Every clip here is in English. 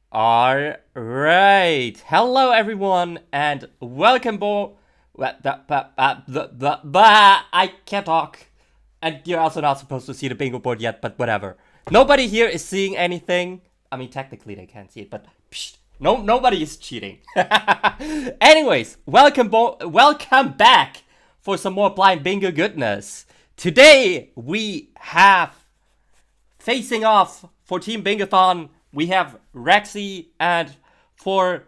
All right. Hello, everyone, and welcome board. I can't talk. And you're also not supposed to see the bingo board yet, but whatever. Nobody here is seeing anything. I mean, technically they can't see it, but nobody is cheating. Anyways, welcome back for some more blind bingo goodness. Today we have facing off for Team Bingothon, we have Rexy, and for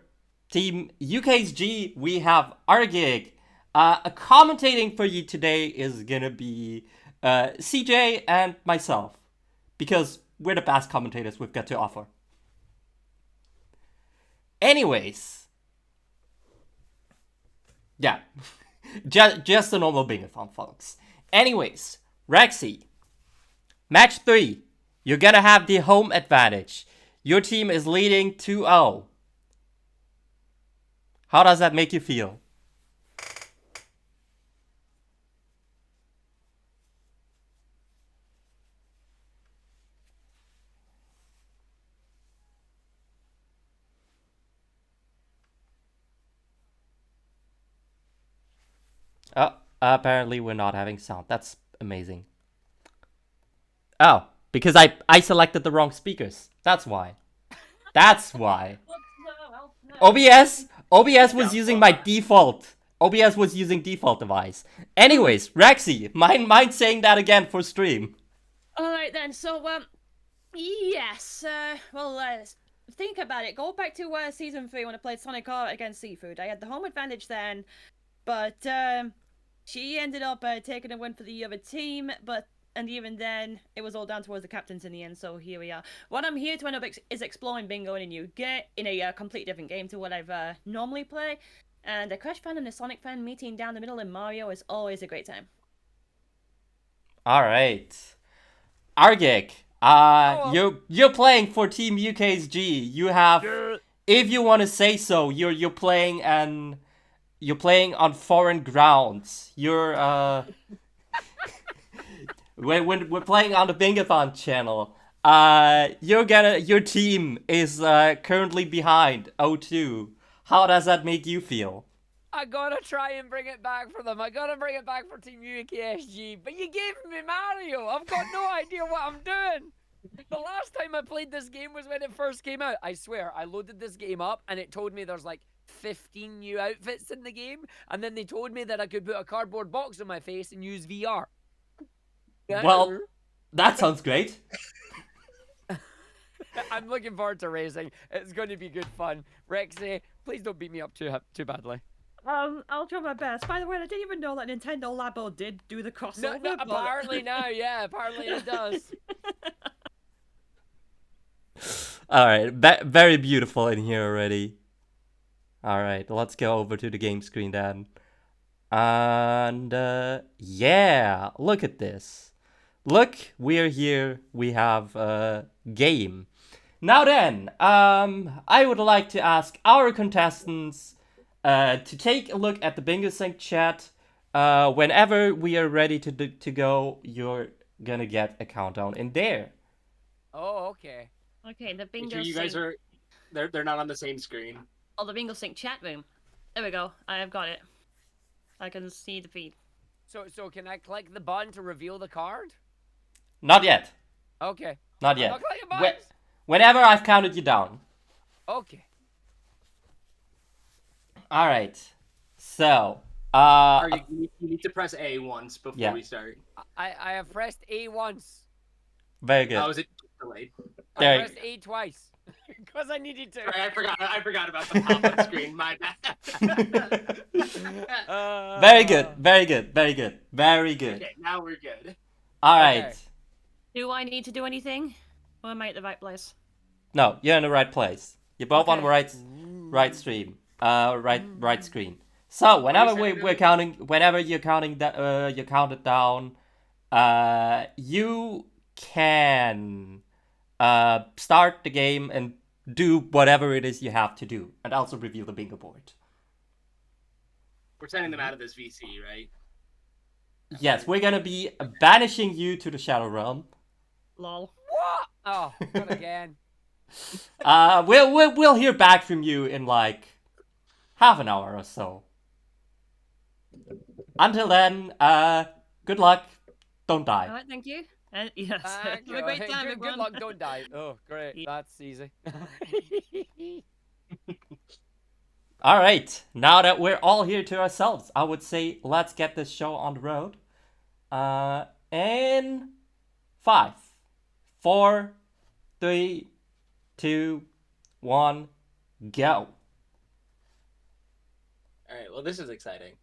Team UKSG, we have argick. Commentating for you today is gonna be CJ and myself, because we're the best commentators we've got to offer. Anyways, yeah, just a normal Bingothon, folks. Anyways, Rexy, match 3. You're gonna have the home advantage. Your team is leading 2-0. How does that make you feel? Oh, apparently we're not having sound. That's amazing. Oh, because I selected the wrong speakers. That's why. That's why. OBS was using my default. OBS was using default device. Anyways, Rexy, mind saying that again for stream. Alright then, so, yes, think about it. Go back to Season 3 when I played Sonic Art against Seafood. I had the home advantage then, but she ended up taking a win for the other team, and even then, it was all down towards the captains in the end, so here we are. What I'm here to end up is exploring bingo in a new game, in a completely different game to what I've normally play, and a Crash fan and a Sonic fan meeting down the middle in Mario is always a great time. Alright. Argick, you're playing for Team UKSG. You have, if you want to say so, you're playing on foreign grounds. You're when we're playing on the Bingothon channel. Your team is currently behind 0-2. How does that make you feel? I gotta try and bring it back for them. I gotta bring it back for Team UKSG. But you gave me Mario. I've got no idea what I'm doing. The last time I played this game was when it first came out. I swear, I loaded this game up and it told me there's like 15 new outfits in the game. And then they told me that I could put a cardboard box on my face and use VR. Well, that sounds great. I'm looking forward to racing. It's going to be good fun. Rexy, please don't beat me up too badly. I'll try my best. By the way, I didn't even know that Nintendo Labo did do the crossover. No, apparently now, yeah, apparently it does. Alright, very beautiful in here already. Alright, let's go over to the game screen then. And yeah, look at this. Look, we're here. We have a game. Now then, I would like to ask our contestants to take a look at the Bingo Sync chat. Whenever we are ready to go, you're gonna get a countdown in there. Oh, okay. Okay, the Bingo Sure you guys are they're not on the same screen. Oh, the Bingo Sync chat room. There we go. I have got it. I can see the feed. So can I click the button to reveal the card? Not yet. Okay. Not yet. I'm not clicking buttons. Whenever I've counted you down. Okay. All right. So, You need to press A once before we start. I have pressed A once. Very good. How is it delayed? There I you pressed A twice. Because I needed to. Sorry, I forgot about the pop-up screen. My bad. Very good. Very good. Very good. Very good. Okay, now we're good. All right. Okay. Do I need to do anything? Or am I at the right place? No, you're in the right place. You're both on the right stream. Right screen. So whenever we're counting, whenever you're counting that, you count it down. You can start the game and do whatever it is you have to do, and also review the bingo board. We're sending them out of this VC, right? Yes, we're gonna be banishing you to the Shadow Realm. Lol. What? Oh, not again. We'll hear back from you in like half an hour or so. Until then, good luck. Don't die. All right, thank you. And yes, Thank have a you. great Hey, time, good everyone. luck, don't die. Oh, great. That's easy. All right, now that we're all here to ourselves, I would say let's get this show on the road. In 5, 4, 3, 2, 1, go. All right. Well, this is exciting.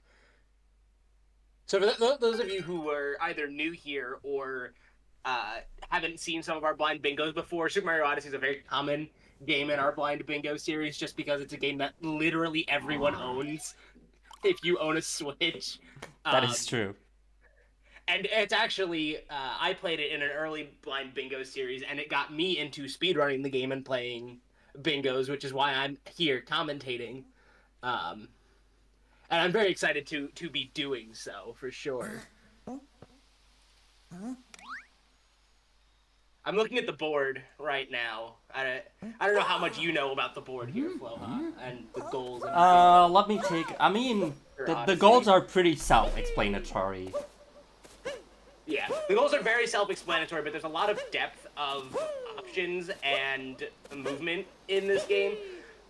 So for those of you who were either new here or haven't seen some of our blind bingos before, Super Mario Odyssey is a very common game in our blind bingo series, just because it's a game that literally everyone owns if you own a Switch. That is true. And it's actually, I played it in an early blind bingo series, and it got me into speedrunning the game and playing bingos, which is why I'm here commentating. And I'm very excited to be doing so, for sure. I'm looking at the board right now. I don't know how much you know about the board here, Floha, and the goals. And Let me take. I mean, the Odyssey. goals are pretty self-explanatory. Yeah, the goals are very self-explanatory, but there's a lot of depth of options and movement in this game.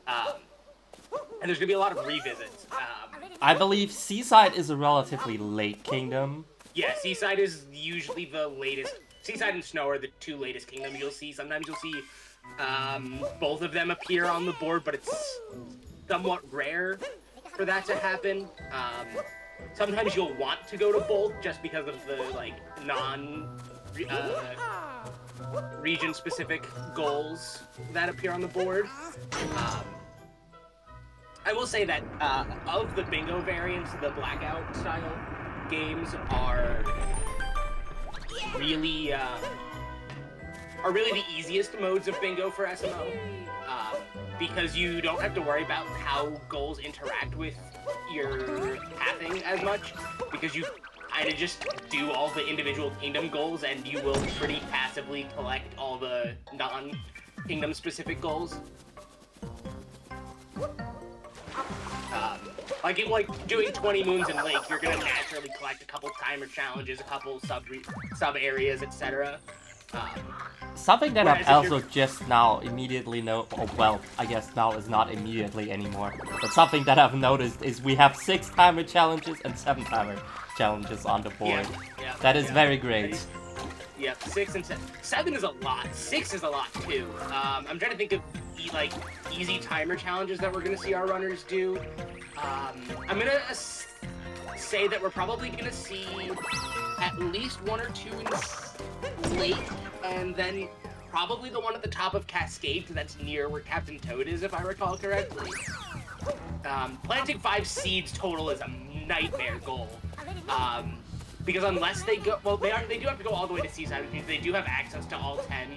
And there's gonna be a lot of revisits. I believe Seaside is a relatively late kingdom. Yeah, Seaside is usually the latest. Seaside and Snow are the two latest kingdoms you'll see. Sometimes you'll see both of them appear on the board, but it's somewhat rare for that to happen. Sometimes you'll want to go to both just because of the like region-specific goals that appear on the board. I will say that of the bingo variants, the blackout style games are really the easiest modes of bingo for SMO, because you don't have to worry about how goals interact with your pathing as much, because you kind of just do all the individual kingdom goals and you will pretty passively collect all the non-kingdom specific goals. Like doing 20 Moons in Lake, you're gonna naturally collect a couple timer challenges, a couple sub areas, etc. Something that Whereas I've if you're- also just now immediately well, I guess now is not immediately anymore, but something that I've noticed is we have 6 timer challenges and 7 timer challenges on the board. Yeah, That is yeah. very great. Yeah, 6 and 7. 7 is a lot. 6 is a lot too. I'm trying to think of easy timer challenges that we're gonna see our runners do. I'm gonna say that we're probably gonna see at least 1 or 2 in Lake, and then probably the one at the top of Cascade, because that's near where Captain Toad is, if I recall correctly. Planting 5 seeds total is a nightmare goal. Because unless they go, well, they do have to go all the way to Seaside, which means they do have access to all 10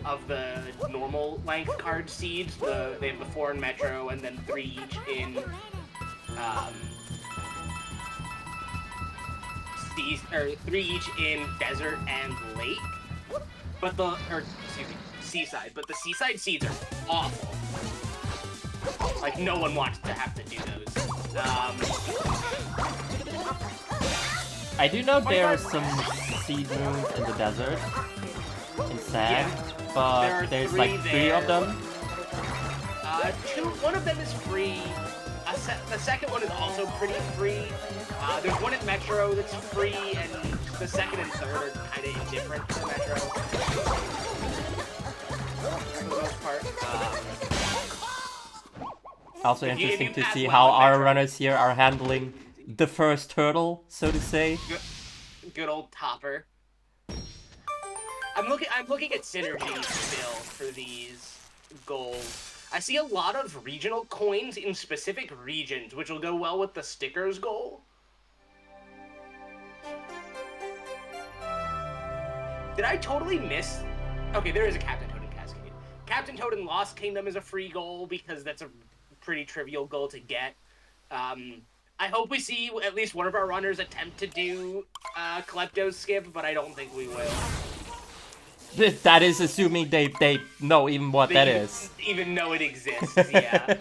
of the normal length card seeds. They have the 4 in Metro, and then 3 each in three each in Desert and Lake. But Seaside. But the Seaside seeds are awful. Like, no one wants to have to do those. I do know there are some seed moons in the desert, in sand, but there's like 3 of them. One of them is free. The second one is also pretty free. There's one at Metro that's free, and the second and third are kind of indifferent to Metro. For the most part. Also if you interesting to pass see well how in our Metro- runners here are handling the first hurdle, so to say. Good old Topper. I'm looking at synergy still for these goals. I see a lot of regional coins in specific regions, which will go well with the stickers goal. Did I totally miss? Okay, there is a Captain Toad in Cascade. Captain Toad in Lost Kingdom is a free goal because that's a pretty trivial goal to get. I hope we see at least one of our runners attempt to do Klepto's skip, but I don't think we will. That is assuming they know even what that is. Even know it exists, yeah.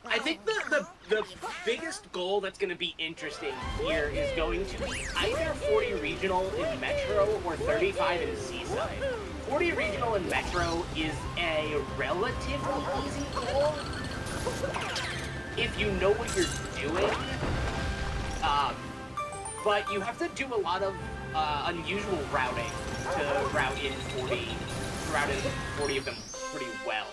I think the biggest goal that's going to be interesting here is going to be either 40 regional in Metro or 35 in Seaside. 40 regional in Metro is a relatively easy goal if you know what you're doing. But you have to do a lot of unusual routing to route in 40 of them pretty well.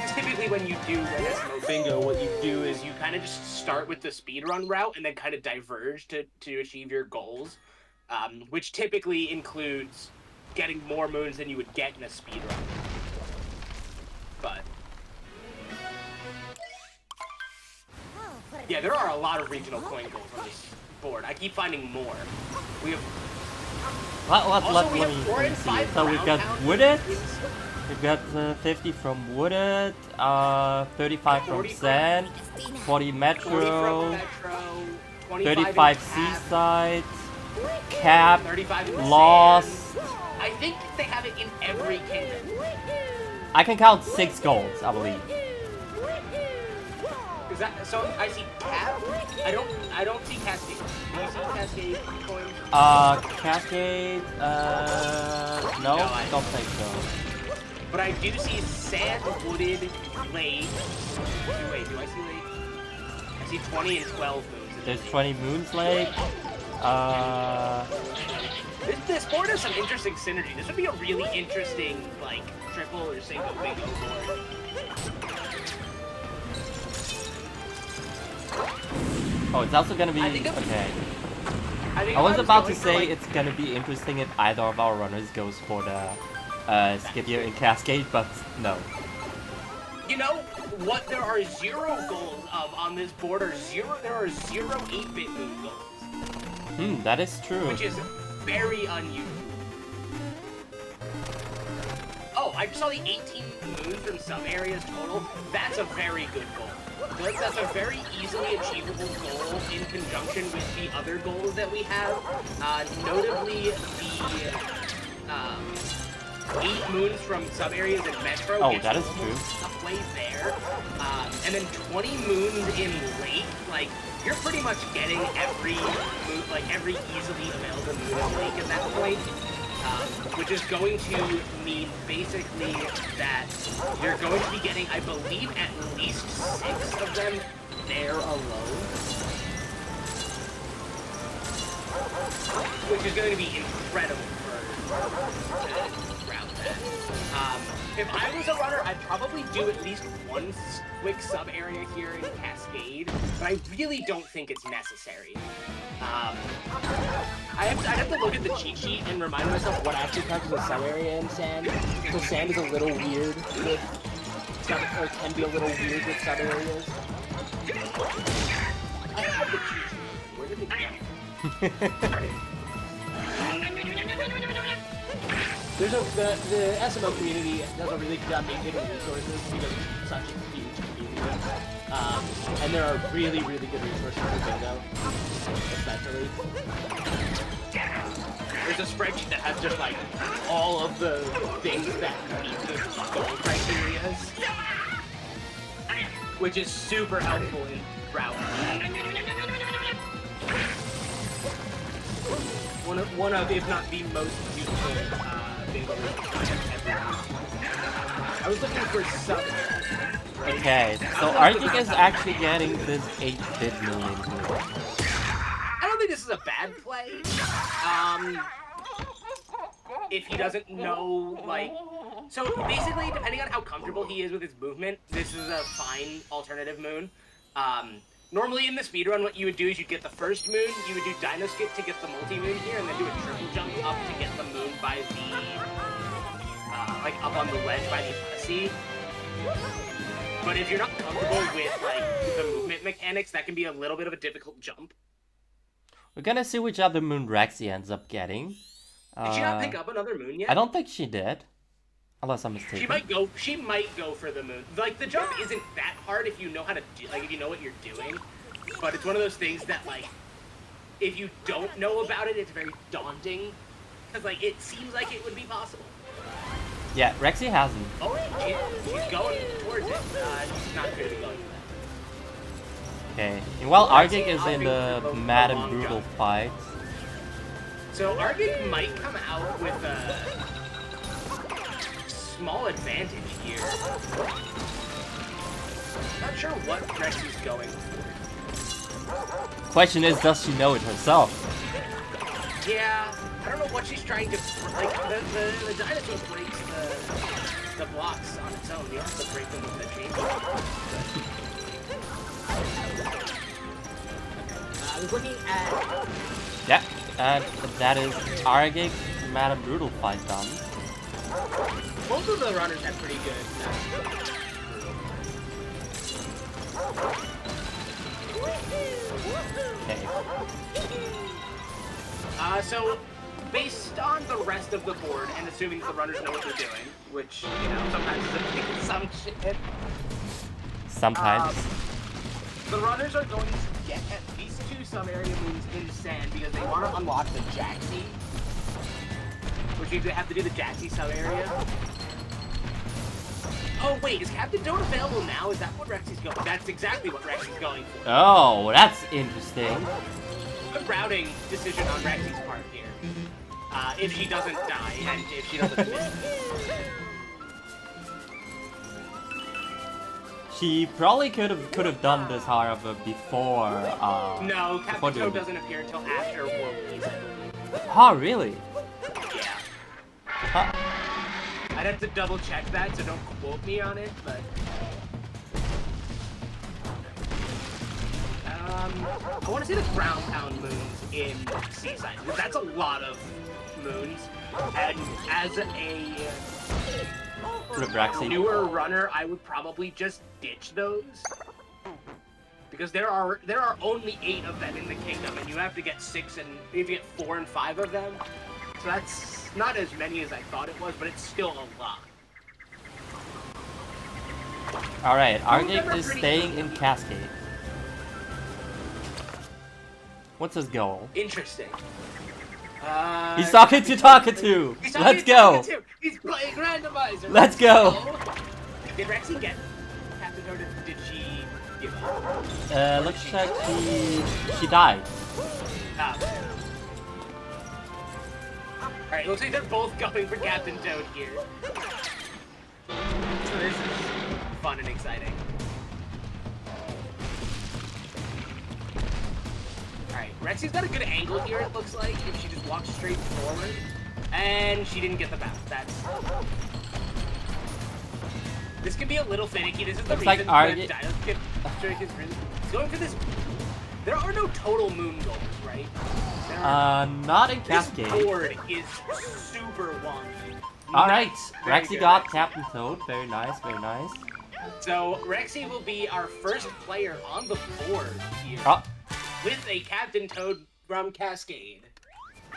Typically when you do an SMO bingo, what you do is you kind of just start with the speedrun route and then kind of diverge to achieve your goals, which typically includes getting more moons than you would get in a speedrun. But yeah, there are a lot of regional coin goals on this board. I keep finding more. We have Let me see. So we've got Wooded. We've got 50 from Wooded, 35 from Sand, 40 Metro, 35 Seaside, Cap, Lost. I think they have it in every kingdom. I can count 6 golds, I believe. Is that so? I see Cap. I don't see Cascade. Do you see Cascade coins? Cascade. No, I don't think so. But I do see Sand, Wooded, Lake. Wait, do I see Lake? I see 20 and 12 moons. There's 20 moons Lake. This board has some interesting synergy. This would be a really interesting, like, triple or single bingo board. Oh, it's also gonna be okay. I was about to say it's gonna be interesting if either of our runners goes for the Scipio in Cascade, but no. You know what? There are 0 goals of on this board. There are 0 8-bit moon goals. That is true. Which is very unusual. Oh, I just saw the 18 moons from some areas total. That's a very good goal. That's a very easily achievable goal in conjunction with the other goals that we have. Notably, the 8 moons from sub-areas in Metro. Oh, that is true. Play there. And then 20 moons in Lake. Like, you're pretty much getting every moon, like every easily available moon in Lake at that point. Which is going to mean basically that you're going to be getting, I believe, at least 6 of them there alone. Which is going to be incredible for route that. If I was a runner, I'd probably do at least one quick sub area here in Cascade, but I really don't think it's necessary. I'd have to look at the cheat sheet and remind myself what actually counts as a sub area in Sand. Because Sand is a little weird with sub, or can be a little weird with sub areas. I have the cheat sheet. Where did it go? There's the SMO community does a really good job maintaining resources because it's such a huge community. And there are really, really good resources for bingo, especially. There's a spreadsheet that has just like all of the things that meet the goal criteria, which is super helpful in routing. One of, if not the most useful bingo resources ever. I was looking for some. Okay, so argick is actually getting this 8-bit moon in here. I don't think this is a bad play. If he doesn't know, like... So, basically, depending on how comfortable he is with his movement, this is a fine alternative moon. Normally in the speedrun, what you would do is you'd get the first moon, you would do Dino Skip to get the multi-moon here, and then do a triple jump up to get the moon by the... like, up on the ledge by the Odyssey. But if you're not comfortable with, like, the movement mechanics, that can be a little bit of a difficult jump. We're gonna see which other moon Rexy ends up getting. Did she not pick up another moon yet? I don't think she did. Unless I'm mistaken. She might go for the moon. Like, the jump isn't that hard if you know how to do, like, if you know what you're doing. But it's one of those things that, like, if you don't know about it, it's very daunting. Because, like, it seems like it would be possible. Yeah, Rexy hasn't. Oh, she's going towards it. She's not going to be going for that. Okay. And while Rexy argick is in opting the for the mad and long brutal jump. fight. So argick might come out with a small advantage here. Not sure what Rexy's going for. Question is, does she know it herself? Yeah, I don't know what she's trying to like. The dinosaur breaks the blocks on its own. You have to break them with the chain. I was looking at. Yeah, and that is argick mad and brutal fight done. Both of the runners have pretty good. Okay. So, based on the rest of the board, and assuming the runners know what they're doing, which, you know, sometimes is some shit, Sometimes. the runners are going to get at least 2 sub-area moves in sand because they want to unlock the Jaxi, which means they have to do the Jaxi sub-area. Oh, wait, is Captain Toad available now? Is that what Rexy's going for? That's exactly what Rexy's going for. Oh, that's interesting. Good routing decision on Rexy's part here. If she doesn't die, and if she doesn't miss it. She probably could have done this, however, before. No, before Captain doing Toad doesn't appear until after World Peace, I believe. Oh, really? Yeah. Huh. I'd have to double check that, so don't quote me on it, but... I want to see the ground pound moons in Seaside, because that's a lot of moons, and as a Rexy. newer runner, I would probably just ditch those. Because there are only 8 of them in the kingdom, and you have to get 6 and maybe get 4 and 5 of them. So that's not as many as I thought it was, but it's still a lot. Alright, argick never is pretty staying in easy. Cascade. What's his goal? Interesting. He's talking to Talkatoo! He's talking Let's to go! Talkatoo. He's playing randomizer. Let's go! Did Rexy get Captain Toad? Did she give up? Looks like she died. Alright, looks like they're both going for Captain Toad here. So this is fun and exciting. Alright, Rexy's got a good angle here, it looks like, if she just walks straight forward. And she didn't get the bounce. This could be a little finicky. This is the Looks like reason argick- that Dino is really going for this. There are no total moon goals, right? Not in Cascade. This board is super wonky. Alright, Very Rexy good, got Rexy. Captain Toad. Very nice, very nice. So Rexy will be our first player on the board here Oh, with a Captain Toad from Cascade.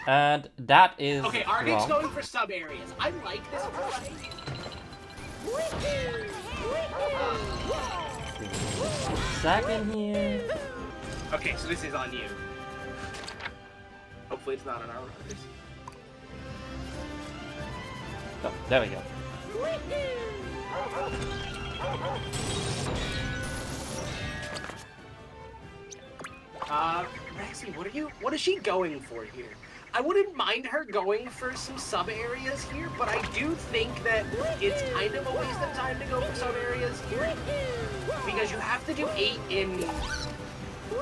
and that is Okay, Argick's wrong. going for sub areas. I like this play. Second here. Okay, so this is on you. Hopefully it's not on our runners. Oh, there we go. Rexy, what is she going for here? I wouldn't mind her going for some sub areas here, but I do think that it's kind of a waste of time to go for sub areas here. Because you have to do 8 in...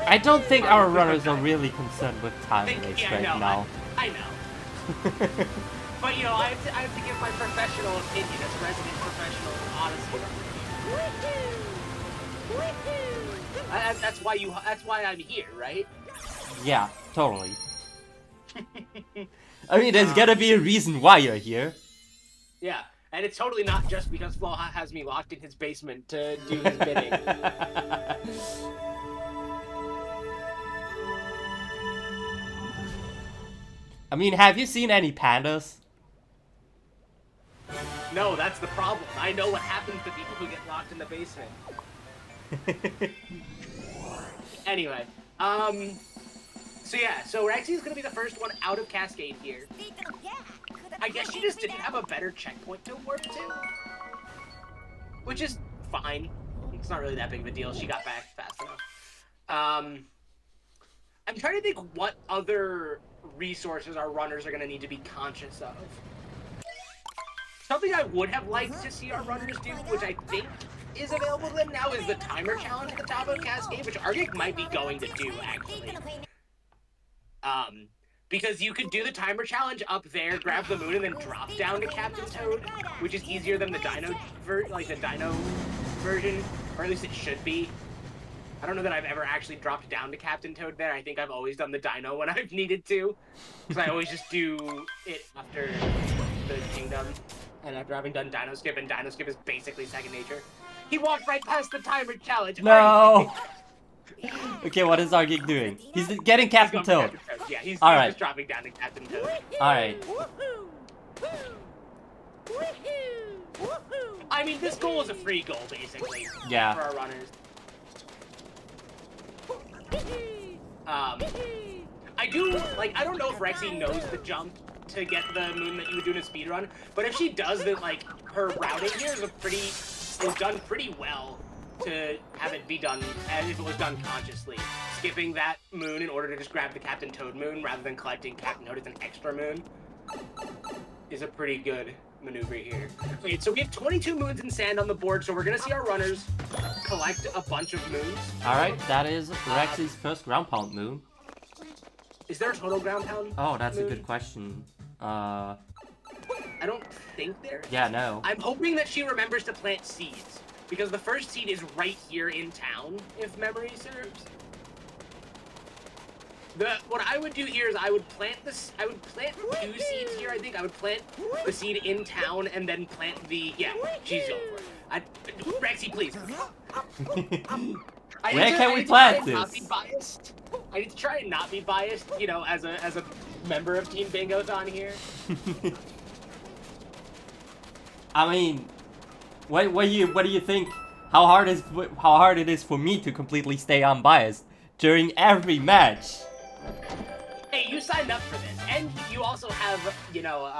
I don't think our runners are really concerned with time waste Yeah, right no, now. I know. But, you know, I have to give my professional opinion as resident professional Odyssey runner. That's why I'm here, right? Yeah, totally. I mean, there's gotta be a reason why you're here. Yeah, and it's totally not just because Flaw has me locked in his basement to do his bidding. I mean, have you seen any pandas? No, that's the problem. I know what happens to people who get locked in the basement. Anyway, So yeah, so Rexy is gonna be the first one out of Cascade here. I guess she just didn't have a better checkpoint to warp to, which is fine. It's not really that big of a deal. She got back fast enough. I'm trying to think what other resources our runners are gonna need to be conscious of. Something I would have liked to see our runners do, which I think is available to them now, is the timer challenge at the top of Cascade, which argick might be going to do, actually. Because you could do the timer challenge up there, grab the moon, and then drop down to Captain Toad, which is easier than the Dino version, or at least it should be. I don't know that I've ever actually dropped down to Captain Toad there. I think I've always done the Dino when I've needed to, because I always just do it after the Kingdom, and after having done Dino Skip, and Dino Skip is basically second nature. He walked right past the timer challenge. No! Okay, what is argick doing? He's getting Captain Toad. Yeah, he's Alright. just dropping down to Captain Toad. Alright. I mean, this goal is a free goal, basically. Yeah. For our runners. I don't know if Rexy knows the jump to get the moon that you would do in a speedrun, but if she does, then, like, her routing here is done pretty well to have it be done as if it was done consciously. Skipping that moon in order to just grab the Captain Toad moon rather than collecting Captain Toad as an extra moon is a pretty good maneuver here. Okay, so we have 22 moons in sand on the board, so we're gonna see our runners collect a bunch of moons. Alright, that is Rexy's first ground pound moon. Is there a total ground pound? Oh, that's moon? a good question. I don't think there is. Yeah, no. I'm hoping that she remembers to plant seeds, because the first seed is right here in town, if memory serves. What I would do here is I would plant 2 seeds here, I think. I would plant the seed in town and then plant the... Yeah, she's going for it. Rexy, please. Where can we plant this? I need to try and not be biased, you know, as a member of Team Bingothon here. I mean, what do you think? How hard it is for me to completely stay unbiased during every match? Hey, you signed up for this, and you also have, you know,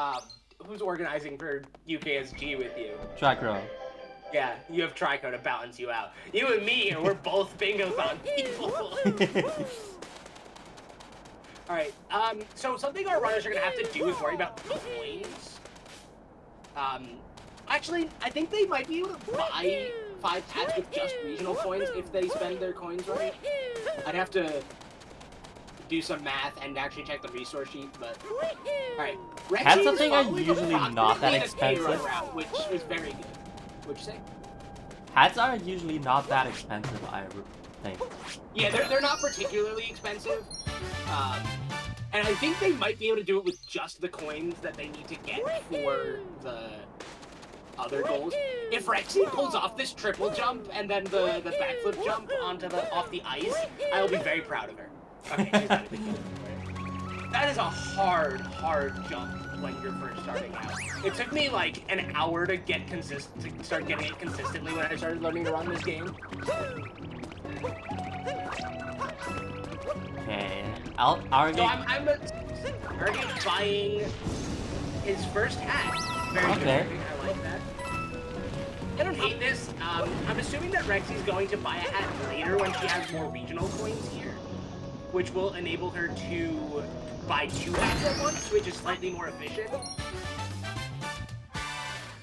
who's organizing for UKSG with you? Tricro. Yeah, you have Trico to balance you out. You and me, and we're both Bingothon people. Alright, so something our runners are gonna have to do is worry about coins. Actually, I think they might be able to buy 5 packs with just regional coins if they spend their coins right. I'd have to do some math and actually check the resource sheet, but... Alright, Hats I think are usually not that expensive. Route, which is very good. What'd you say? Hats are usually not that expensive, I would think. Yeah, they're not particularly expensive. And I think they might be able to do it with just the coins that they need to get for the other goals. If Rexy pulls off this triple jump and then the backflip jump off the ice, I will be very proud of her. Okay, she's not even good. That is a hard jump when you're first starting out. It took me like an hour to start getting it consistently when I started learning to run this game. Okay, I'm already buying his first hat. Very good. I like that. I don't hate this. I'm assuming that Rexy's going to buy a hat later when she has more regional coins here, which will enable her to buy 2 hats at once, which is slightly more efficient.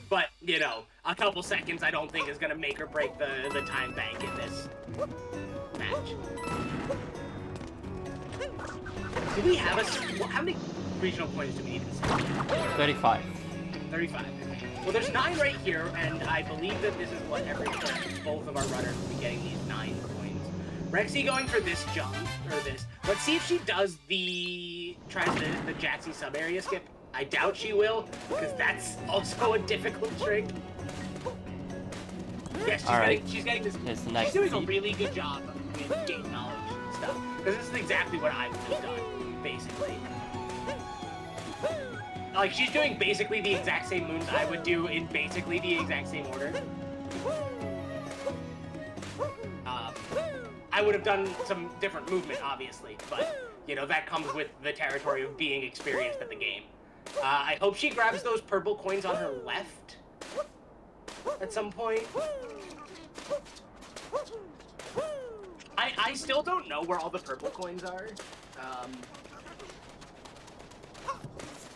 But, you know, a couple seconds I don't think is going to make or break the time bank in this match. Do we have how many regional coins do we need in this? 35. 35. Well, there's 9 right here, and I believe that this is what both of our runners will be getting these 9 coins. Rexy going for this jump, or this. Let's see if she does tries the Jaxie sub-area skip. I doubt she will, because that's also a difficult trick. Yes, she's getting this. She's doing a really good job with game knowledge and stuff. Because this is exactly what I would have done, basically. Like, she's doing basically the exact same moves I would do in basically the exact same order. I would have done some different movement, obviously, but you know, that comes with the territory of being experienced at the game. I hope she grabs those purple coins on her left at some point. I still don't know where all the purple coins are,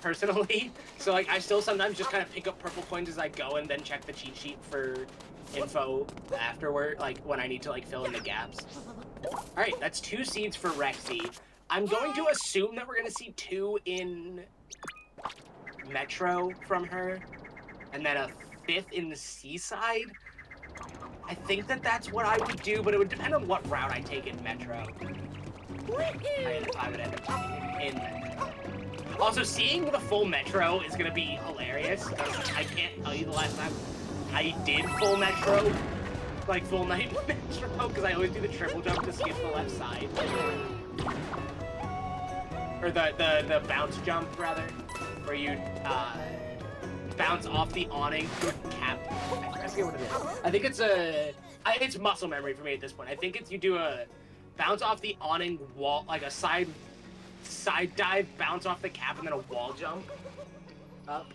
personally. So, like, I still sometimes just kind of pick up purple coins as I go and then check the cheat sheet for info afterward, like, when I need to, like, fill in the gaps. Alright, that's 2 seeds for Rexy. I'm going to assume that we're going to see 2 in Metro from her, and then a 5th in the Seaside. I think that that's what I would do, but it would depend on what route I take in Metro. I would end up taking it in Metro. Also, seeing the full Metro is going to be hilarious, because I can't tell you the last time I did full Metro, like full night Metro, because I always do the triple jump to skip the left side. Or the bounce jump, rather, where you bounce off the awning to a cap. I forget what it is. I think it's muscle memory for me at this point. I think it's you do a bounce off the awning wall, like a side dive, bounce off the cap, and then a wall jump up.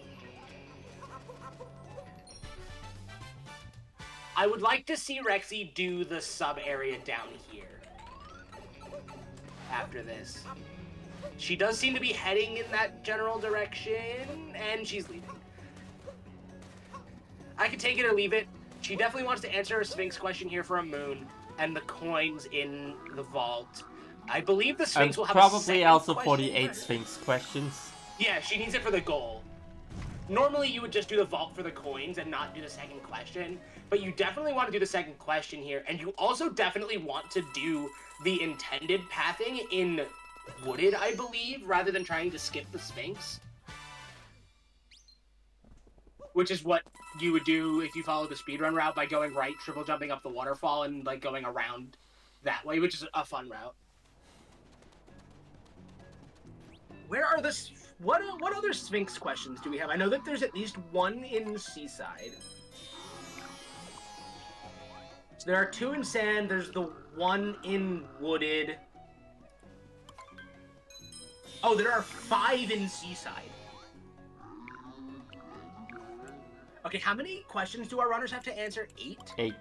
I would like to see Rexy do the sub area down here after this. She does seem to be heading in that general direction, and she's leaving. I could take it or leave it. She definitely wants to answer a Sphinx question here for a moon, and the coins in the vault. I believe the Sphinx will have probably also question. 48 Sphinx questions. Yeah, she needs it for the goal. Normally, you would just do the vault for the coins and not do the second question, but you definitely want to do the second question here, and you also definitely want to do the intended pathing in Wooded, I believe, rather than trying to skip the Sphinx. Which is what you would do if you follow the speedrun route by going right, triple jumping up the waterfall, and like going around that way, which is a fun route. Where are the... What other Sphinx questions do we have? I know that there's at least one in Seaside. So there are 2 in Sand, there's the one in Wooded. Oh, there are 5 in Seaside. Okay, how many questions do our runners have to answer? 8? 8.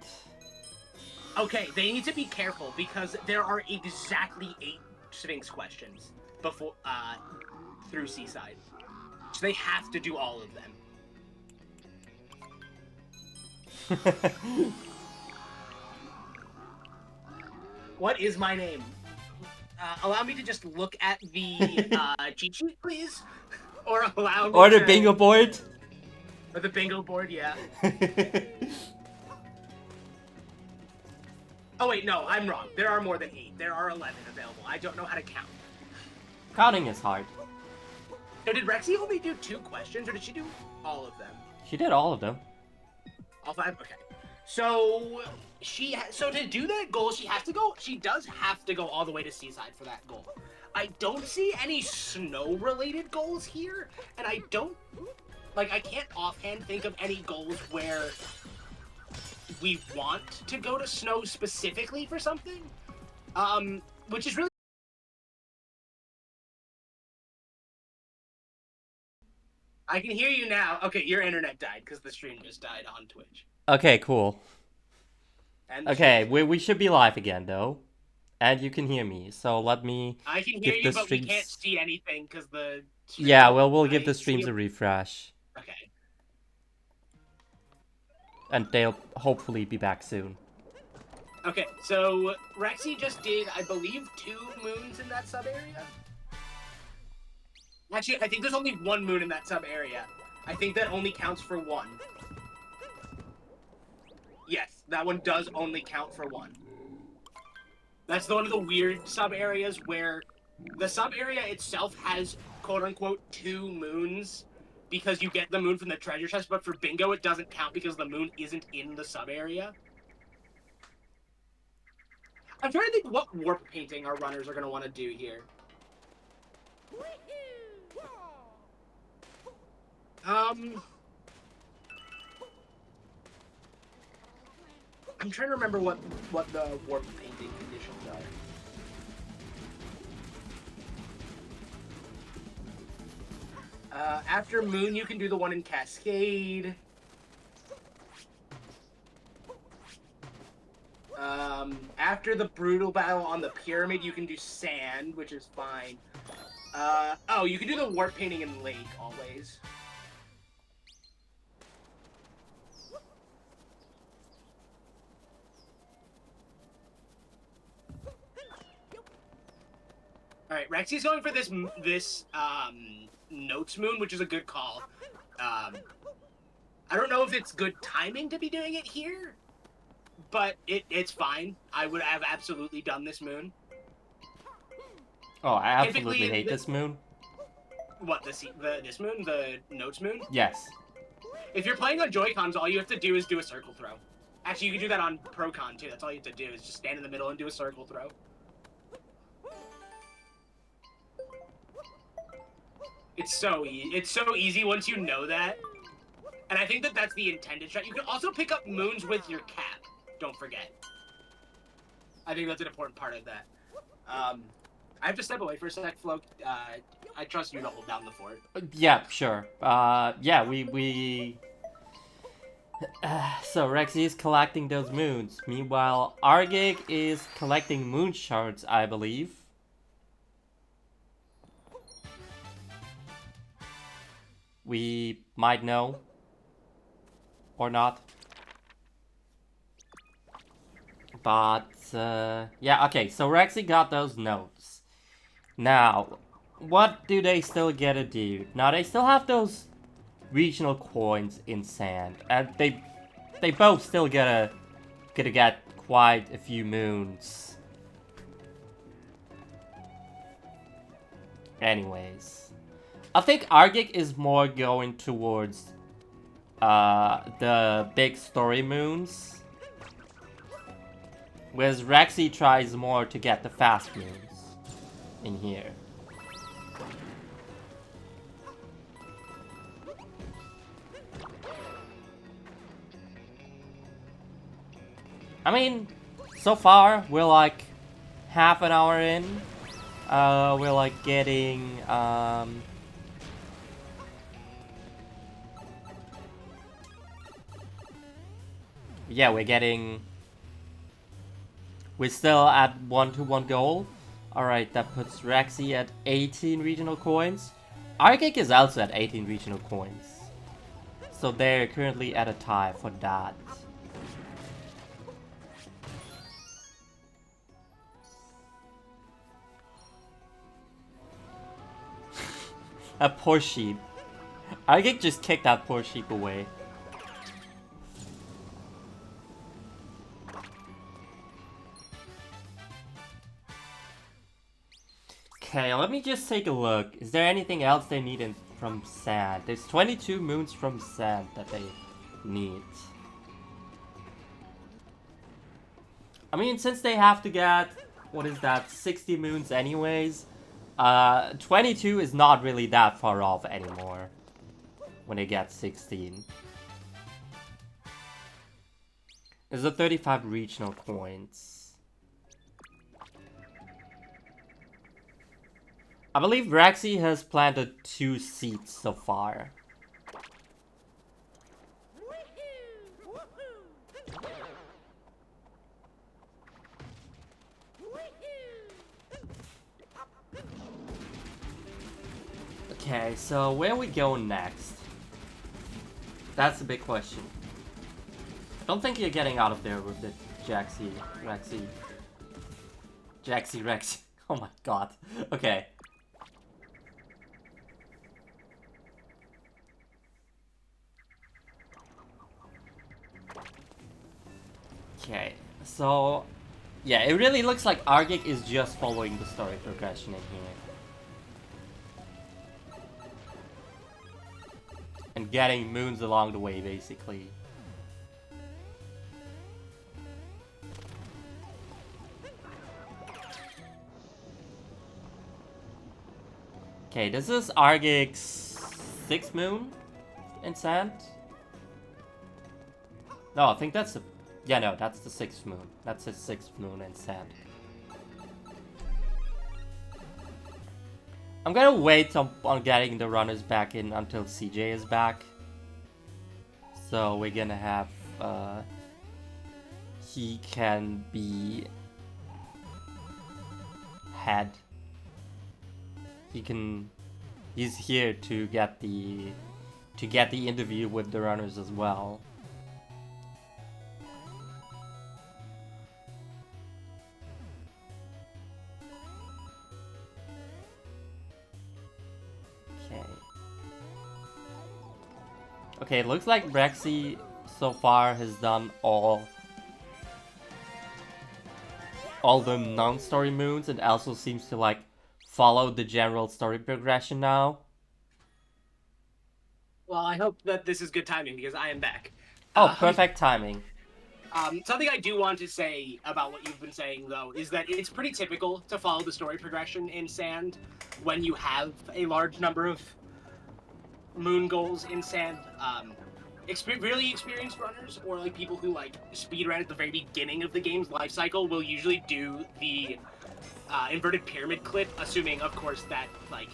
Okay, they need to be careful because there are exactly 8 Sphinx questions before through Seaside. So they have to do all of them. What is my name? Allow me to just look at the cheat sheet, please? Or allow me Or the to... bingo board? Or the bingo board, yeah. Oh wait, no, I'm wrong. There are more than 8. There are 11 available. I don't know how to count. Counting is hard. So did Rexy only do 2 questions, or did she do all of them? She did all of them. All 5? Okay. So so to do that goal, she does have to go all the way to Seaside for that goal. I don't see any snow-related goals here, and I can't offhand think of any goals where we want to go to snow specifically for something. Which is really... I can hear you now. Okay, your internet died because the stream just died on Twitch. Okay, cool. And Okay, we should be live again, though. And you can hear me, so let me I can hear give you, the but streams... we can't see anything because the... Yeah, well, we'll give the streams a refresh. Okay. And they'll hopefully be back soon. Okay, so Rexy just did, I believe, 2 moons in that sub-area? Actually, I think there's only 1 moon in that sub-area. I think that only counts for 1. Yes, that one does only count for 1. That's one of the weird sub-areas where the sub-area itself has, quote-unquote, 2 moons because you get the moon from the treasure chest, but for bingo it doesn't count because the moon isn't in the sub-area. I'm trying to think what warp painting our runners are going to want to do here. I'm trying to remember what the warp painting conditions are. After Moon, you can do the one in Cascade. After the brutal battle on the pyramid, you can do Sand, which is fine. Oh, you can do the warp painting in Lake always. All right, Rexy's going for this Notes Moon, which is a good call. I don't know if it's good timing to be doing it here, but it's fine. I would have absolutely done this moon. Oh, I absolutely Typically, hate this moon. What, this moon? The Notes Moon? Yes. If you're playing on Joy-Cons, all you have to do is do a circle throw. Actually, you can do that on Pro-Con, too. That's all you have to do, is just stand in the middle and do a circle throw. It's so easy once you know that. And I think that that's the intended shot. You can also pick up moons with your cap. Don't forget. I think that's an important part of that. I have to step away for a sec, Flo. I trust you to hold down the fort. Yeah, sure. Yeah, we... So Rexy is collecting those moons. Meanwhile, Argick is collecting moon shards, I believe. We might know. Or not. But, yeah, okay, so Rexy got those notes. Now, what do they still get to do? Now, they still have those regional coins in Sand, and they both still gonna get quite a few moons. Anyways, I think Argick is more going towards the big story moons, whereas Rexy tries more to get the fast moons in here. I mean, so far we're like half an hour in. We're like getting yeah, we're still at 1-to-1 goal. Alright, that puts Rexy at 18 regional coins. Argick is also at 18 regional coins. So they're currently at a tie for that. A poor sheep. Argick just kicked that poor sheep away. Okay, let me just take a look. Is there anything else they need from Sand? There's 22 moons from Sand that they need. I mean, since they have to get, what is that, 60 moons anyways, 22 is not really that far off anymore when they get 16. There's a 35 regional coins. I believe Rexy has planted 2 seeds so far. Okay, so where we go next? That's a big question. I don't think you're getting out of there with the Rexy. Oh my god. Okay. Okay, so yeah, it really looks like Argick is just following the story progression in here. And getting moons along the way, basically. Okay, this is Argick's 6th moon in Sand. No, I think that's the... Yeah, no, that's the 6th moon. That's his 6th moon in Sand. I'm gonna wait on getting the runners back in until CJ is back. So we're gonna have, he can be head. He's here to get the interview with the runners as well. Okay, it looks like Rexy so far has done all the non-story moons and also seems to like follow the general story progression now. Well, I hope that this is good timing because I am back. Oh, perfect timing. Something I do want to say about what you've been saying, though, is that it's pretty typical to follow the story progression in Sand when you have a large number of moon goals in Sand. Really experienced runners or like people who like speedrun at the very beginning of the game's life cycle will usually do the inverted pyramid clip, assuming, of course, that like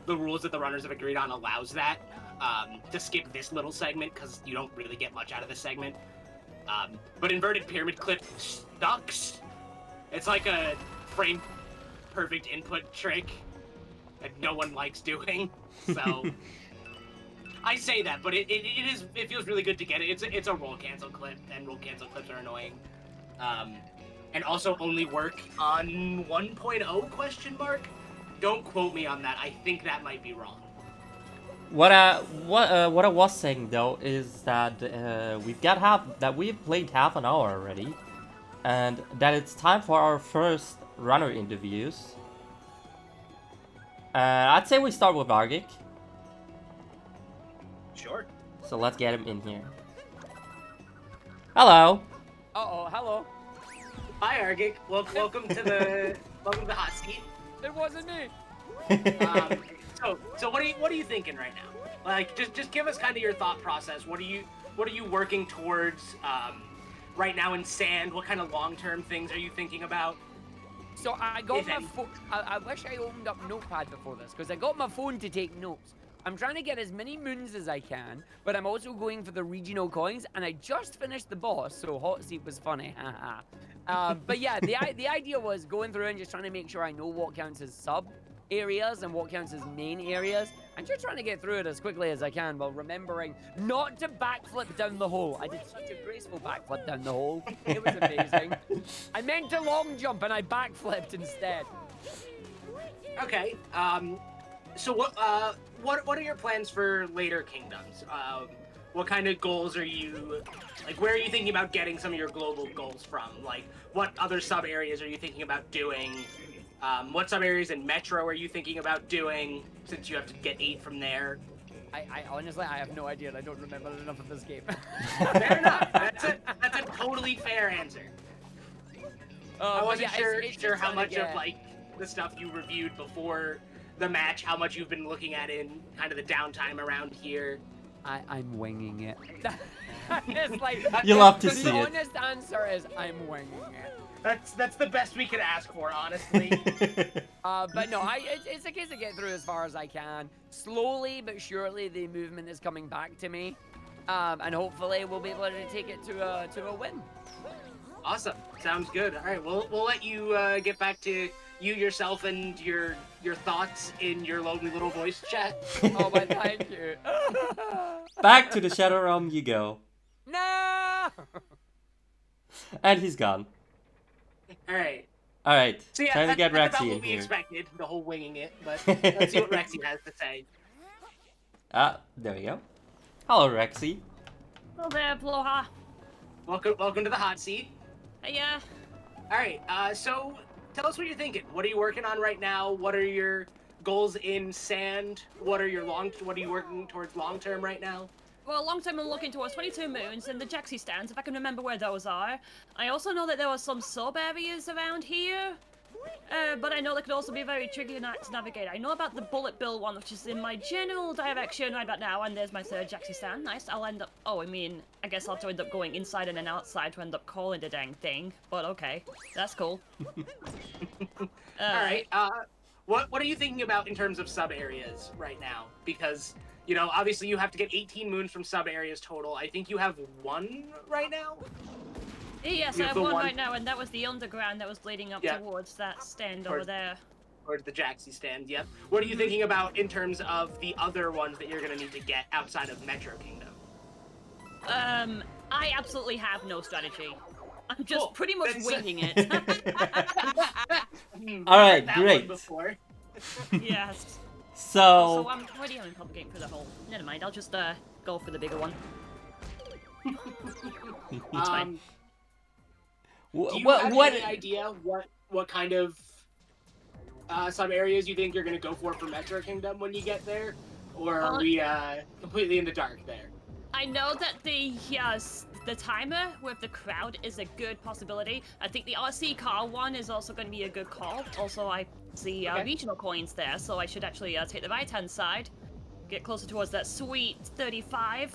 the rules that the runners have agreed on allows that to skip this little segment because you don't really get much out of this segment. But inverted pyramid clip sucks. It's like a frame perfect input trick that no one likes doing. So I say that, but it feels really good to get it. It's a roll cancel clip, and roll cancel clips are annoying. And also only work on 1.0 question mark. Don't quote me on that. I think that might be wrong. What I was saying though is that we've played half an hour already, and that it's time for our first runner interviews. I'd say we start with Argick. Sure. So let's get him in here. Hello. Uh-oh, hello. Hi, Argick. Welcome to the hot seat. It wasn't me. So what are you thinking right now? Like, just give us kind of your thought process. What are you working towards right now in Sand? What kind of long-term things are you thinking about? So I got my phone. I wish I opened up Notepad before this because I got my phone to take notes. I'm trying to get as many moons as I can, but I'm also going for the regional coins, and I just finished the boss, so hot seat was funny. But yeah, the idea was going through and just trying to make sure I know what counts as sub areas and what counts as main areas, and just trying to get through it as quickly as I can while remembering not to backflip down the hole. I did such a graceful backflip down the hole. It was amazing. I meant to long jump and I backflipped instead. Okay. So what are your plans for later kingdoms? What kind of goals are you, like, where are you thinking about getting some of your global goals from? Like, what other sub areas are you thinking about doing? What sub areas in Metro are you thinking about doing, since you have to get 8 from there? I honestly, I have no idea, and I don't remember enough of this game. Fair enough. That's a totally fair answer. I wasn't sure how much of, like, the stuff you reviewed before the match, how much you've been looking at in kind of the downtime around here. I'm winging it. It's like, you love to see it. The it. honest answer is I'm winging it. That's the best we could ask for, honestly. But no, it's a case of get through as far as I can. Slowly but surely, the movement is coming back to me, and hopefully we'll be able to take it to a win. Awesome, sounds good. All right, we'll let you get back to you yourself and your thoughts in your lovely little voice chat. Oh, but thank you. Back to the Shadow Realm you go. No. And he's gone. All right. So yeah, Trying to get that's Rexy about in what we here. expected, the whole winging it, but let's see what Rexy has to say. There we go. Hello, Rexy. Hello there, Ploha. Welcome to the hot seat. Hey, All right, so tell us what you're thinking. What are you working on right now? What are your goals in Sand? What are you working towards long term right now? well, long term I'm looking towards 22 moons and the Jaxie stands, if I can remember where those are. I also know that there were some sub areas around here, but I know they could also be very tricky to navigate. I know about the Bullet Bill one, which is in my general direction right about now, and there's my third Jaxie stand. Nice. I'll end up. Oh, I guess I'll have to end up going inside and then outside to end up calling the dang thing. But okay, that's cool. All right. what are you thinking about in terms of sub areas right now? Because you know, obviously you have to get 18 moons from sub areas total. I think you have one right now. Yes, You I have have the one one- right now, and that was the underground that was leading up Yeah. towards that stand Towards- over there. Or the Jaxie stand, yep. What are you thinking about in terms of the other ones that you're gonna need to get outside of Metro Kingdom? I absolutely have no strategy. I'm just Cool. pretty much That's- winging it. All right, Heard that great. one before. Yes. So, So I'm already on propagate for the whole. Never mind. I'll just go for the bigger one. fine. Do you what have what any idea what kind of sub areas you think you're gonna go for Metro Kingdom when you get there, or are we completely in the dark there? I know that the timer with the crowd is a good possibility. I think the RC car one is also going to be a good call. Also, I see Okay. regional coins there, so I should actually take the right-hand side, get closer towards that sweet 35.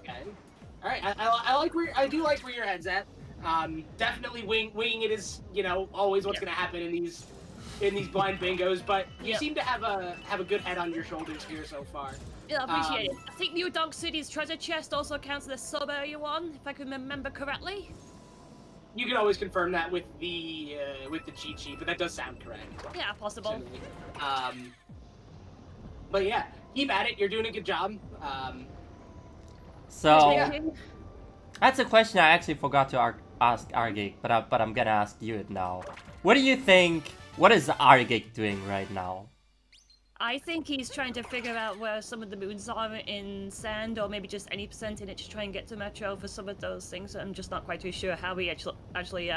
Okay. All right. I like where I do like where your head's at. Definitely winging it is, you know, always what's Yeah. gonna happen in these blind bingos. But you Yep. seem to have a good head on your shoulders here so far. Yeah, I appreciate it. I think New Dog City's treasure chest also counts as a sub-area one, if I can remember correctly. You can always confirm that with the cheat sheet, but that does sound correct. Yeah, possible. Generally. But yeah, keep at it. You're doing a good job. so Yeah. that's a question I actually forgot to ask argick, but I'm gonna ask you it now. What do you think? What is argick doing right now? I think he's trying to figure out where some of the moons are in sand, or maybe just any percent in it to try and get to Metro for some of those things. I'm just not quite too sure how he actually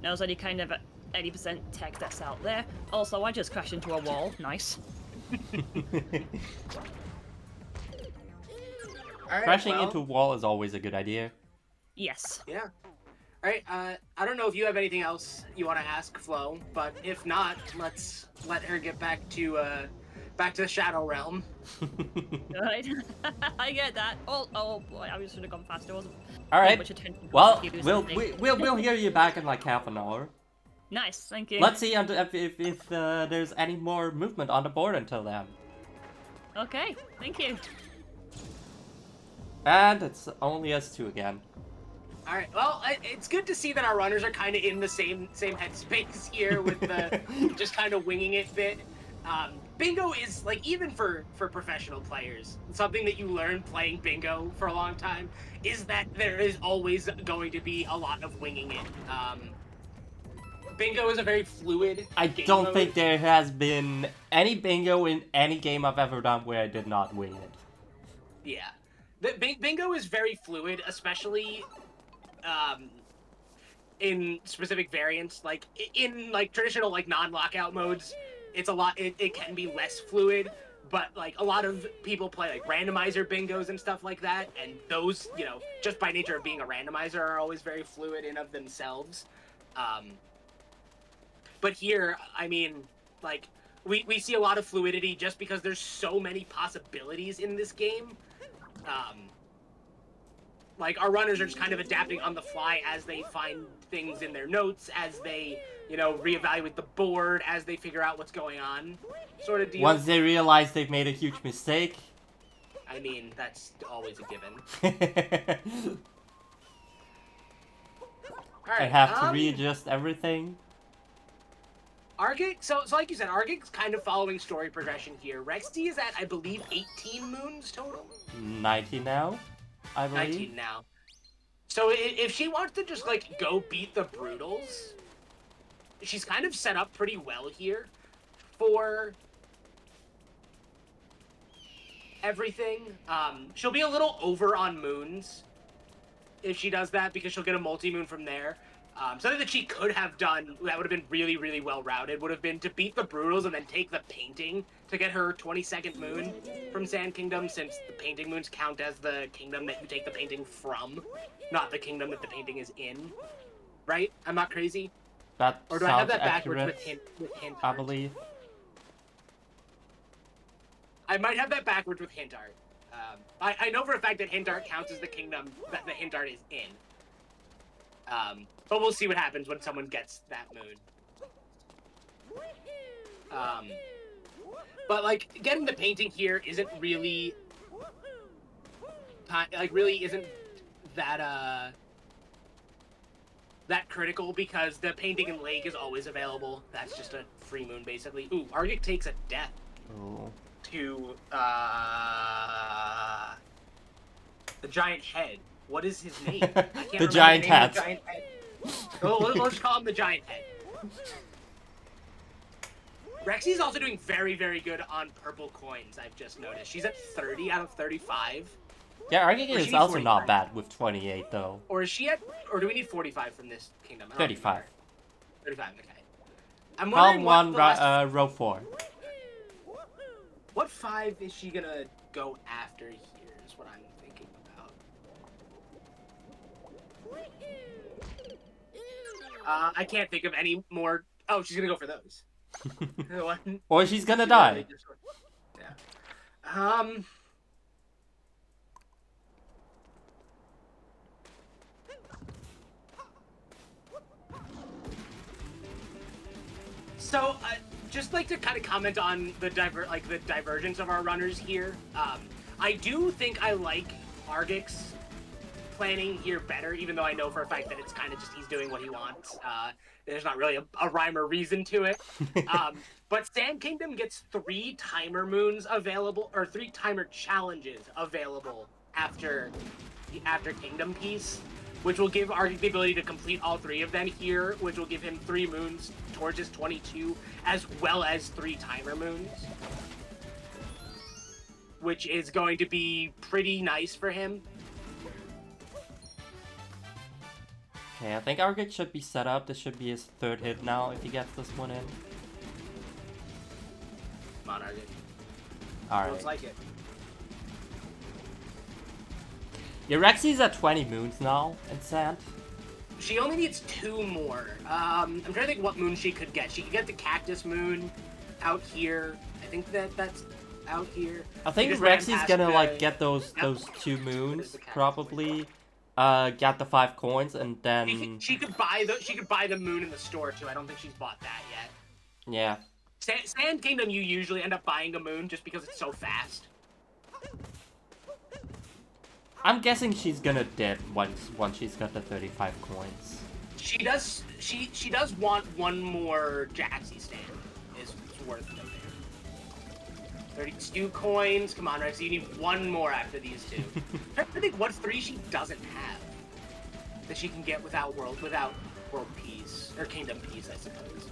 knows any kind of 80% tech that's out there. Also, I just crashed into a wall. Nice. All right, Crashing well, into a wall is always a good idea. Yes. Yeah. All right. I don't know if you have anything else you want to ask Flo, but if not, let's let her get back to the Shadow Realm. Right. I get that. Oh boy, I should have gone faster. Wasn't All paying right. much attention to Well, what he was we'll saying. hear you back in like half an hour. Nice, thank you. Let's see if there's any more movement on the board until then. Okay, thank you. And it's only us two again. All right. Well, it's good to see that our runners are kind of in the same headspace here with the just kind of winging it bit. Bingo is like, even for professional players, something that you learn playing bingo for a long time is that there is always going to be a lot of winging it. Bingo is a very fluid I game don't mode. think there has been any bingo in any game I've ever done where I did not wing it. Yeah. Bingo is very fluid, especially in specific variants. Like in like traditional like non-lockout modes, it's a lot. It can be less fluid, but like a lot of people play like randomizer bingos and stuff like that, and those, you know, just by nature of being a randomizer, are always very fluid in of themselves. But here, I mean, like we see a lot of fluidity just because there's so many possibilities in this game. Like, our runners are just kind of adapting on the fly as they find things in their notes, as they, you know, reevaluate the board, as they figure out what's going on, sort of deal. Once they realize they've made a huge mistake. I mean, that's always a given. I Alright, have to readjust everything. Argick, so like you said, Argick's kind of following story progression here. Rexy is at, I believe, 18 moons total? 90 now, I believe. 19 now. So if she wants to just, like, go beat the Brutals, she's kind of set up pretty well here for everything. She'll be a little over on moons if she does that, because she'll get a multi-moon from there. Something that she could have done that would have been really, really well routed would have been to beat the Brutals and then take the painting to get her 22nd moon from Sand Kingdom, since the painting moons count as the kingdom that you take the painting from, not the kingdom that the painting is in. Right? I'm not crazy? That Or do I have sounds that backwards accurate, with hint I art? believe. I might have that backwards with hint art. I know for a fact that hint art counts as the kingdom that the hint art is in. But we'll see what happens when someone gets that moon. But like getting the painting here isn't really isn't that that critical because the painting in lake is always available. That's just a free moon basically. Ooh, Argick takes a death Oh. to the giant head. What is his name? I can't The remember giant name of hat. the giant head. Oh, let's call him the giant head. Rexy's also doing very, very good on purple coins, I've just noticed. She's at 30 out of 35. Yeah, argick Or she is needs also 45. not bad with 28 though. Or is she at... Or do we need 45 from this kingdom? I don't 35. remember. 35, okay. I'm wondering Column 1, what the last... row 4. What 5 is she gonna go after here is what I'm thinking about. I can't think of any more... Oh, she's gonna go for those. Or she's gonna die. Yeah. So, just like to kind of comment on the divergence of our runners here. I do think I like Argick's planning here better, even though I know for a fact that it's kind of just he's doing what he wants. There's not really a rhyme or reason to it. But Sand Kingdom gets 3 timer moons available, or 3 timer challenges available after Kingdom Piece, which will give Argick the ability to complete all 3 of them here, which will give him 3 moons towards his 22, as well as 3 timer moons, which is going to be pretty nice for him. Okay, I think argick should be set up. This should be his 3rd hit now if he gets this one in. Come on, Argick. Alright. Looks like it. Yeah, Rexy's at 20 moons now in sand. She only needs 2 more. I'm trying to think what moon she could get. She could get the cactus moon out here. I think that's out here. I think just ran Rexy's past gonna the- like get those 2 What is moons the cactus? probably. Get the 5 coins and then She could buy the moon in the store too. I don't think she's bought that yet. yeah. Sand Kingdom, you usually end up buying a moon just because it's so fast. I'm guessing she's gonna dip once she's got the 35 coins. She does want one more Jaxie stand. It's worth it there. 32 coins. Come on, Rexy. You need 1 more after these 2. I think what 3 she doesn't have that she can get without world peace or kingdom peace, I suppose.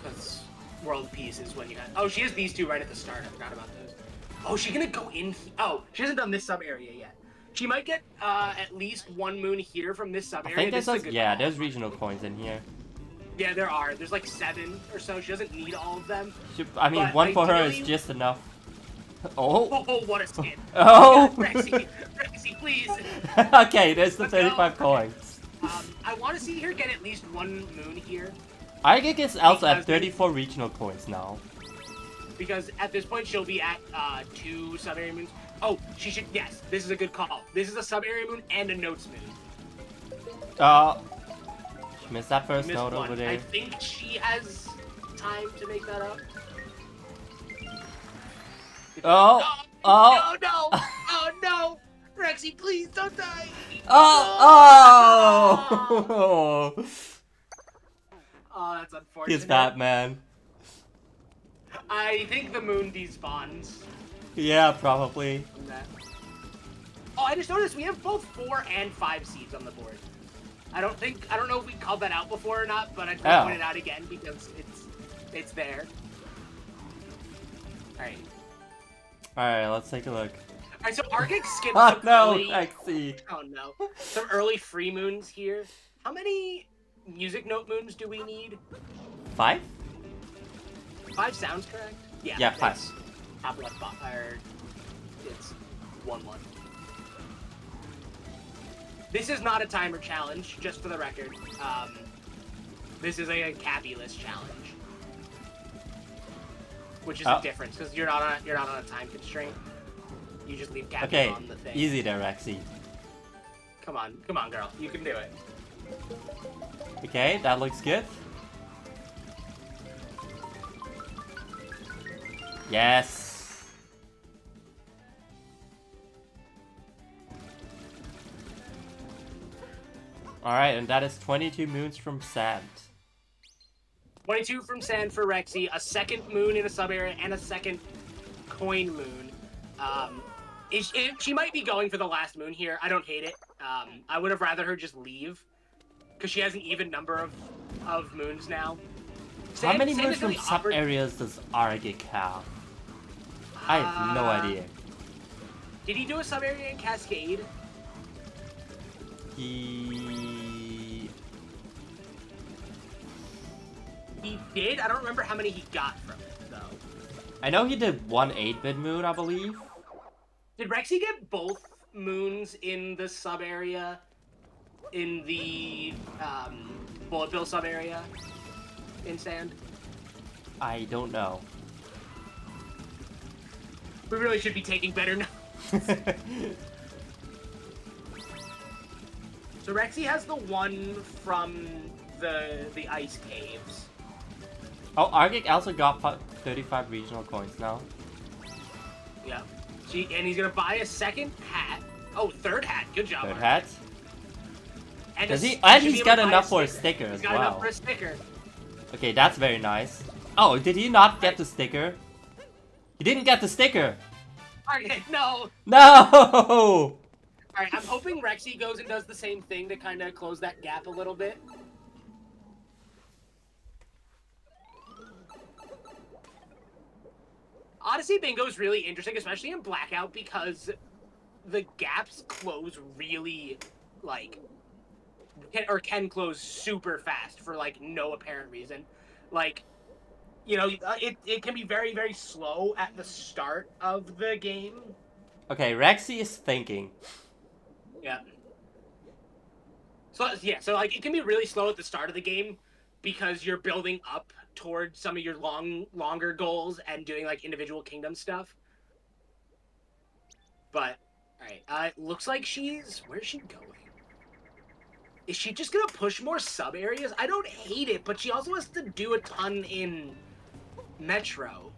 Because world peace is when you have. Oh, she has these 2 right at the start. I forgot about those. Oh, she's gonna go in. Oh, she hasn't done this sub area yet. She might get at least 1 moon here from this sub I area. think there's regional coins in here. Yeah, there are. There's like 7 or so. She doesn't need all of them. I mean, But 1 for her is ideally- just enough. Oh. Oh, what a skin. Oh. Rexy, please. Okay, there's the Let's go. 35 coins. I want to see her get at least 1 moon here. Argick is also at Because- 34 regional coins now. Because at this point, she'll be at 2 sub-area moons. Oh, she should... Yes, this is a good call. This is a sub-area moon and a notes moon. She missed that first Missed note 1. over there. I think she has time to make that up. Oh. Oh. No, no! Oh, no! Rexy, please don't die! Oh! Oh! Oh, that's unfortunate. He's Batman. I think the moon despawns Yeah, probably. from that. Oh, I just noticed we have both 4 and 5 seeds on the board. I don't know if we called that out before or not, but I just want to point it out again because it's there. Alright. Alright, let's take a look. Alright, so Argick skipped Oh some no, early... Rexy. Oh no. Some early free moons here. How many music note moons do we need? 5? 5 sounds correct? Yeah, 5. that's top left or it's 1-1. This is not a timer challenge, just for the record. This is a Cappy list challenge. Which is a difference, because you're not on a time constraint. You just leave Cappy Okay, on the thing. easy there, Rexy. Come on, girl. You can do it. Okay, that looks good. Yes. Alright, and that is 22 moons from Sand. 22 from Sand for Rexy, a second moon in a sub-area, and a second coin moon. She might be going for the last moon here. I don't hate it. I would have rather her just leave, because she has an even number of moons now. How many Sand moons is from really sub-areas does argick have? I have no idea. Did he do a sub-area in Cascade? He did? I don't remember how many he got from it, though. I know he did one 8-bit moon, I believe. Did Rexy get both moons in the sub-area? In the Bullet Bill sub-area? In Sand? I don't know. We really should be taking better notes. So Rexy has the one from the ice caves. Oh, argick also got 35 regional coins now. Yeah. And he's gonna buy a second hat. Oh, third hat. Good job. Third Argick. hat. And Does he? should And be he's able got to buy enough for a sticker as He's got enough well. for a sticker. Okay, that's very nice. Oh, did he not get the sticker? He didn't get the sticker! Argick, no! No! Alright, I'm hoping Rexy goes and does the same thing to kind of close that gap a little bit. Odyssey Bingo is really interesting, especially in Blackout, because the gaps close really, like, can close super fast for, like, no apparent reason. Like, you know, it can be very, very slow at the start of the game. Okay, Rexy is thinking. Yeah. So, yeah, so, like, it can be really slow at the start of the game because you're building up towards some of your longer goals and doing, like, individual kingdom stuff. But, alright, it looks like where's she going? Is she just gonna push more sub-areas? I don't hate it, but she also has to do a ton in Metro.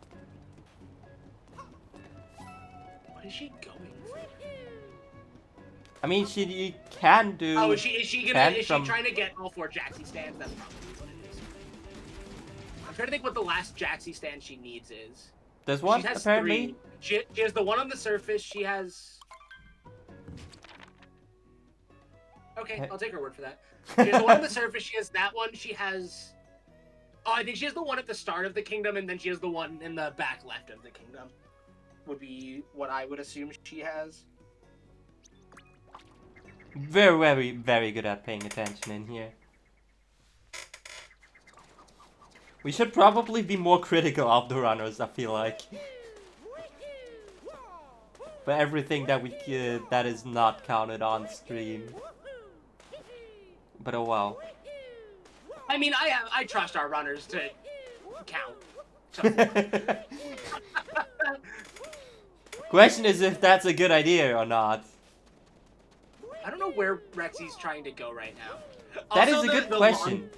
What is she going for? I mean, she can do... Oh, is she trying to get all 4 Jaxi stands? That's probably what it is. I'm trying to think what the last Jaxi stand she needs is. There's one, She has apparently. 3. She has the one on the surface. She has... Okay, I'll take her word for that. She has the one on the surface. She has that one. She has... Oh, I think she has the one at the start of the kingdom, and then she has the one in the back left of the kingdom. Would be what I would assume she has. Very, very, very good at paying attention in here. We should probably be more critical of the runners, I feel like. For everything that that is not counted on stream. But oh well. I mean, I trust our runners to count. Question is if that's a good idea or not. I don't know where Rexy's trying to go right now. That Also, is a good question.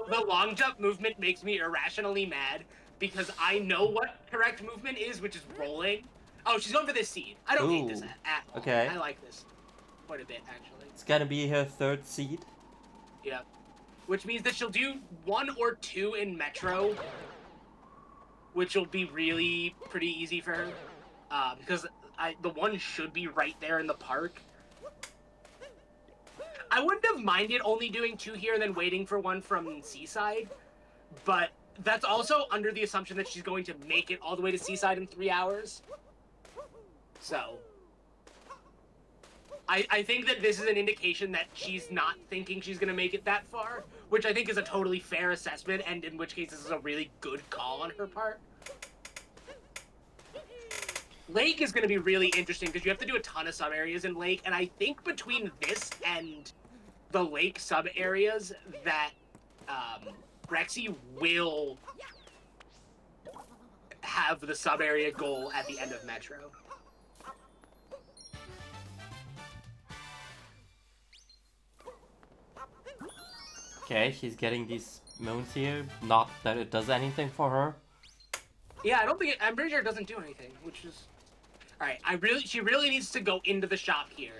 The long jump movement makes me irrationally mad because I know what correct movement is, which is rolling. Oh, she's going for this seed. I don't hate this at all. Okay. I like this quite a bit, actually. It's gonna be her 3rd seed. Yep. Which means that she'll do 1 or 2 in Metro, which will be really pretty easy for her. Because the one should be right there in the park. I wouldn't have minded only doing 2 here and then waiting for 1 from Seaside, but that's also under the assumption that she's going to make it all the way to Seaside in 3 hours. So, I think that this is an indication that she's not thinking she's going to make it that far, which I think is a totally fair assessment, and in which case this is a really good call on her part. Lake is going to be really interesting because you have to do a ton of sub-areas in Lake, and I think between this and the Lake sub-areas that Rexy will have the sub-area goal at the end of Metro. Okay, she's getting these moons here. Not that it does anything for her. Yeah, I don't think I'm pretty sure it doesn't do anything, which is all right. She really needs to go into the shop here.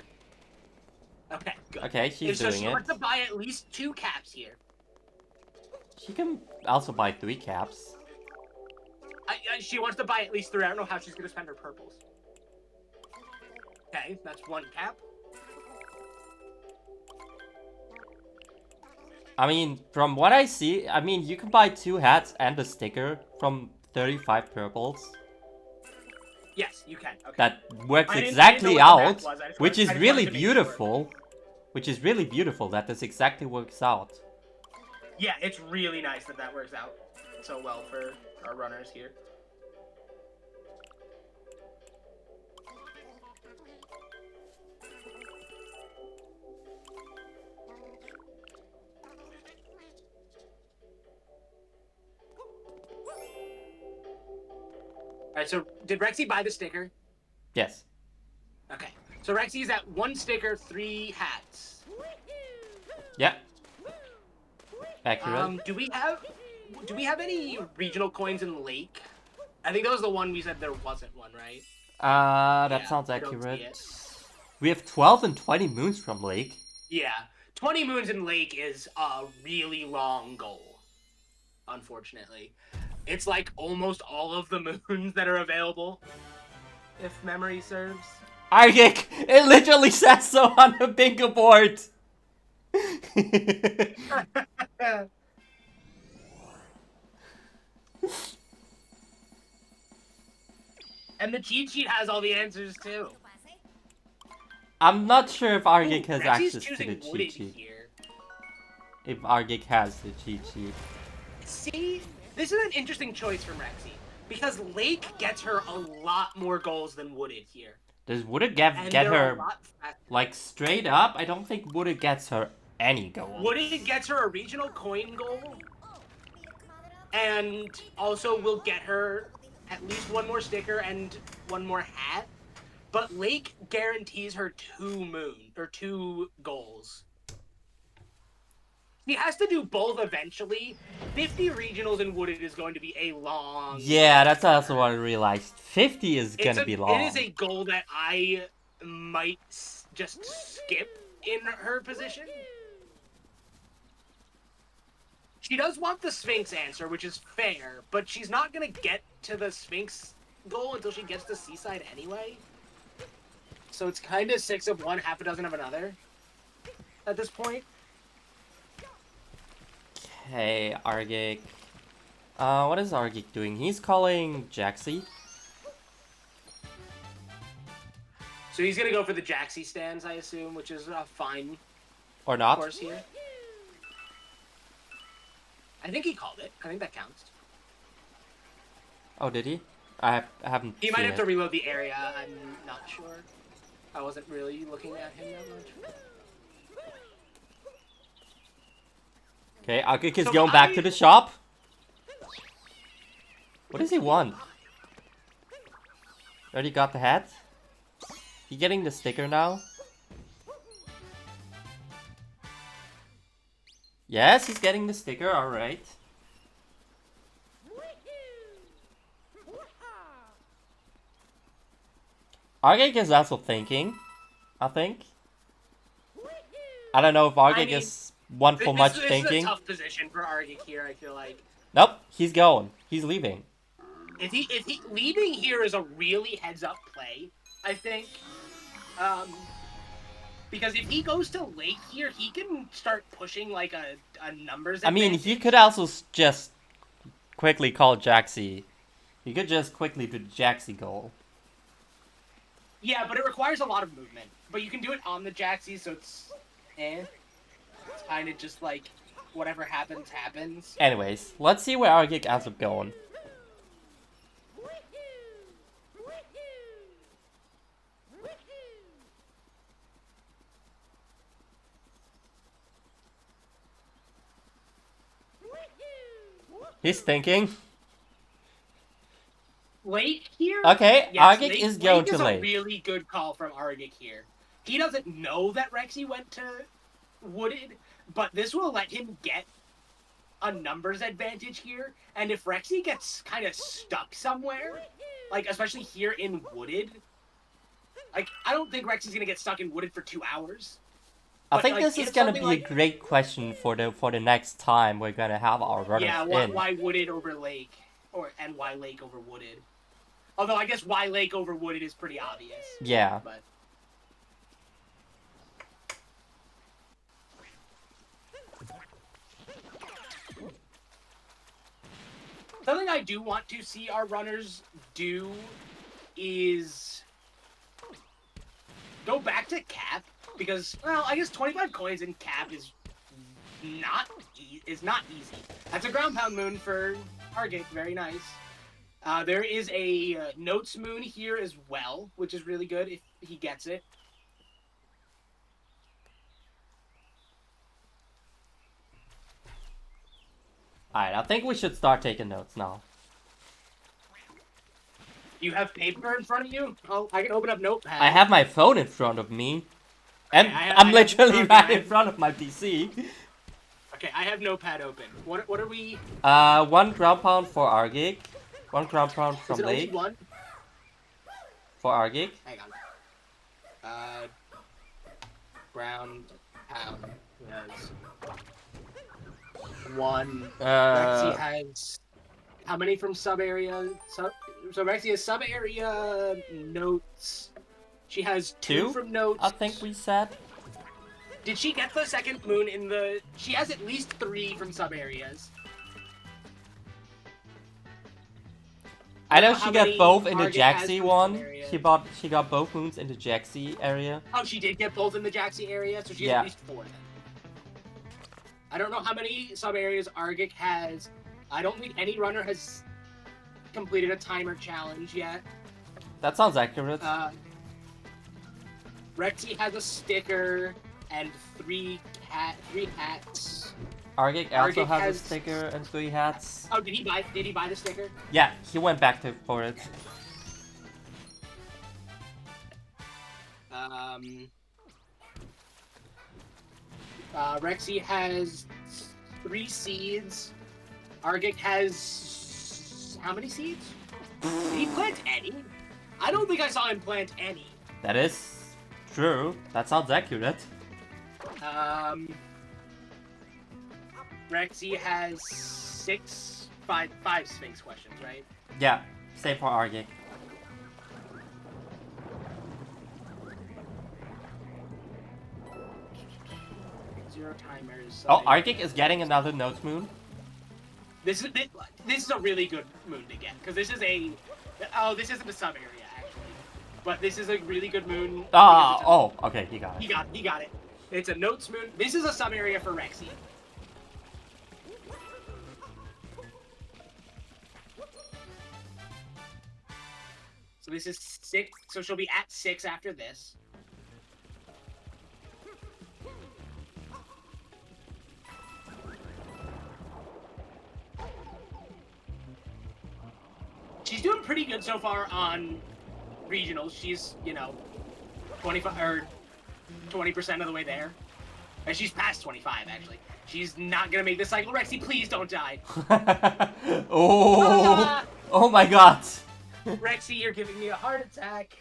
Okay, good. Okay, she's doing she it. wants to buy at least 2 caps here. She can also buy 3 caps. She wants to buy at least 3. I don't know how she's gonna spend her purples. Okay, that's 1 cap. I mean, from what I see, I mean, you can buy 2 hats and a sticker from 35 purples. Yes, you can. Okay. That works I didn't know exactly what the math out, was. I just which is wanted really to make sure. beautiful. Which is really beautiful that this exactly works out. Yeah, it's really nice that that works out so well for our runners here. Alright, so did Rexy buy the sticker? Yes. Okay. So Rexy's at 1 sticker, 3 hats. Yeah. Accurate. Do we have any regional coins in Lake? I think that was the one we said there wasn't one, right? That Yeah, sounds I don't see accurate. it. We have 12 and 20 moons from Lake. Yeah. 20 moons in Lake is a really long goal, unfortunately. It's like almost all of the moons that are available, if memory serves. Argick! It literally says so on the bingo board! And the cheat sheet has all the answers too. I'm not sure if Argick has Rexy's access to choosing the wooded cheat sheet. here. If Argick has the cheat sheet. See, this is an interesting choice from Rexy. Because Lake gets her a lot more goals than Wooded here. Does Wooded And get they're her, a lot faster. like, straight up? I don't think Wooded gets her any gold. Wooded gets her a regional coin goal. And also will get her at least 1 more sticker and 1 more hat. But Lake guarantees her 2 goals. He has to do both eventually. 50 regionals in Wooded is going to be a long... Yeah, that's also what I realized. 50 is gonna be long. It is a goal that I might just skip in her position. She does want the Sphinx answer, which is fair, but she's not going to get to the Sphinx goal until she gets to Seaside anyway. So it's kind of 6 of one, half a dozen of another at this point. Okay, Argick. What is Argick doing? He's calling Jaxie. So he's going to go for the Jaxie stands, I assume, which is fine Or not? course here. I think he called it. I think that counts. Oh, did he? I haven't He seen might have to it. reload the area. I'm not sure. I wasn't really looking at him that much. Okay, Argick is So going back to the shop. What does he want? Already got the hat? He getting the sticker now? Yes, he's getting the sticker, alright. Argick is also thinking, I think. I don't know if Argick mean, is one for much this thinking. is a tough position for Argick here, I feel like. Nope, he's going. He's leaving. If he leaving here is a really heads-up play, I think. Because if he goes to late here, he can start pushing like a numbers. I mean, advantage. he could also just quickly call Jaxie. He could just quickly do the Jaxie goal. Yeah, but it requires a lot of movement. But you can do it on the Jaxie, so it's It's kind of just like whatever happens, happens. Anyways, let's see where Argick ends up going. He's thinking. Lake here? Okay, Yes, Argick Lake- is going to Lake is a late. really good call from Argick here. He doesn't know that Rexy went to Wooded, but this will let him get a numbers advantage here, and if Rexy gets kind of stuck somewhere, like especially here in Wooded, like I don't think Rexy's gonna get stuck in Wooded for 2 hours. I But, think like, this is if gonna something be like- a great question for the next time we're gonna have our runners Yeah, in. why Wooded over Lake, and why Lake over Wooded? Although I guess why Lake over Wooded is pretty obvious. Yeah. But something I do want to see our runners do is go back to cap, because, well, I guess 25 coins in cap is not easy. That's a ground pound moon for argick, very nice. There is a notes moon here as well, which is really good if he gets it. Alright, I think we should start taking notes now. You have paper in front of you? Oh, I can open up Notepad. I have my phone in front of me. And Okay, I I'm have- literally okay, right I in have- front of my PC. Okay, I have Notepad open. What are we? 1 ground pound for argick. 1 ground pound Is from it only Lake one? for argick. Hang on. Ground pound has one. Rexy has how many from sub area? So Rexy has sub area notes. She has 2 2? from notes. I think we said. Did she get the second moon in the? She has at least 3 from sub areas. I know How she got many both in the Argick has Jaxi from one. areas? She got both moons in the Jaxi area. Oh, she did get both in the Jaxi area, so she has Yeah. at least 4 then. I don't know how many sub areas argick has. I don't think any runner has completed a timer challenge yet. That sounds accurate. Rexy has a sticker and 3 hats. Argick also Argick has has- a sticker and 3 hats. Oh, did he buy the sticker? Yeah, he went back for it. Rexy has 3 seeds. Argick has how many seeds? Did he plant any? I don't think I saw him plant any. That is true. That sounds accurate. Rexy has 5 Sphinx questions, right? Yeah, same for Argick. Zero timers. Oh, Argick is getting another notes moon. This is a really good moon to get, because this is a... Oh, this isn't a sub area, actually. But this is a really good moon. because it's Okay, he got it. He got it. It's a notes moon. This is a sub area for Rexy. So this is 6, so she'll be at 6 after this. She's doing pretty good so far on regionals. She's, 25 or 20% of the way there. And she's past 25 actually. She's not gonna make this cycle. Rexy, please don't die. Oh! Oh my god! Rexy, you're giving me a heart attack.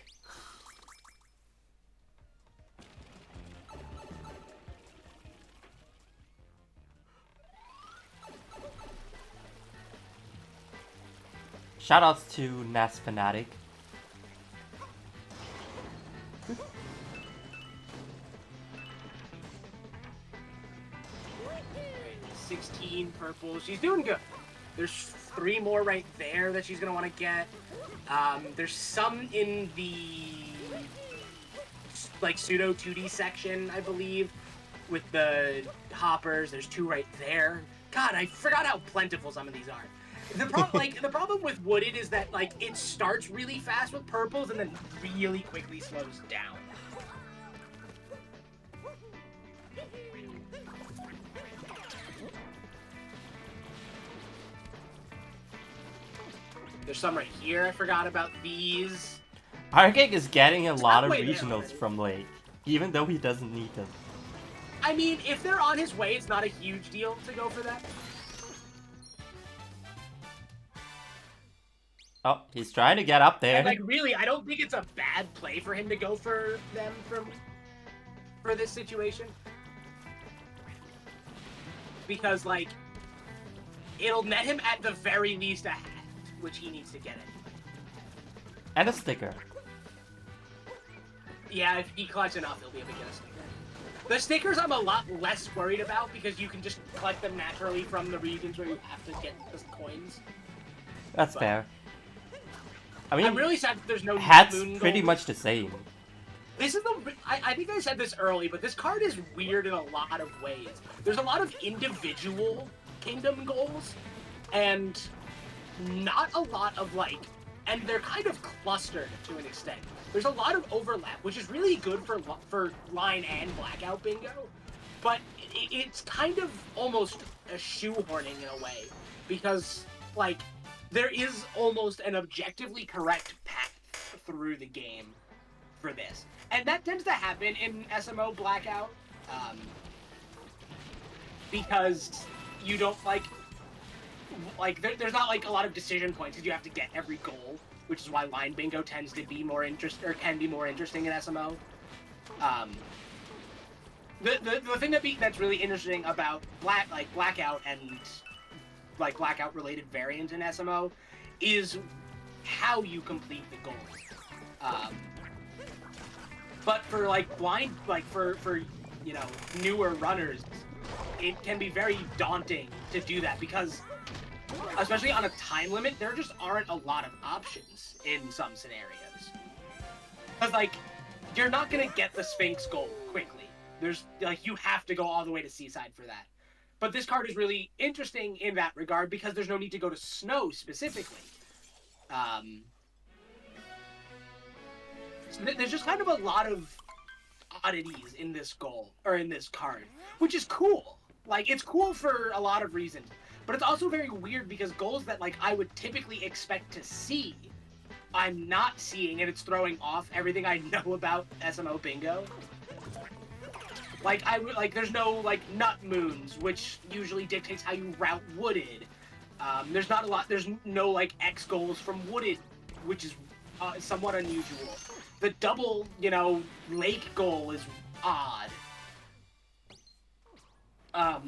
Shoutouts to NAS Fanatic. 16 purple. She's doing good. There's 3 more right there that she's gonna want to get. There's some in the pseudo 2D section, I believe, with the hoppers. There's 2 right there. God, I forgot how plentiful some of these are. The problem with Wooded is that it starts really fast with purples and then really quickly slows down. There's some right here. I forgot about these. Argick is getting a lot of halfway there regionals already. from Lake, even though he doesn't need them. I mean, if they're on his way, it's not a huge deal to go for that. Oh, he's trying to get up there. And, like, really, I don't think it's a bad play for him to go for them for this situation. Because, like, it'll net him at the very least a hat, which he needs to get anyway. And a sticker. Yeah, if he collects enough, he'll be able to get a sticker. The stickers I'm a lot less worried about because you can just collect them naturally from the regions where you have to get the coins. That's fair. I mean, I'm really sad that there's no hat's moon pretty gold. much the same. This is I think I said this early, but this card is weird in a lot of ways. There's a lot of individual kingdom goals, and not a lot of, like, and they're kind of clustered to an extent. There's a lot of overlap, which is really good for line and blackout bingo, but it's kind of almost a shoehorning in a way, because, like, there is almost an objectively correct path through the game for this. And that tends to happen in SMO Blackout, because you don't, there's not, like, a lot of decision points because you have to get every goal, which is why line bingo tends to be more can be more interesting in SMO. The thing that's really interesting about Blackout and, like, Blackout related variants in SMO is how you complete the goal. But for, like, for you know, newer runners, it can be very daunting to do that because, especially on a time limit, there just aren't a lot of options in some scenarios. Because, like, you're not gonna get the Sphinx goal quickly. There's, like, you have to go all the way to Seaside for that. But this card is really interesting in that regard because there's no need to go to Snow specifically. So there's just kind of a lot of oddities in this goal, or in this card, which is cool. Like, it's cool for a lot of reasons, but it's also very weird because goals that, like, I would typically expect to see, I'm not seeing, and it's throwing off everything I know about SMO Bingo. Like, there's no, like, nut moons, which usually dictates how you route wooded. There's no, like, X goals from wooded, which is somewhat unusual. The double, you know, lake goal is odd.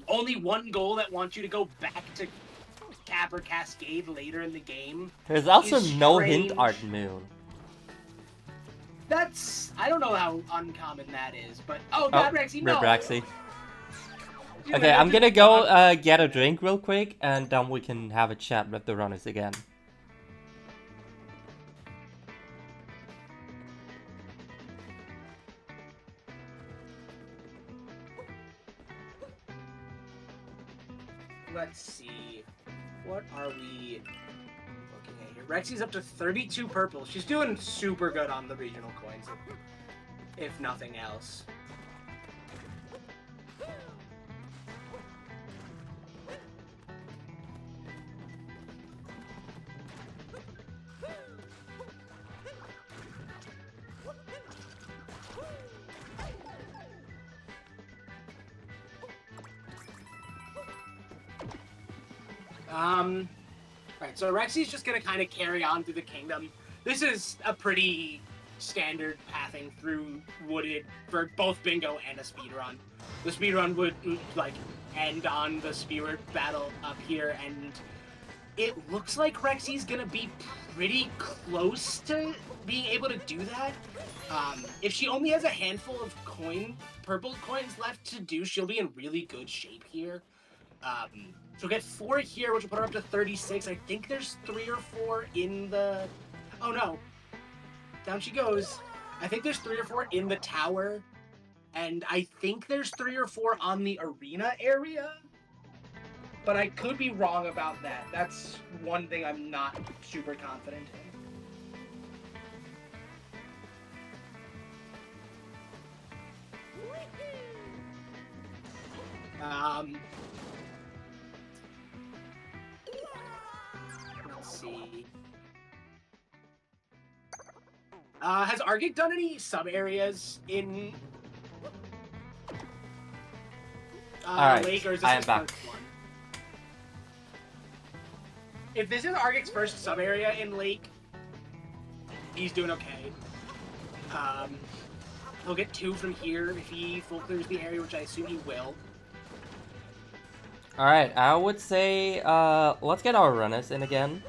Only one goal that wants you to go back to Cap or Cascade later in the game. There's also is no strange. hint art moon. I don't know how uncommon that is, but, God, Rexy, no! Rexy. Dude, Okay, I'm gonna go get a drink real quick, and then we can have a chat with the runners again. Let's see. What are we looking at here? Rexy's up to 32 purple. She's doing super good on the regional coins, if nothing else. Right, so Rexy's just gonna kind of carry on through the kingdom. This is a pretty standard pathing through wooded for both bingo and a speedrun. The speedrun would, like, end on the Spearward battle up here, and it looks like Rexy's gonna be pretty close to being able to do that. If she only has a handful of purple coins left to do, she'll be in really good shape here. She'll get 4 here, which will put her up to 36. I think there's 3 or 4 in the... Oh, no. Down she goes. I think there's 3 or 4 in the tower. And I think there's 3 or 4 on the arena area. But I could be wrong about that. That's one thing I'm not super confident in. Let's see. Has Argick done any sub-areas in Alright, Lake, or is this I am his back. first one? if this is argick's first sub area in Lake, he's doing okay. He'll get 2 from here if he full clears the area, which I assume he will. Alright, I would say, let's get our runners in again.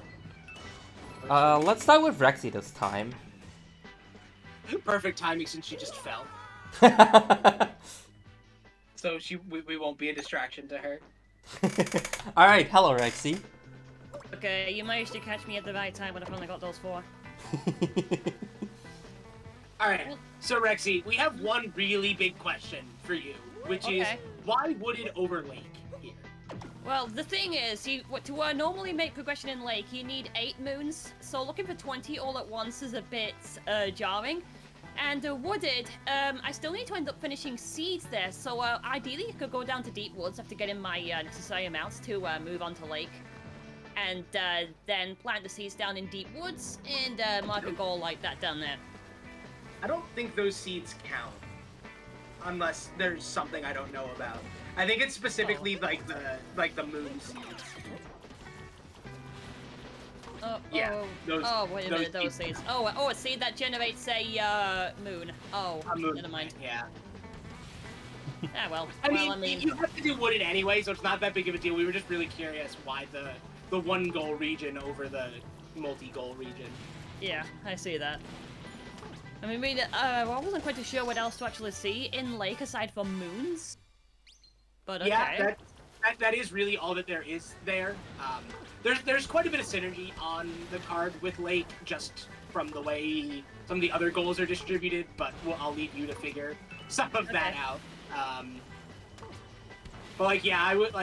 Let's start with Rexy this time. Perfect timing since she just fell. So we won't be a distraction to her. Alright, hello Rexy. Okay, you managed to catch me at the right time when I finally got those 4. Alright, so Rexy, we have one really big question for you, which is, why Wooded over Lake here? Well, the thing is, to normally make progression in Lake, you need 8 moons, so looking for 20 all at once is a bit jarring. And Wooded, I still need to end up finishing seeds there, so ideally I could go down to Deep Woods after getting my necessary amounts to move on to Lake. And then plant the seeds down in Deep Woods and mark a goal like that down there. I don't think those seeds count, unless there's something I don't know about. I think it's specifically like the moon seeds. Yeah, wait a minute, those seeds. Oh, a seed that generates a moon. Oh, a moon, never mind. Yeah. Ah, well. I mean, you have to do Wooded anyway, so it's not that big of a deal. We were just really curious why the one goal region over the multi-goal region. Yeah, I see that. I mean, I wasn't quite too sure what else to actually see in Lake aside from moons. But okay. Yeah, that is really all that there is there. There's quite a bit of synergy on the card with Lake, just from the way some of the other goals are distributed, but I'll leave you to figure some of that out. But like, yeah, I would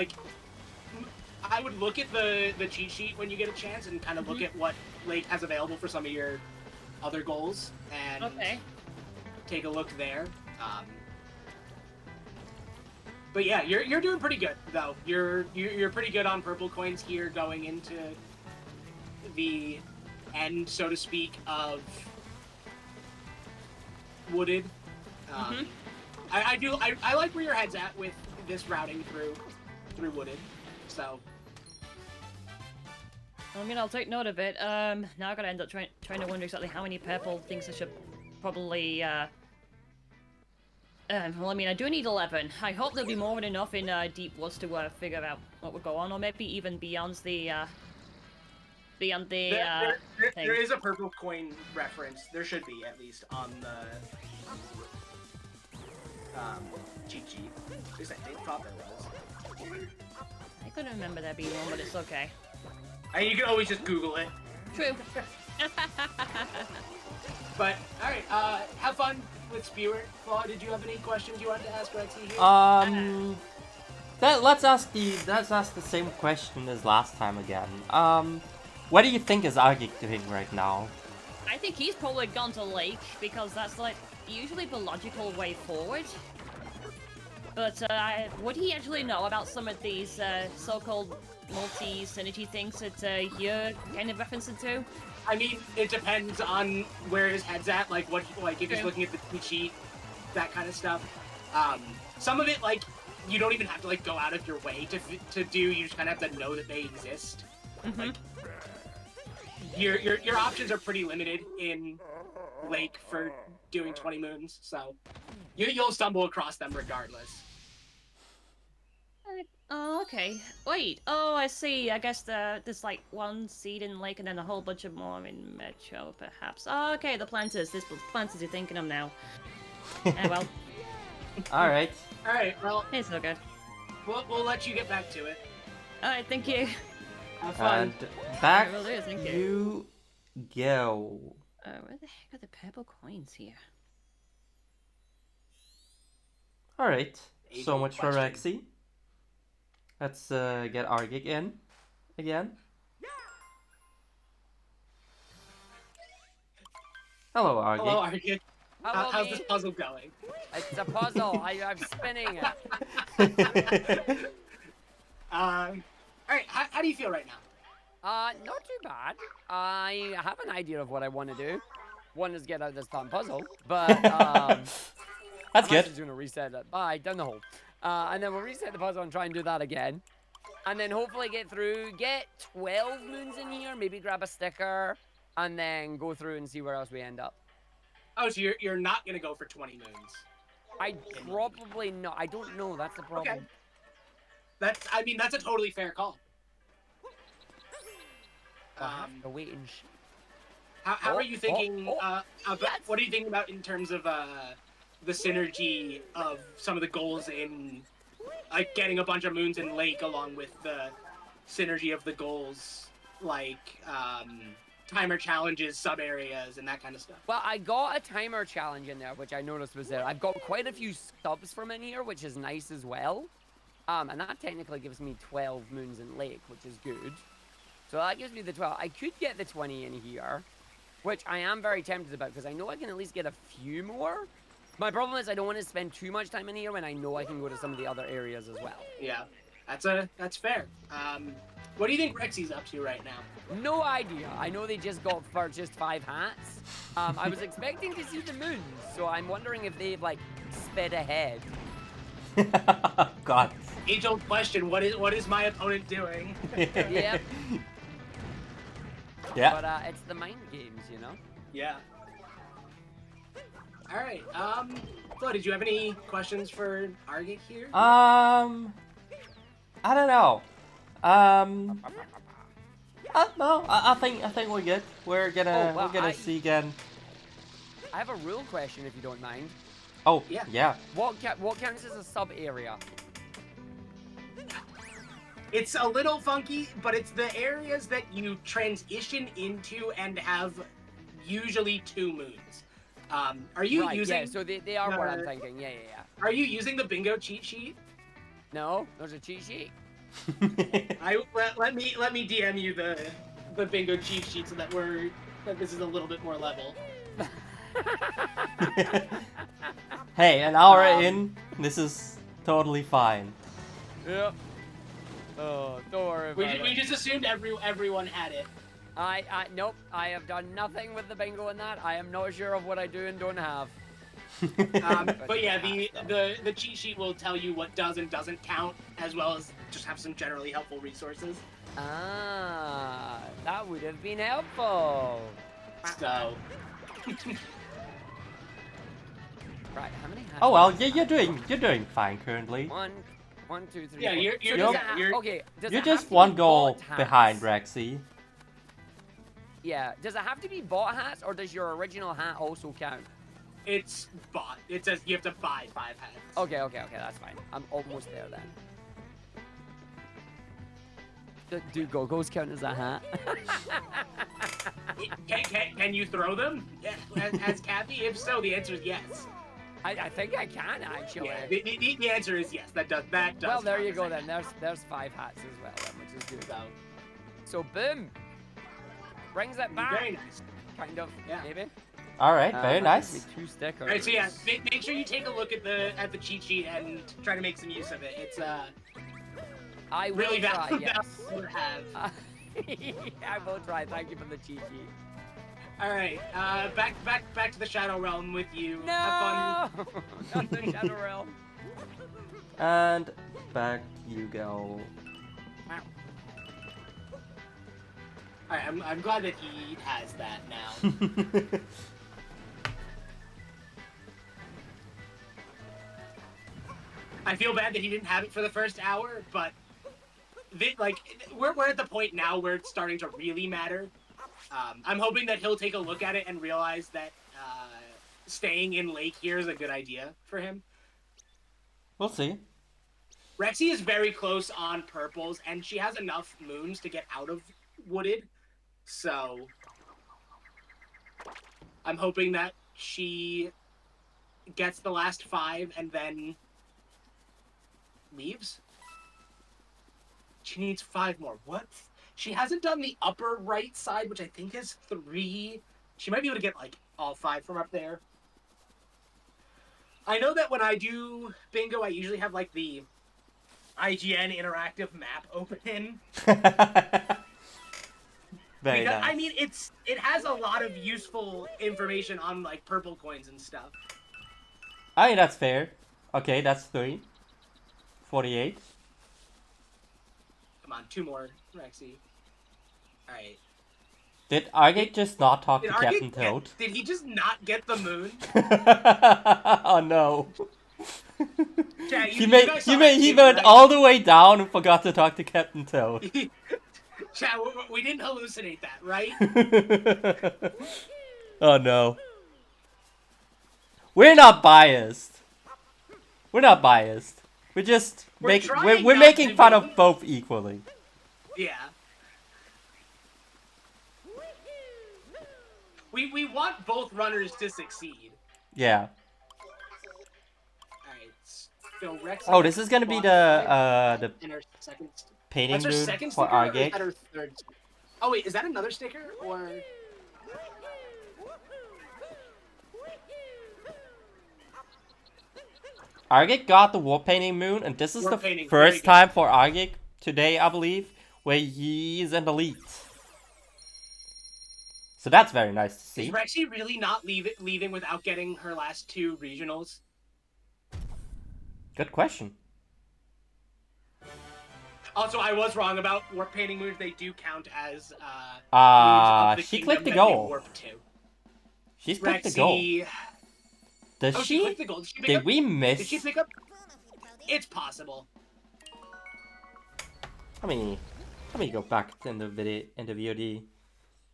look at the cheat sheet when you get a chance and kind of look at what Lake has available for some of your other goals and take a look there. But yeah, you're doing pretty good though. You're pretty good on purple coins here going into the end, so to speak, of Wooded. I like where your head's at with this routing through Wooded. So I mean, I'll take note of it. Now I gotta end up trying to wonder exactly how many purple things I should probably well, I mean, I do need 11. I hope there'll be more than enough in Deep Woods to figure out what would go on, or maybe even beyond the there thing. is a purple coin reference. There should be, at least, on the cheat sheet. At least I thought there was. I couldn't remember there being one, but it's okay. And you can always just Google it. True. But alright, have fun with Spewer. Claw, did you have any questions you wanted to ask Rexy here? Let's ask the same question as last time again. What do you think is argick doing right now? I think he's probably gone to Lake because that's like usually the logical way forward. But would he actually know about some of these so-called multi-synergy things that you're kind of referencing to? I mean, it depends on where his head's at, like if he's looking at the cheat sheet, that kind of stuff. Some of it, like, you don't even have to like go out of your way to do. You just kind of have to know that they exist. Like, your options are pretty limited in Lake for doing 20 moons, so you'll stumble across them regardless. Oh, okay. Wait. Oh, I see. I guess there's like one seed in Lake and then a whole bunch of more in Metro, perhaps. Oh, okay, the planters. This planters you're thinking of now. Well. Alright. Alright, well... It's so good. We'll let you get back to it. Alright, thank you. Have fun. And back Thank you go. Where the heck are the purple coins here? Alright, so Able much for question. Rexy. Let's get argick in again. Hello, argick. Hello, Argick. Hello, How's me. this puzzle going? It's a puzzle. I'm spinning it. Alright, how do you feel right now? Not too bad. I have an idea of what I want to do. One is get out this damn puzzle, but That's I'm good. actually going to reset it. Bye, down the hole. And then we'll reset the puzzle and try and do that again. and then hopefully get through, get 12 moons in here, maybe grab a sticker, and then go through and see where else we end up. Oh, so you're not gonna go for 20 moons? I probably not. I don't know. That's the problem. Okay. That's a totally fair call. I'll have to wait and How are you thinking yes. what are you thinking about in terms of the synergy of some of the goals in like getting a bunch of moons in Lake along with the synergy of the goals like timer challenges, sub areas, and that kind of stuff? Well, I got a timer challenge in there, which I noticed was there. I've got quite a few subs from in here, which is nice as well. And that technically gives me 12 moons in Lake, which is good. So that gives me the 12. I could get the 20 in here, which I am very tempted about because I know I can at least get a few more. My problem is I don't want to spend too much time in here when I know I can go to some of the other areas as well. Yeah, that's fair. What do you think Rexy's up to right now? No idea. I know they just got purchased 5 hats. I was expecting to see the moons, so I'm wondering if they've like sped ahead. God. Age-old question: What is my opponent doing? Yep. Yeah. But it's the mind games, you know. Yeah. All right. Flo, did you have any questions for Argick here? I don't know. No, I think we're good. We're gonna see again. I have a rule question, if you don't mind. Oh Yeah. yeah. What counts as a sub area? It's a little funky, but it's the areas that you transition into and have usually 2 moons. Are you Right, using? yeah, so they are what I'm thinking. Yeah. Are you using the bingo cheat sheet? No, there's a cheat sheet. Let me DM you the bingo cheat sheet so that this is a little bit more level. Hey, an hour in, this is totally fine. Yep. Oh, don't worry about it. We just assumed everyone had it. Nope. I have done nothing with the bingo in that. I am not sure of what I do and don't have. But yeah, the cheat sheet will tell you what does and doesn't count, as well as just have some generally helpful resources. Ah, that would have been helpful. So. Right, how many hats? Oh well, yeah, you're doing fine currently. 1, 2, 3. Yeah, 4. you're okay. Does You're it just have to one be goal bought hats? behind Rexy. Yeah. Does it have to be bought hats, or does your original hat also count? It's bought. It says you have to buy 5 hats. Okay, that's fine. I'm almost there then. Do go-go's count as a hat? Can you throw them? Yeah, as Kathy? If so, the answer is yes. I think I can actually. Yeah, the answer is yes. That does. Well, there count you as go a then. hat. There's 5 hats as well then, which is good. So, So boom, brings it back. very nice. Kind of, Yeah. maybe. All right, very That gives nice. me 2 stickers. All right, so yeah, make sure you take a look at the cheat sheet and try to make some use of it. It's I will really try. valuable Yes. to have. I will try. Thank you for the cheat sheet. All right, back to the Shadow Realm with you. No, Have fun. not the Shadow Realm. And back you go. All right, I'm glad that he has that now. I feel bad that he didn't have it for the first hour, but we're at the point now where it's starting to really matter. I'm hoping that he'll take a look at it and realize that staying in Lake here is a good idea for him. We'll see. Rexy is very close on purples, and she has enough moons to get out of Wooded. So I'm hoping that she gets the last 5 and then leaves. She needs 5 more. What? She hasn't done the upper right side, which I think is 3. She might be able to get like all 5 from up there. I know that when I do bingo, I usually have like the IGN interactive map open. Very Because, nice. I mean, it has a lot of useful information on like purple coins and stuff. I mean, that's fair. Okay, that's 3. 48. Come on, 2 more, Rexy. Alright. Did argick just not talk Did to Captain Argick Toad? did he just not get the moon? Oh no. Chat, He guys saw that he too, went right? all the way down and forgot to talk to Captain Toad. Chat, we didn't hallucinate that, right? Oh no. We're not biased. We're not biased. We're just we're not making to fun be. of both equally. Yeah. We want both runners to succeed. Yeah. Alright, so Rexy. Oh, this is gonna be the and her second. painting That's her moon second for sticker, or is argick. that her third? Oh wait, is that another sticker or? Argick got the war painting moon, and this is War the painting, first very good. time for Argick today, I believe, where he's in the lead. So that's very nice to see. Is Rexy really not leaving without getting her last 2 regionals? Good question. Also, I was wrong about warp painting moons. They do count as moons of the She kingdom clicked the that goal. they warp to. She's clicked the goal. Rexy. Does Oh, she clicked the goal. Did she pick Did up? we miss? Did she pick up? It's possible. Let me go back in the VOD.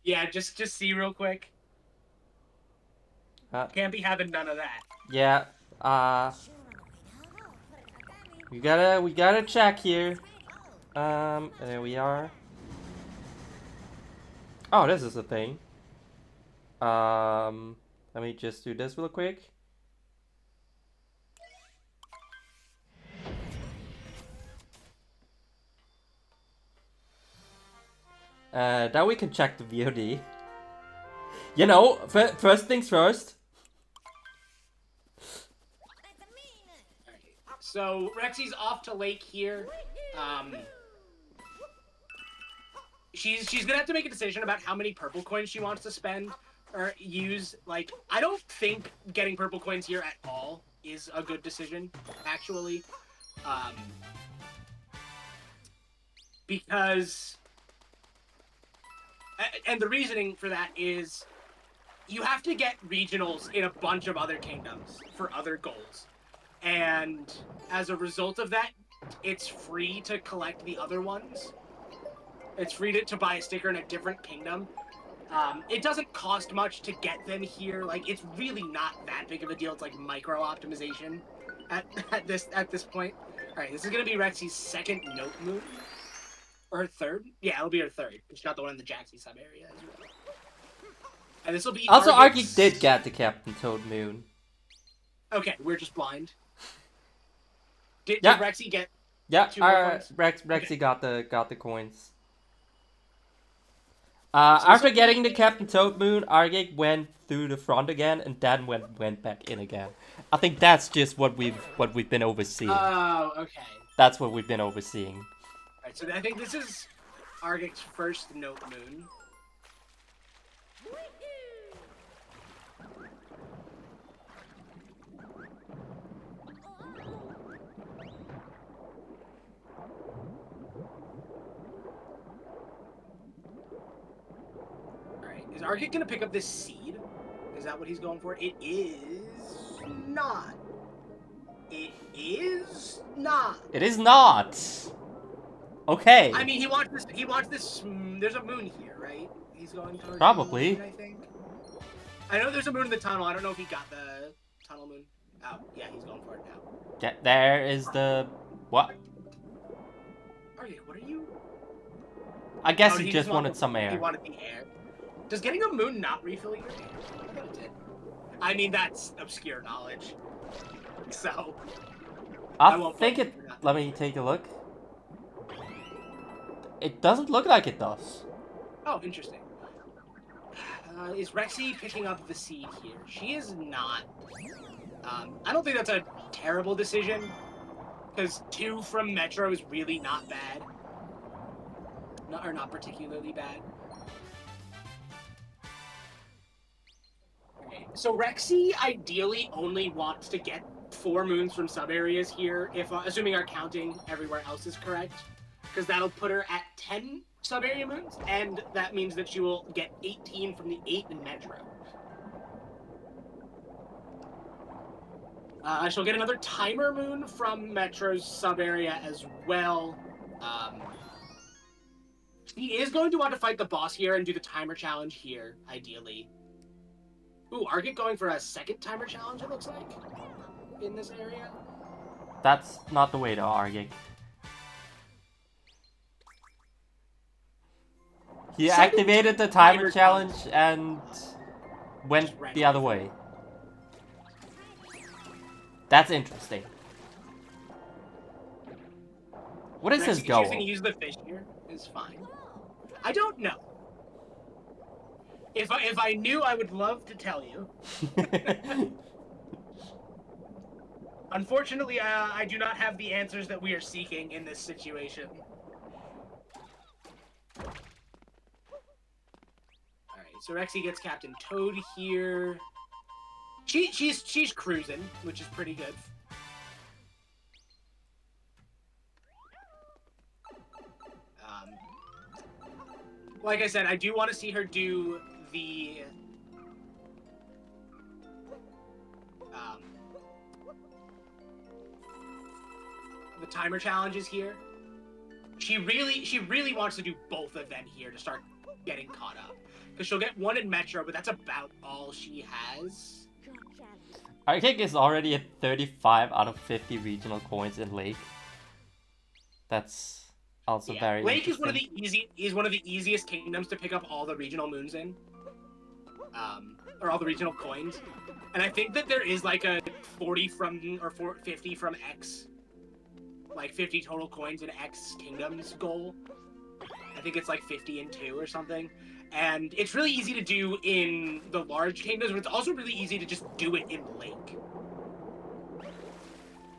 Yeah, just see real quick. Can't be having none of that. Yeah. We gotta check here. There we are. Oh, this is a thing. Let me just do this real quick. Now we can check the VOD. You know, first things first. So Rexy's off to Lake here. She's gonna have to make a decision about how many purple coins she wants to spend or use. Like, I don't think getting purple coins here at all is a good decision, actually, because. And the reasoning for that is you have to get regionals in a bunch of other kingdoms for other goals. And as a result of that, it's free to collect the other ones. It's free to buy a sticker in a different kingdom. It doesn't cost much to get them here. Like, it's really not that big of a deal. It's like micro optimization at this point. All right, this is gonna be Rexy's second note moon. Or her third? Yeah, it'll be her third. She got the one in the Jaxie sub area as well. And this will be Also, Argick's... Argick did get the Captain Toad moon. Okay, we're just blind. Did Yeah. Rexy get? Yeah, 2 more coins? Rexy Okay. got the coins. After getting the Captain Toad moon, Argick went through the front again and then went back in again. I think that's just what we've been overseeing. Oh, okay. That's what we've been overseeing. Alright, so I think this is Argick's first note moon. Alright, is Argick gonna pick up this seed? Is that what he's going for? It is not. It is not. It is not. Okay. I mean, he wants this. He wants this. There's a moon here, right? He's going towards Probably. the moon, I think. I know there's a moon in the tunnel. I don't know if he got the tunnel moon. Oh, yeah, he's going for it now. There is the what? Okay, what are you? I guess Oh, he just wanted some He air. wanted the air. Does getting a moon not refill your air? I thought it did. I mean, that's obscure knowledge. So. I won't think vote it. for that. Let me take a look. It doesn't look like it does. Oh, interesting. Is Rexy picking up the seed here? She is not. I don't think that's a terrible decision, because 2 from Metro is really not bad. Not particularly bad. Okay, so Rexy ideally only wants to get 4 moons from sub areas here, if assuming our counting everywhere else is correct. because that'll put her at 10 sub-area moons, and that means that she will get 18 from the 8 in Metro. She'll get another timer moon from Metro's sub-area as well. He is going to want to fight the boss here and do the timer challenge here, ideally. Ooh, argick going for a second timer challenge, it looks like, in this area. That's not the way to argick. He Second activated the timer timer challenge and went the other way. That's interesting. What is his goal? Choosing to use the fish here is fine. I don't know. If I knew, I would love to tell you. Unfortunately, I do not have the answers that we are seeking in this situation. Alright, so Rexy gets Captain Toad here. She's cruising, which is pretty good. Like I said, I do want to see her do the timer challenges here. She really wants to do both of them here to start getting caught up, because she'll get one in Metro, but that's about all she has. Argick is already at 35 out of 50 regional coins in Lake. That's also very Lake is interesting. one of the easiest kingdoms to pick up all the regional moons in. Or all the regional coins. And I think that there is like a 40 from, or 50 from X. Like 50 total coins in X kingdoms goal. I think it's like 50 in 2 or something. And it's really easy to do in the large kingdoms, but it's also really easy to just do it in Lake.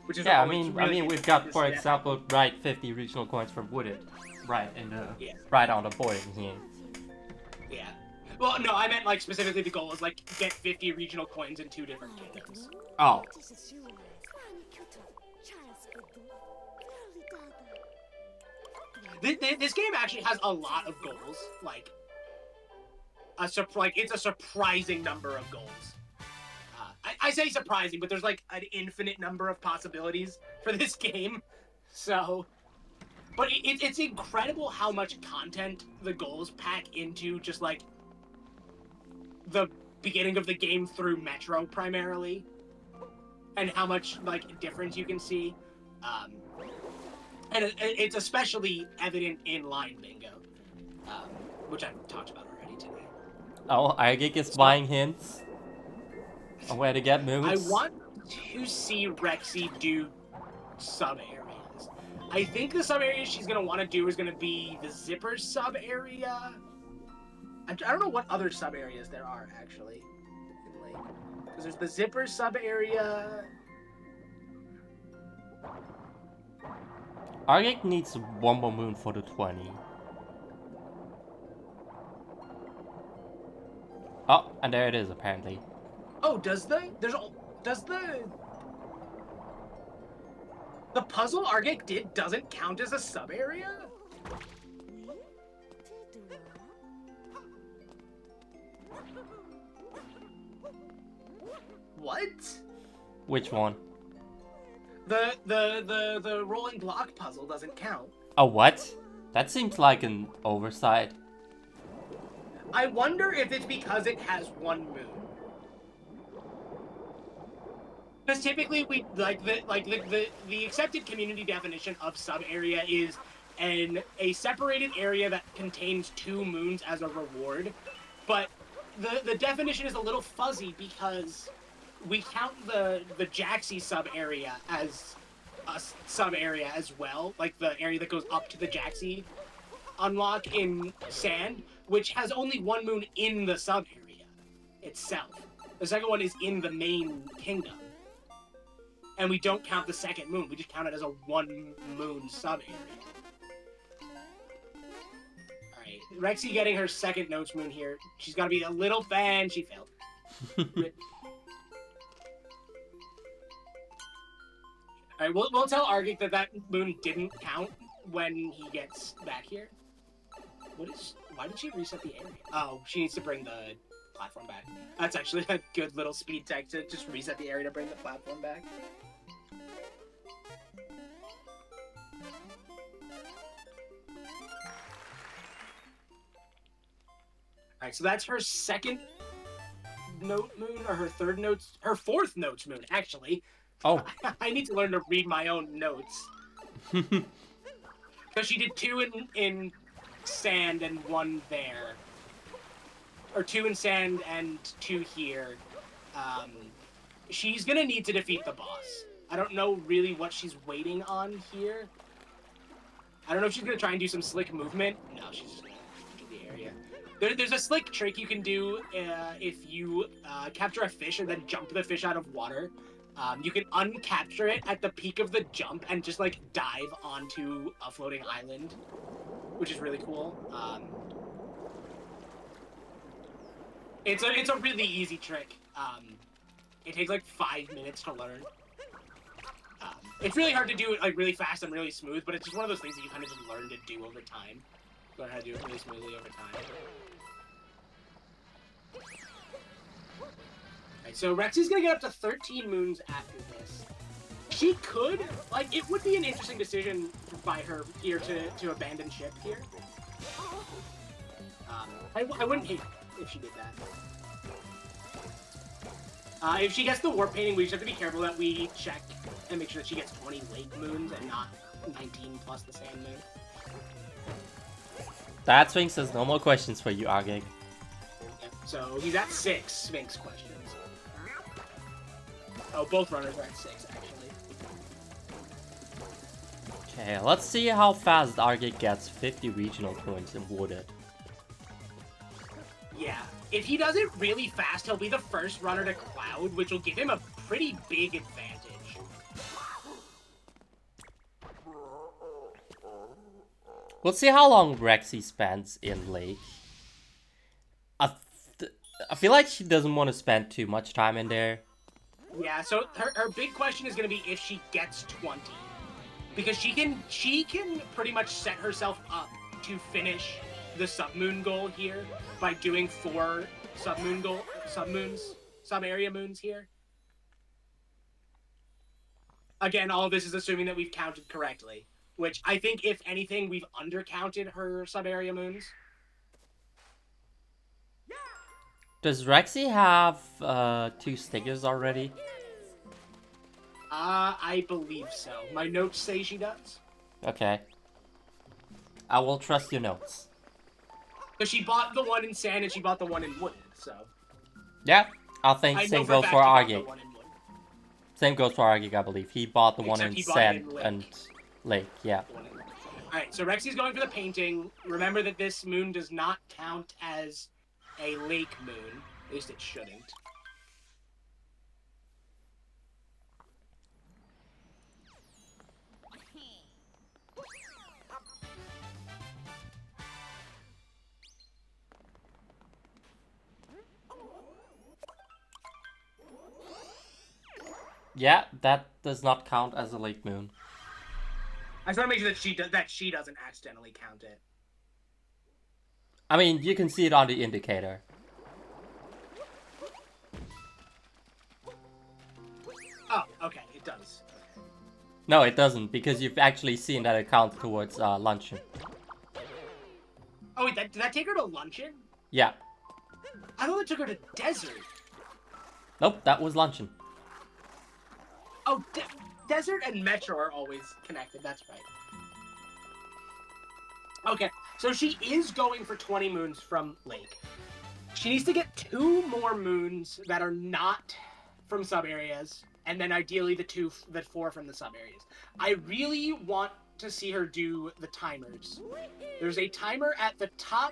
Which is Yeah, I always mean, really we've got, for interesting. example, right 50 regional coins from Wooded, right in the Yeah. right on the board here. Yeah. Well, no, I meant like specifically the goal is like get 50 regional coins in 2 different kingdoms. Oh, This game actually has a lot of goals. Like it's a surprising number of goals. I say surprising, but there's like an infinite number of possibilities for this game. So, but it's incredible how much content the goals pack into just like the beginning of the game through Metro primarily, and how much like difference you can see. And it's especially evident in Line Bingo, which I've talked about already today. oh, Argick is buying hints on where to get moves. I want to see Rexy do sub-areas. I think the sub-areas she's going to want to do is going to be the Zipper sub-area. I don't know what other sub-areas there are, actually. Because there's the Zipper sub-area. Argick needs one more moon for the 20. Oh, and there it is, apparently. Oh, does the puzzle Argick did doesn't count as a sub-area? What? Which one? The rolling block puzzle doesn't count. Oh, what? That seems like an oversight. I wonder if it's because it has one moon. Because typically the accepted community definition of sub area is a separated area that contains 2 moons as a reward. But the definition is a little fuzzy because we count the Jaxi sub area as a sub area as well, like the area that goes up to the Jaxi unlock in Sand, which has only 1 moon in the sub area itself. The second one is in the main kingdom. And we don't count the second moon, we just count it as a 1 moon sub area. Alright, Rexy getting her second Notes moon here. She's gotta be a little fan, she failed. Alright, we'll tell Argick that moon didn't count, when he gets back here. Why did she reset the area? Oh, she needs to bring the platform back. That's actually a good little speed tech to just reset the area to bring the platform back. Alright, so that's her second note moon, or her third note, her fourth note moon, actually. Oh. I need to learn to read my own notes. Because she did 2 in sand and 1 there. Or 2 in sand and 2 here. She's gonna need to defeat the boss. I don't know really what she's waiting on here. I don't know if she's gonna try and do some slick movement. No, she's just gonna do the area. There's a slick trick you can do if you capture a fish and then jump the fish out of water. You can uncapture it at the peak of the jump and just like dive onto a floating island, which is really cool. It's a really easy trick. It takes like 5 minutes to learn. It's really hard to do it like really fast and really smooth, but it's just one of those things that you kind of just learn to do over time. Learn how to do it really smoothly over time. Right, so Rexy's gonna get up to 13 moons after this. She could, like, it would be an interesting decision by her here to abandon ship here. I wouldn't hate if she did that. If she gets the warp painting, we just have to be careful that we check and make sure that she gets 20 lake moons and not 19 plus the sand moon. That Sphinx says no more questions for you, argick. Yep, so he's at 6 Sphinx questions. Oh, both runners are at 6, actually. Okay, let's see how fast argick gets 50 regional points in Wooded. Yeah, if he does it really fast, he'll be the first runner to Cloud, which will give him a pretty big advantage. We'll see how long Rexy spends in Lake. I feel like she doesn't want to spend too much time in there. Yeah, so her big question is going to be if she gets 20. Because she can pretty much set herself up to finish the submoon goal here by doing 4 sub-area moons here. Again, all of this is assuming that we've counted correctly, which I think, if anything, we've undercounted her sub-area moons. Does Rexy have 2 stickers already? I believe so. My notes say she does. Okay. I will trust your notes. Because she bought the one in sand and she bought the one in wood, so... Yeah, I think same goes for argick. Argick. Same goes for argick, I believe. He bought the one in sand and lake, yeah. Alright, so Rexy's going for the painting. Remember that this moon does not count as a lake moon. At least it shouldn't. Yeah, that does not count as a lake moon. I just want to make sure that she doesn't accidentally count it. I mean, you can see it on the indicator. Oh, okay, it does. No, it doesn't, because you've actually seen that it counts towards luncheon. Oh, wait, did that take her to luncheon? Yeah. I thought it took her to desert. Nope, that was luncheon. Oh, desert and metro are always connected, that's right. Okay, so she is going for 20 moons from Lake. She needs to get 2 more moons that are not from sub-areas, and then ideally the 4 from the sub-areas. I really want to see her do the timers. There's a timer at the top,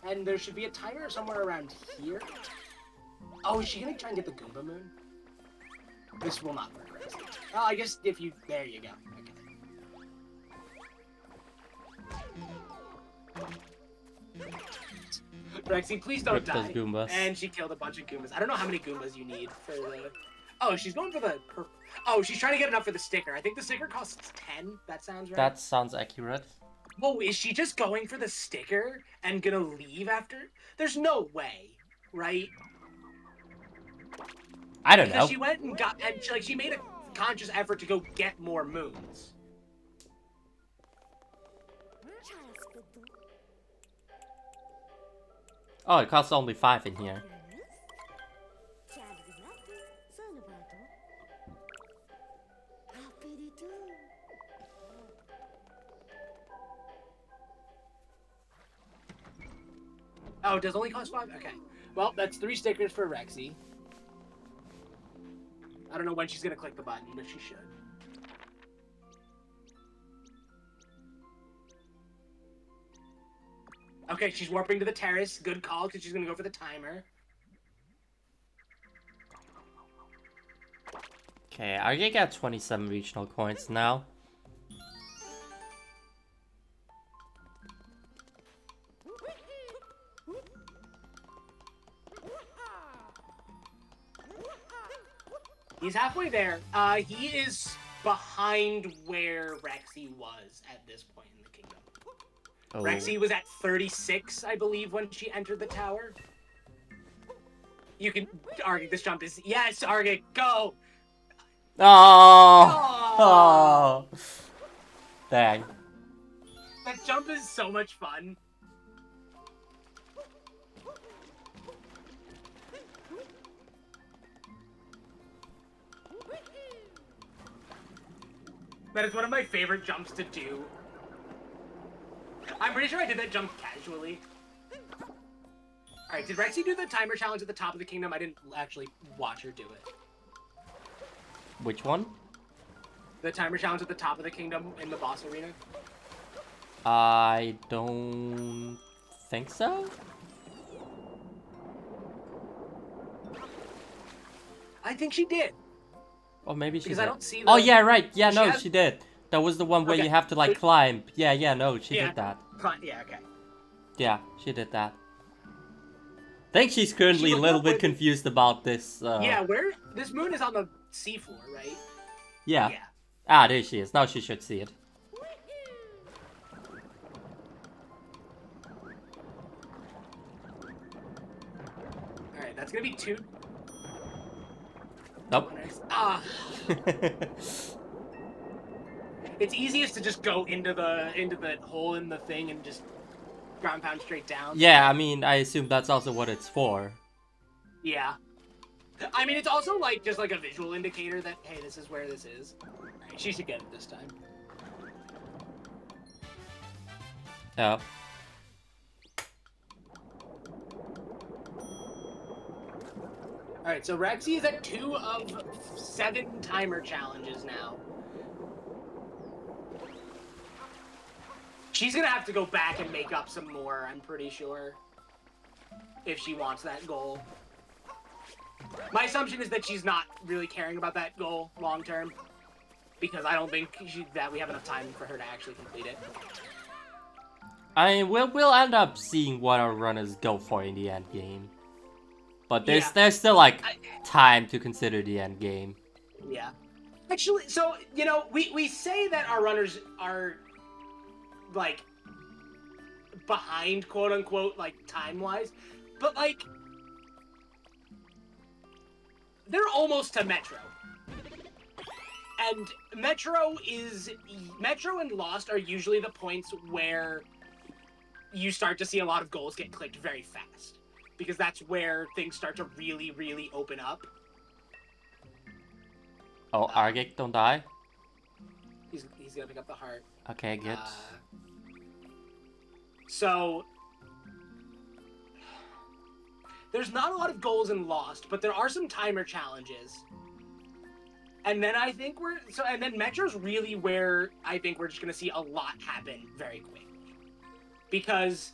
and there should be a timer somewhere around here. Oh, is she gonna try and get the Goomba Moon? This will not work, right? Oh, I guess if you... There you go. Okay. Rexy, please don't Rip those die. Goombas. And she killed a bunch of Goombas. I don't know how many Goombas you need for the... Oh, she's going for the purple. Oh, she's trying to get enough for the sticker. I think the sticker costs 10. That sounds right. That sounds accurate. Oh, is she just going for the sticker and gonna leave after? There's no way, right? I don't know. Because she went and got, and she made a conscious effort to go get more moons. Oh, it costs only 5 in here. Oh, it does only cost 5? Okay. Well, that's 3 stickers for Rexy. I don't know when she's gonna click the button, but she should. Okay, she's warping to the terrace. Good call, because she's gonna go for the timer. Okay, argick got 27 regional coins now. He's halfway there. He is behind where Rexy was at this point in the kingdom. Oh. Rexy was at 36, I believe, when she entered the tower. You can argue this jump is... Yes, Argick, go! Oh! Oh! Dang. That jump is so much fun. That is one of my favorite jumps to do. I'm pretty sure I did that jump casually. Alright, did Rexy do the timer challenge at the top of the kingdom? I didn't actually watch her do it. Which one? The timer challenge at the top of the kingdom in the boss arena? I don't think so. I think she did. Or maybe she Because did. I don't see the... Oh yeah, right. Yeah, no, has- she did. That was the one where Okay. you have to like climb. Yeah, yeah, no, she Yeah. did that. Yeah, okay. Yeah, she did that. I think she's currently She a looked little up bit with- confused about this. Yeah, where... This moon is on the seafloor, right? Yeah. Yeah. Ah, there she is. Now she should see it. Alright, that's gonna be 2... Nope. Ah! It's easiest to just go into the hole in the thing and just ground pound straight down. Yeah, I mean, I assume that's also what it's for. Yeah. I mean, it's also like just like a visual indicator that, hey, this is where this is. Alright, she should get it this time. Yeah. Alright, so Rexy is at 2 of 7 timer challenges now. She's gonna have to go back and make up some more, I'm pretty sure. If she wants that goal. My assumption is that she's not really caring about that goal long term. Because I don't think that we have enough time for her to actually complete it. I mean, we'll end up seeing what our runners go for in the end game. But there's still like time to consider the end game. Yeah. Actually, so, you know, we say that our runners are, like, behind, quote-unquote, like, time-wise. But, like, they're almost to Metro. And Metro and Lost are usually the points where you start to see a lot of goals get clicked very fast. Because that's where things start to really, really open up. Oh, argick, don't die. He's gonna pick up the heart. Okay, good. So there's not a lot of goals in Lost, but there are some timer challenges. And then I think and then Metro's really where I think we're just gonna see a lot happen very quickly. Because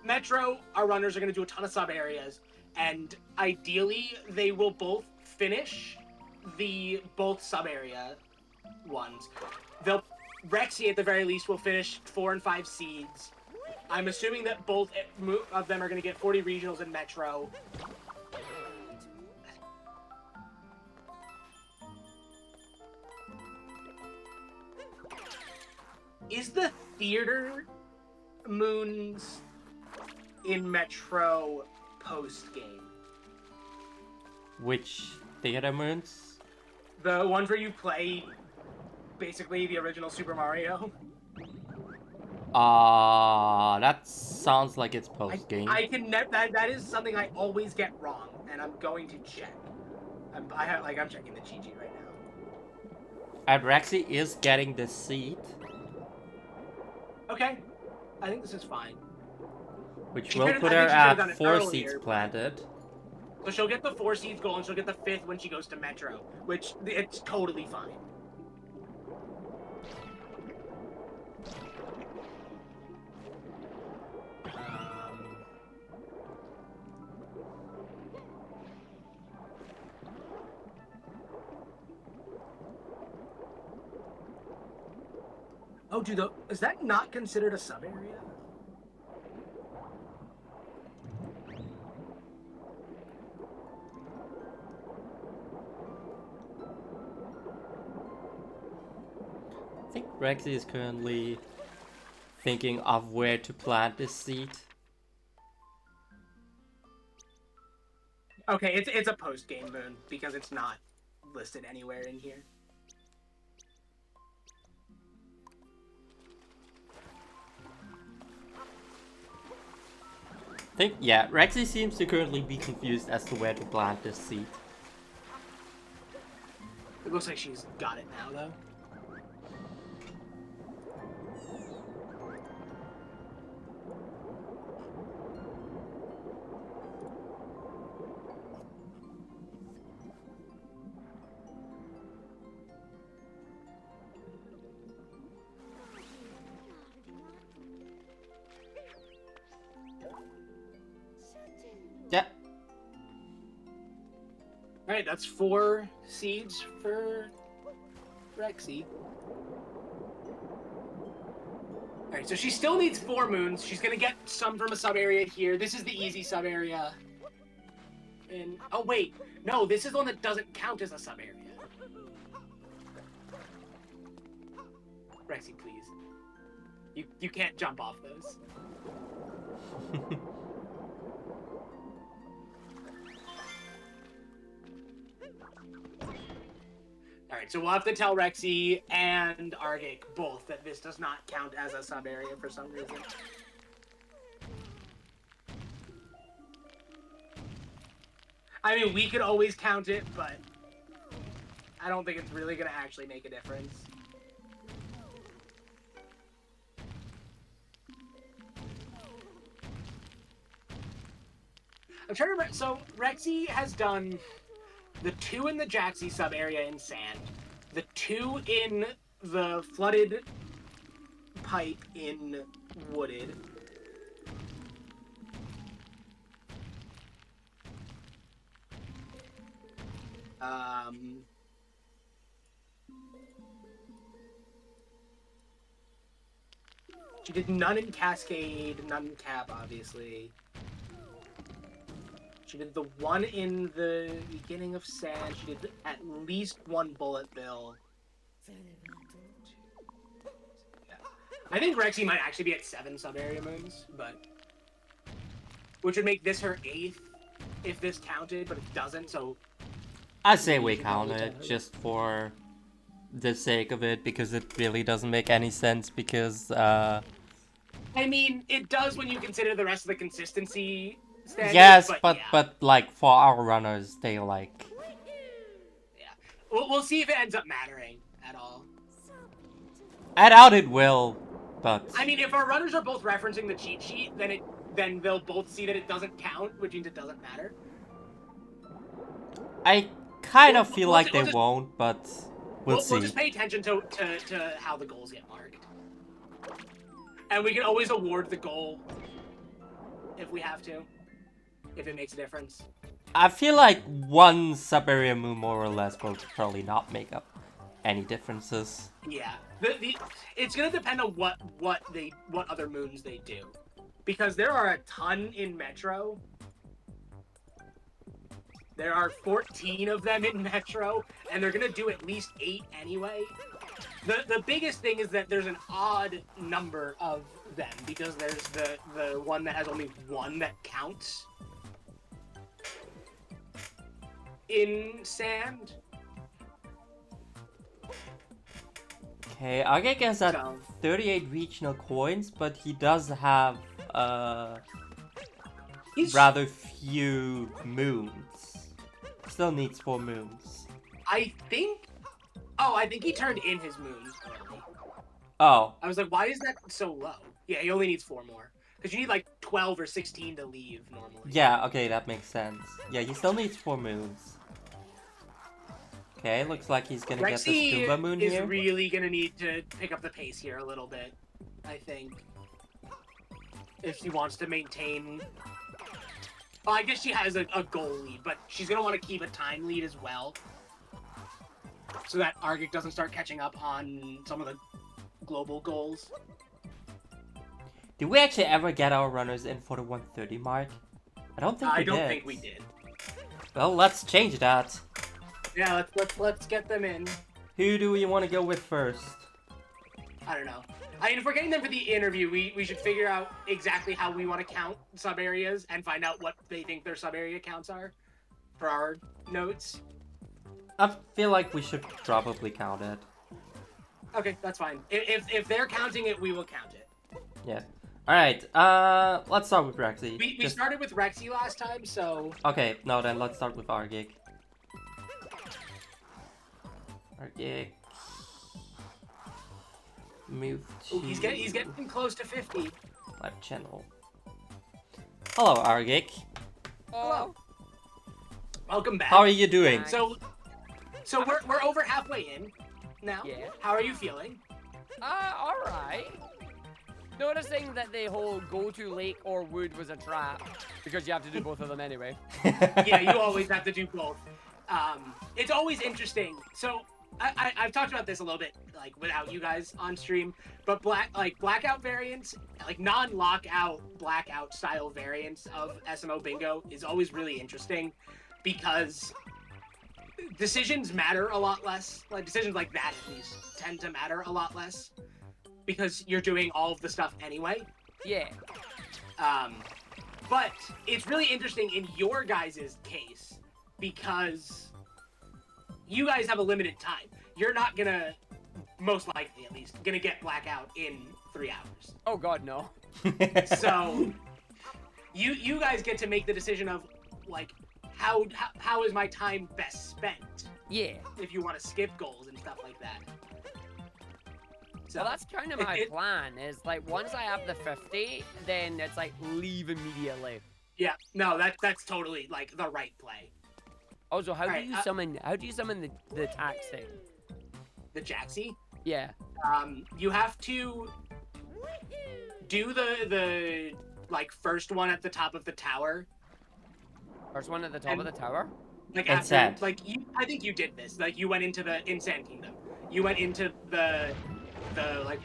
Metro, our runners are gonna do a ton of sub areas, and ideally they will both finish both sub area ones. Rexy at the very least will finish 4 and 5 seeds. I'm assuming that both of them are going to get 40 regionals in Metro. Is the theater moons in Metro post game? Which theater moons? The ones where you play basically the original Super Mario. That sounds like it's post game. I can never. That is something I always get wrong, and I'm going to check. I'm checking the GG right now. And Rexy is getting the seat, Okay, I think this is fine. which She will could've- put I her think she could've at done it 4 earlier, seats but- planted. So she'll get the 4 seeds goal, and she'll get the 5th when she goes to Metro, which it's totally fine. Oh, is that not considered a sub area? I think Rexy is currently thinking of where to plant this seat. Okay, it's a post game moon because it's not listed anywhere in here. Yeah, Rexy seems to currently be confused as to where to plant this seat. It looks like she's got it now, though. Yeah, Alright, that's 4 seeds for Rexy. Alright, so she still needs 4 moons. She's gonna get some from a sub-area here. This is the easy sub-area. And, oh wait, no, this is the one that doesn't count as a sub-area. Rexy, please. You can't jump off those. Alright, so we'll have to tell Rexy and Argick both that this does not count as a sub-area for some reason. I mean, we could always count it, but I don't think it's really going to actually make a difference. I'm trying to remember. So, Rexy has done the 2 in the Jaxie sub-area in sand, the 2 in the flooded pipe in wooded, she did none in Cascade, none in Cap, obviously. She did the 1 in the beginning of Sand. She did at least 1 Bullet Bill. Yeah. I think Rexy might actually be at 7 sub-area moons, but... which would make this her 8th if this counted, but it doesn't, so... I say we count it just for the sake of it, because it really doesn't make any sense, because, I mean, it does when you consider the rest of the consistency standards, yes, but like, for our runners, they, like... yeah. We'll see if it ends up mattering at all. I doubt it will, but... I mean, if our runners are both referencing the cheat sheet, then they'll both see that it doesn't count, which means it doesn't matter. I kind of feel we'll like ju- they we'll just- won't, but we'll see. We'll just pay attention to how the goals get marked. And we can always award the goal if we have to, if it makes a difference. I feel like 1 sub-area moon more or less will probably not make up any differences. Yeah, it's gonna depend on what other moons they do, because there are a ton in Metro. There are 14 of them in Metro, and they're gonna do at least 8 anyway. The biggest thing is that there's an odd number of them because there's the one that has only one that counts in sand. Okay, argick is at So 38 regional coins, but he does have he's rather few moons. Still needs 4 moons. I think he turned in his moons early. Oh, I was like, why is that so low? Yeah, he only needs 4 more. Because you need like 12 or 16 to leave normally. yeah, okay, that makes sense. Yeah, he still needs 4 moons. Okay, looks like he's gonna get the scuba moon Rexy is here. really gonna need to pick up the pace here a little bit, I think. If she wants to maintain... Well, I guess she has a goal lead, but she's gonna want to keep a time lead as well. So that argick doesn't start catching up on some of the global goals. Did we actually ever get our runners in for the 130 mark? I don't think we did. I don't think we did. Well, let's change that. Yeah, let's get them in. Who do we want to go with first? I don't know. I mean, if we're getting them for the interview, we should figure out exactly how we want to count sub areas and find out what they think their sub area counts are for our notes. I feel like we should probably count it. Okay, that's fine. If they're counting it, we will count it. Yeah. Alright, let's start with Rexy. We started with Rexy last time, so... Okay, no, then let's start with argick. Argick. Move to... Ooh, he's getting close to 50. Live channel. Hello, argick. Oh, Welcome back. How are you doing? Nice. So we're over halfway in now. Yeah. How are you feeling? alright. Noticing that the whole go to lake or wood was a trap, because you have to do both of them anyway. Yeah, you always have to do both. It's always interesting. So I've talked about this a little bit, like without you guys on stream, but blackout variants, like non-lockout blackout style variants of SMO bingo is always really interesting because decisions matter a lot less. Like decisions like that at least tend to matter a lot less because you're doing all of the stuff anyway. Yeah. But it's really interesting in your guys' case because you guys have a limited time. You're not gonna, most likely at least, gonna get blackout in 3 hours. Oh god, no. So you guys get to make the decision of like how is my time best spent Yeah. if you want to skip goals and stuff like that. So Well, that's kind of my plan, is like once I have the 50, then it's like leave immediately. yeah, no, that's totally like the right play. Also, how Alright, do you summon the tax thing? The Jaxie. Yeah. You have to do the like first one at the top of the tower. First one at the top of the tower? Like And after, sand. like I think you did this. Like you went into the Sand Kingdom. You went into the like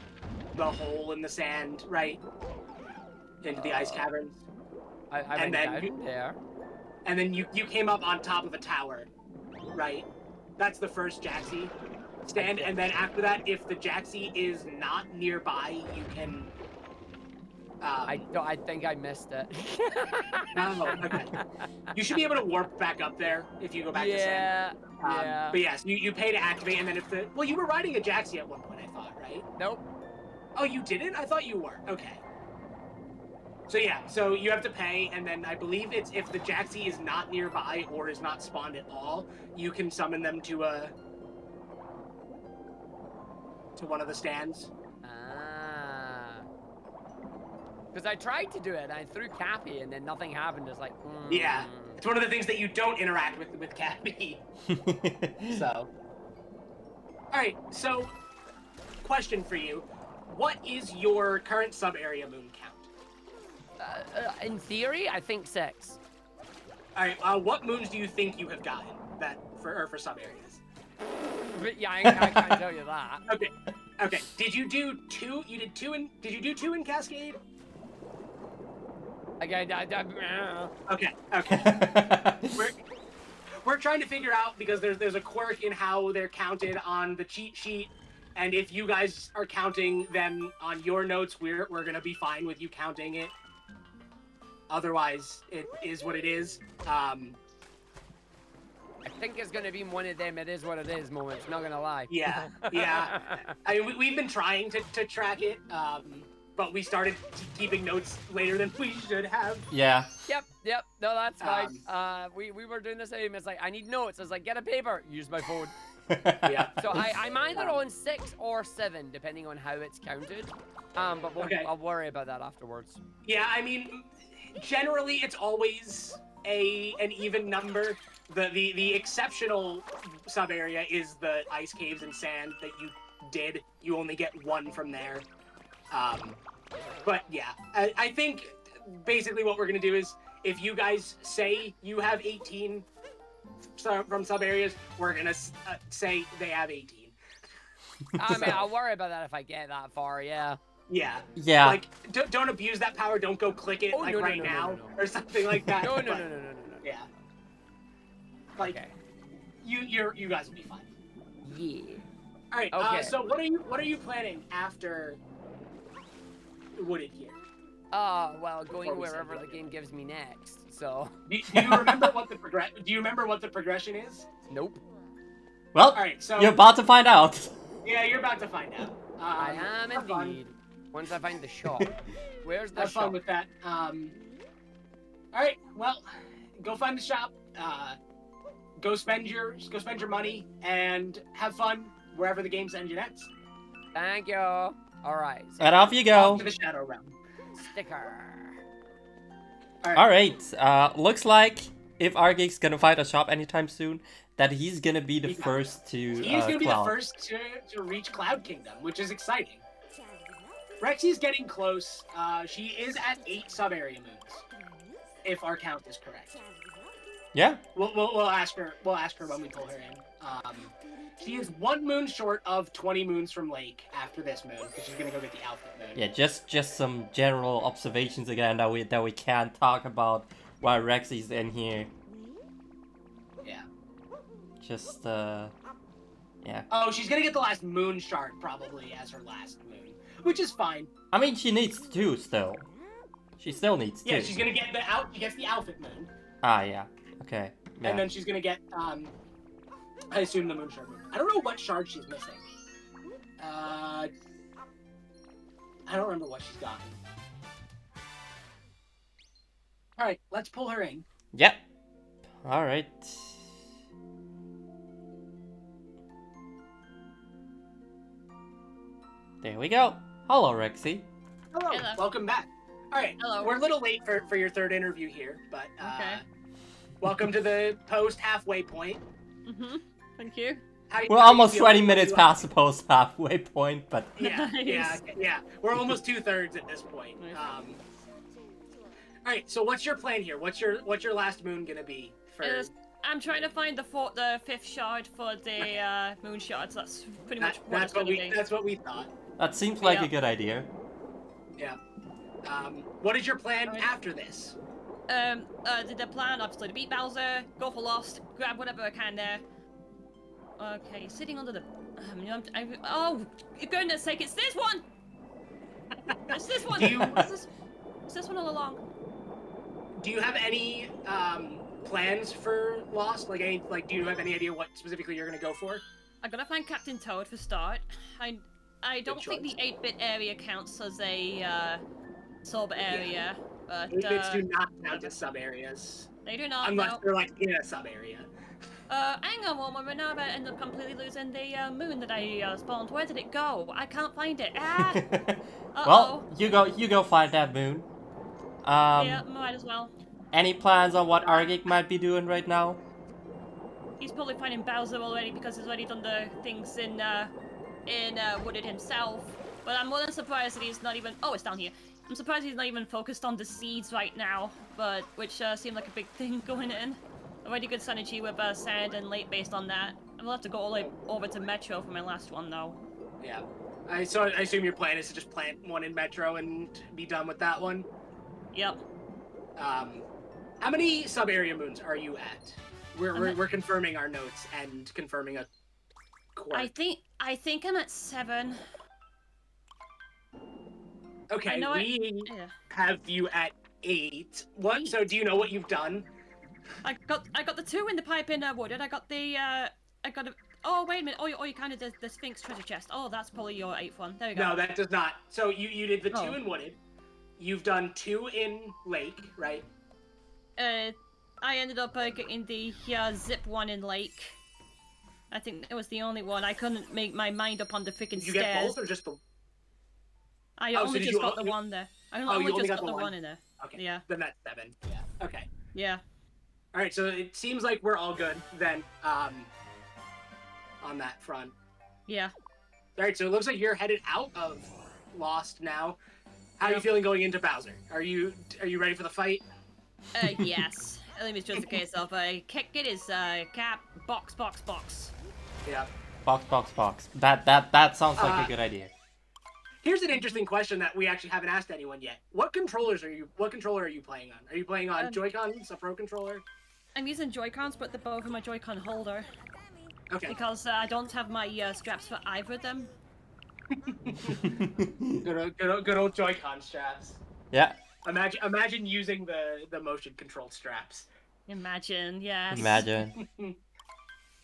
the hole in the sand, right? Into the ice caverns. I And went then down there. And then you came up on top of a tower, right? That's the first Jaxie stand. And then after that, if the Jaxie is not nearby, you can. I think I missed it. No, okay. You should be able to warp back up there if you go back to sand. Yeah. But yes, you pay to activate, and then if the you were riding a Jaxie at one point, I thought, right? Nope. Oh, you didn't? I thought you were. Okay. So yeah, so you have to pay, and then I believe it's if the Jaxie is not nearby or is not spawned at all, you can summon them to one of the stands. Because I tried to do it, and I threw Cappy, and then nothing happened. It's like, Yeah, it's one of the things that you don't interact with Cappy. So, all right. So, question for you: what is your current sub area moon count? in theory, I think 6. All right. What moons do you think you have gotten that for sub areas? But yeah, I can't tell you that. Okay. Okay. Did you do 2? You did 2 in. Did you do 2 in Cascade? Okay, Okay. We're trying to figure out because there's a quirk in how they're counted on the cheat sheet And if you guys are counting them on your notes, we're gonna be fine with you counting it. Otherwise, it is what it is. I think it's gonna be one of them "it is what it is" moments. Not gonna lie. Yeah, yeah. I mean, we've been trying to track it, but we started keeping notes later than we should have. Yeah. Yep. No, that's fine. We were doing the same. It's like, I need notes. I was like, get a paper. Use my phone. Yeah. So I'm either on 6 or 7, depending on how it's counted. But I'll worry about that afterwards. Yeah, I mean, generally it's always an even number. The exceptional sub area is the ice caves and sand that you did. You only get 1 from there. But yeah, I think basically what we're gonna do is, if you guys say you have 18 from sub areas, we're gonna say they have 18. I mean, I'll worry about that if I get that far. Yeah. Yeah. Yeah. Like, don't abuse that power. Don't go click it now or something like that. No. Yeah. Like, Okay. you guys will be fine. Yeah. All right. Okay. So what are you planning after Wooded here? Well, going Before we wherever say the game gives me next. So. Do you remember what the progression is? Nope. Well, All right. So you're about to find out. yeah, you're about to find out. I am have fun. indeed. Once I find the shop. Where's the Have shop? fun with that. All right. Well, go find the shop. Go spend your money and have fun wherever the game sends you next. Thank you. All right. So And off you Off go. to the Shadow Realm. sticker. All right. Looks like if argick's gonna find a shop anytime soon, that he's gonna be the first to He's gonna be the Cloud. first to reach Cloud Kingdom, which is exciting. Rexy's getting close. She is at 8 sub-area moons, if our count is correct. Yeah. We'll ask her. We'll ask her when we pull her in. She is 1 moon short of 20 moons from Lake after this moon, because she's gonna go get the outfit moon. Yeah. Just some general observations again that we can't talk about while Rexy's in here. Yeah. Just yeah. Oh, she's gonna get the last moon shard probably as her last moon, which is fine. I mean, she needs 2 still. She still needs 2. Yeah, she's gonna get She gets the outfit moon, Ah, yeah. Okay. Yeah. and then she's gonna get I assume the moon shard moon. I don't know what shard she's missing. I don't remember what she's gotten. All right, let's pull her in. Yep. All right. There we go. Hello, Rexy. Hello. Hello. Welcome back. All right, Hello. we're a little late for your 3rd interview here, but Okay. welcome to the post halfway point. Thank you. We're almost 20 minutes past the post halfway point, but Yeah, Nice. yeah. We're almost 2/3 at this point. Nice. All right, so what's your plan here? What's your last moon gonna be for? I'm trying to find the 5th shard for the moon shards. That's pretty much what it's That's what gonna be. that's what we thought. that seems like Yeah. a good idea. Yeah. What is your plan after this? The plan obviously to beat Bowser, go for Lost, grab whatever I can there. Okay, sitting under the. Oh, goodness sake! It's this one. It's this one. Do you- It's this one all along. Do you have any plans for Lost? Like do you have any idea what specifically you're gonna go for? I'm gonna find Captain Toad for start. I don't think the 8-bit area counts as a sub area, but 8-bits do not count as sub areas they do not. unless No. they're like in a sub area. Hang on one moment. Now I end up completely losing the moon that I spawned. Where did it go? I can't find it. Ah! Well, you go find that moon. Yeah, might as well. Any plans on what Argick might be doing right now? He's probably finding Bowser already because he's already done the things in Wooded himself. But I'm more than surprised that he's not even. Oh, it's down here. I'm surprised he's not even focused on the seeds right now, but which seemed like a big thing going in. Already good synergy with Sand and Late based on that. I'm gonna have to go all the way over to Metro for my last one though. Yeah. I assume your plan is to just plant one in Metro and be done with that one. Yep. How many sub area moons are you at? We're confirming our notes and confirming court? I think I'm at 7. Okay, I know we Yeah. have you at 8. What? So do you know what you've done? I got the 2 in the pipe in Wooded. I got the Oh wait a minute. Oh, you counted the Sphinx treasure chest. Oh, that's probably your 8th one. There you go. No, that does not. So you did the 2 Oh. in Wooded. You've done 2 in Lake, right? I ended up getting the zip one in Lake. I think that was the only one. I couldn't make my mind up on the freaking Did you stairs. get both or just the? I Oh, only so did just you got the only- one there. I Oh, only you only just got got the the one? one in there. Okay. Yeah. Then that's 7. Yeah. Okay. Yeah. All right. So it seems like we're all good then. On that front. Yeah. All right. So it looks like you're headed out of Lost now. How are you Yep. feeling going into Bowser? Are you ready for the fight? Yes. I think it's just a case of kick it is cap box. Yeah. Box. That sounds like a good idea. Here's an interesting question that we actually haven't asked anyone yet. What controller are you playing on? Are you playing on Joy-Cons, a Pro controller? I'm using Joy-Cons, but they're both in my Joy-Con holder Okay. because I don't have my straps for either of them. Good old Joy-Con straps. Yeah. Imagine using the motion control straps. Imagine, yes. Imagine. Okay,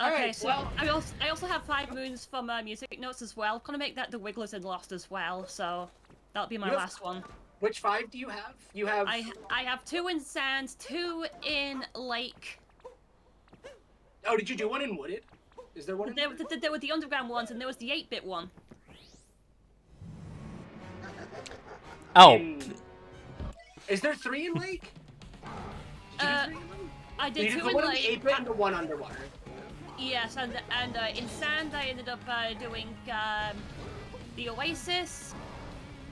Alright, so well- I also have 5 moons from music notes as well. Gonna make that the Wigglers in Lost as well, so that'll be my You have- last one. Which 5 do you have? You have. I have 2 in Sand, 2 in Lake. Oh, did you do one in Wooded? Is there one in Wooded? There were the underground ones, and there was the 8-bit one. Oh, Is there 3 in Lake? Did you do 3 in Lake? I You did did 2 the in one in Lake. the 8-bit and the one underwater. Yes, and in Sand I ended up doing the Oasis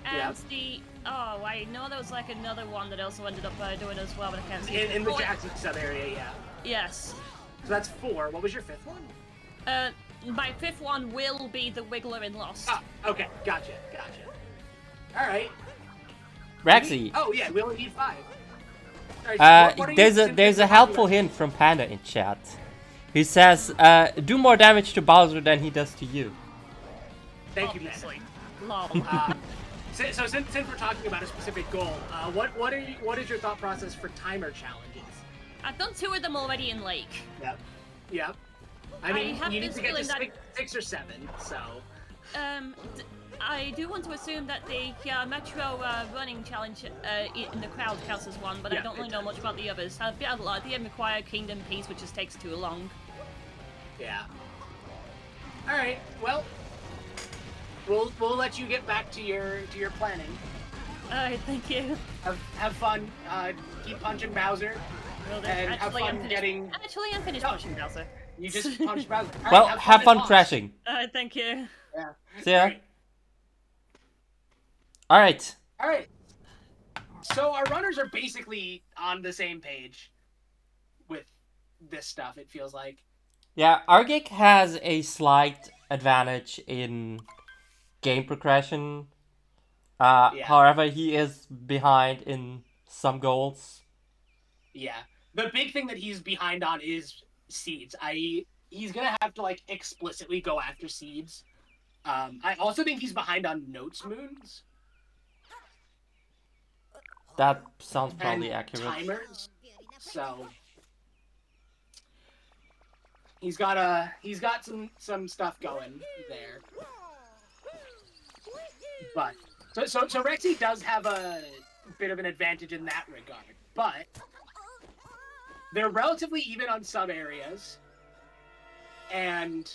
and Yep. the I know there was like another one that I also ended up doing as well, but I can't see. In the Oh, Jackson sub area, yeah. Yes. So that's 4. What was your 5th one? My 5th one will be the Wiggler in Lost. Ah, okay, gotcha. All right. Rexy. Oh yeah, we only need 5. All right, so what are you There's a talking helpful about? hint from Panda in chat. He says, do more damage to Bowser than he does to you. Thank you, Obviously. man. Lol. So since we're talking about a specific goal, what is your thought process for timer challenges? I've done 2 of them already in Lake. Yep. I mean, have you been need to get to feeling 6 or 7, so. I do want to assume that the Metro running challenge in the crowd counts as one, but Yeah, I don't really it know much about the others. The other require Kingdom Peace, which just takes too long. Yeah. All right. Well, we'll let you get back to your planning. Alright, thank you. Have fun. Keep punching Bowser. Well, And have actually, fun I'm finished. getting- Actually, I'm finished Oh. pushing Bowser. You just punched Bowser. All right, Well, have in fun Lost. crashing. Alright, thank you. Yeah. See ya. Alright. Alright. All right. So our runners are basically on the same page with this stuff. It feels like. Yeah, argick has a slight advantage in game progression. However, he is behind in some goals. Yeah. The big thing that he's behind on is seeds. He's gonna have to like explicitly go after seeds. I also think he's behind on notes moons That sounds and probably accurate. timers. So he's got some stuff going there. But so Rexy does have a bit of an advantage in that regard, but they're relatively even on some areas, and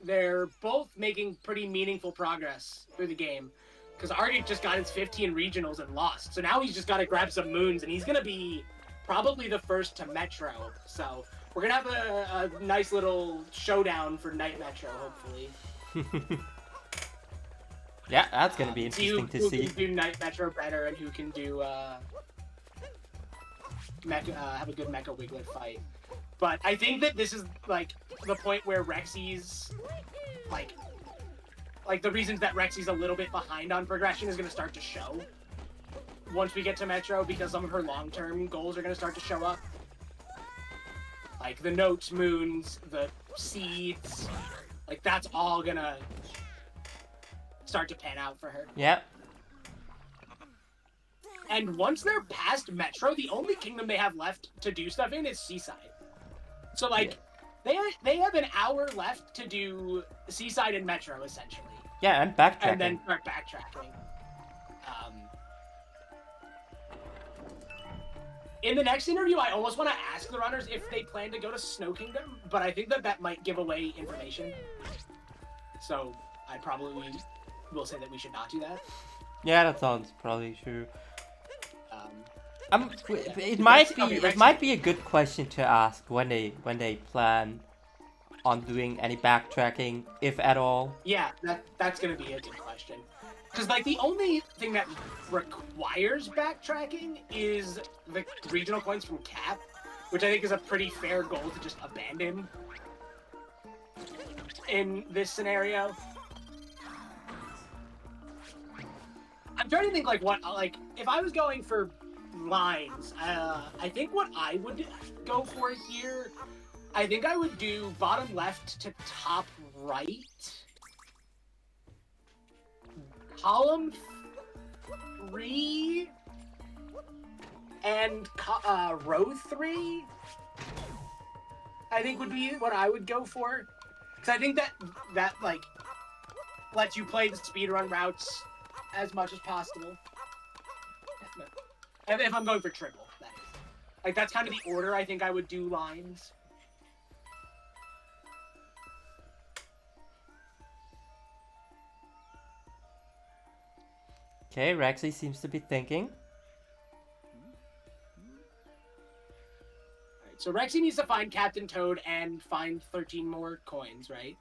they're both making pretty meaningful progress through the game. Because Argick just got his 15 regionals and lost, so now he's just got to grab some moons, and he's gonna be probably the first to Metro. So we're gonna have a nice little showdown for Night Metro, hopefully. Yeah, that's gonna be See who interesting to see. can do Night Metro better and who can do have a good Mecha Wiglet fight. But I think that this is like the point where Rexy's like the reasons that Rexy's a little bit behind on progression is going to start to show once we get to Metro, because some of her long-term goals are going to start to show up. Like the notes, moons, the seeds, like that's all gonna start to pan out for her. Yeah. And once they're past Metro, the only kingdom they have left to do stuff in is Seaside. So like, they have an hour left to do Seaside and Metro essentially. Yeah, and backtracking. And then start backtracking. In the next interview, I almost want to ask the runners if they plan to go to Snow Kingdom, but I think that might give away information. So I probably will say that we should not do that. Yeah, that sounds probably true. Yeah. It might be a good question to ask when they plan on doing any backtracking, if at all. Yeah, that's gonna be a good question. Because like the only thing that requires backtracking is the regional coins from Cap, which I think is a pretty fair goal to just abandon in this scenario. I'm trying to think like what if I was going for lines, I think what I would go for here, I think I would do bottom left to top right, column 3, and row 3. I think would be what I would go for, because I think that like lets you play the speedrun routes as much as possible. If I'm going for triple, that is. Like, that's kind of the order I think I would do lines. Okay, Rexy seems to be thinking. Alright, so Rexy needs to find Captain Toad and find 13 more coins, right?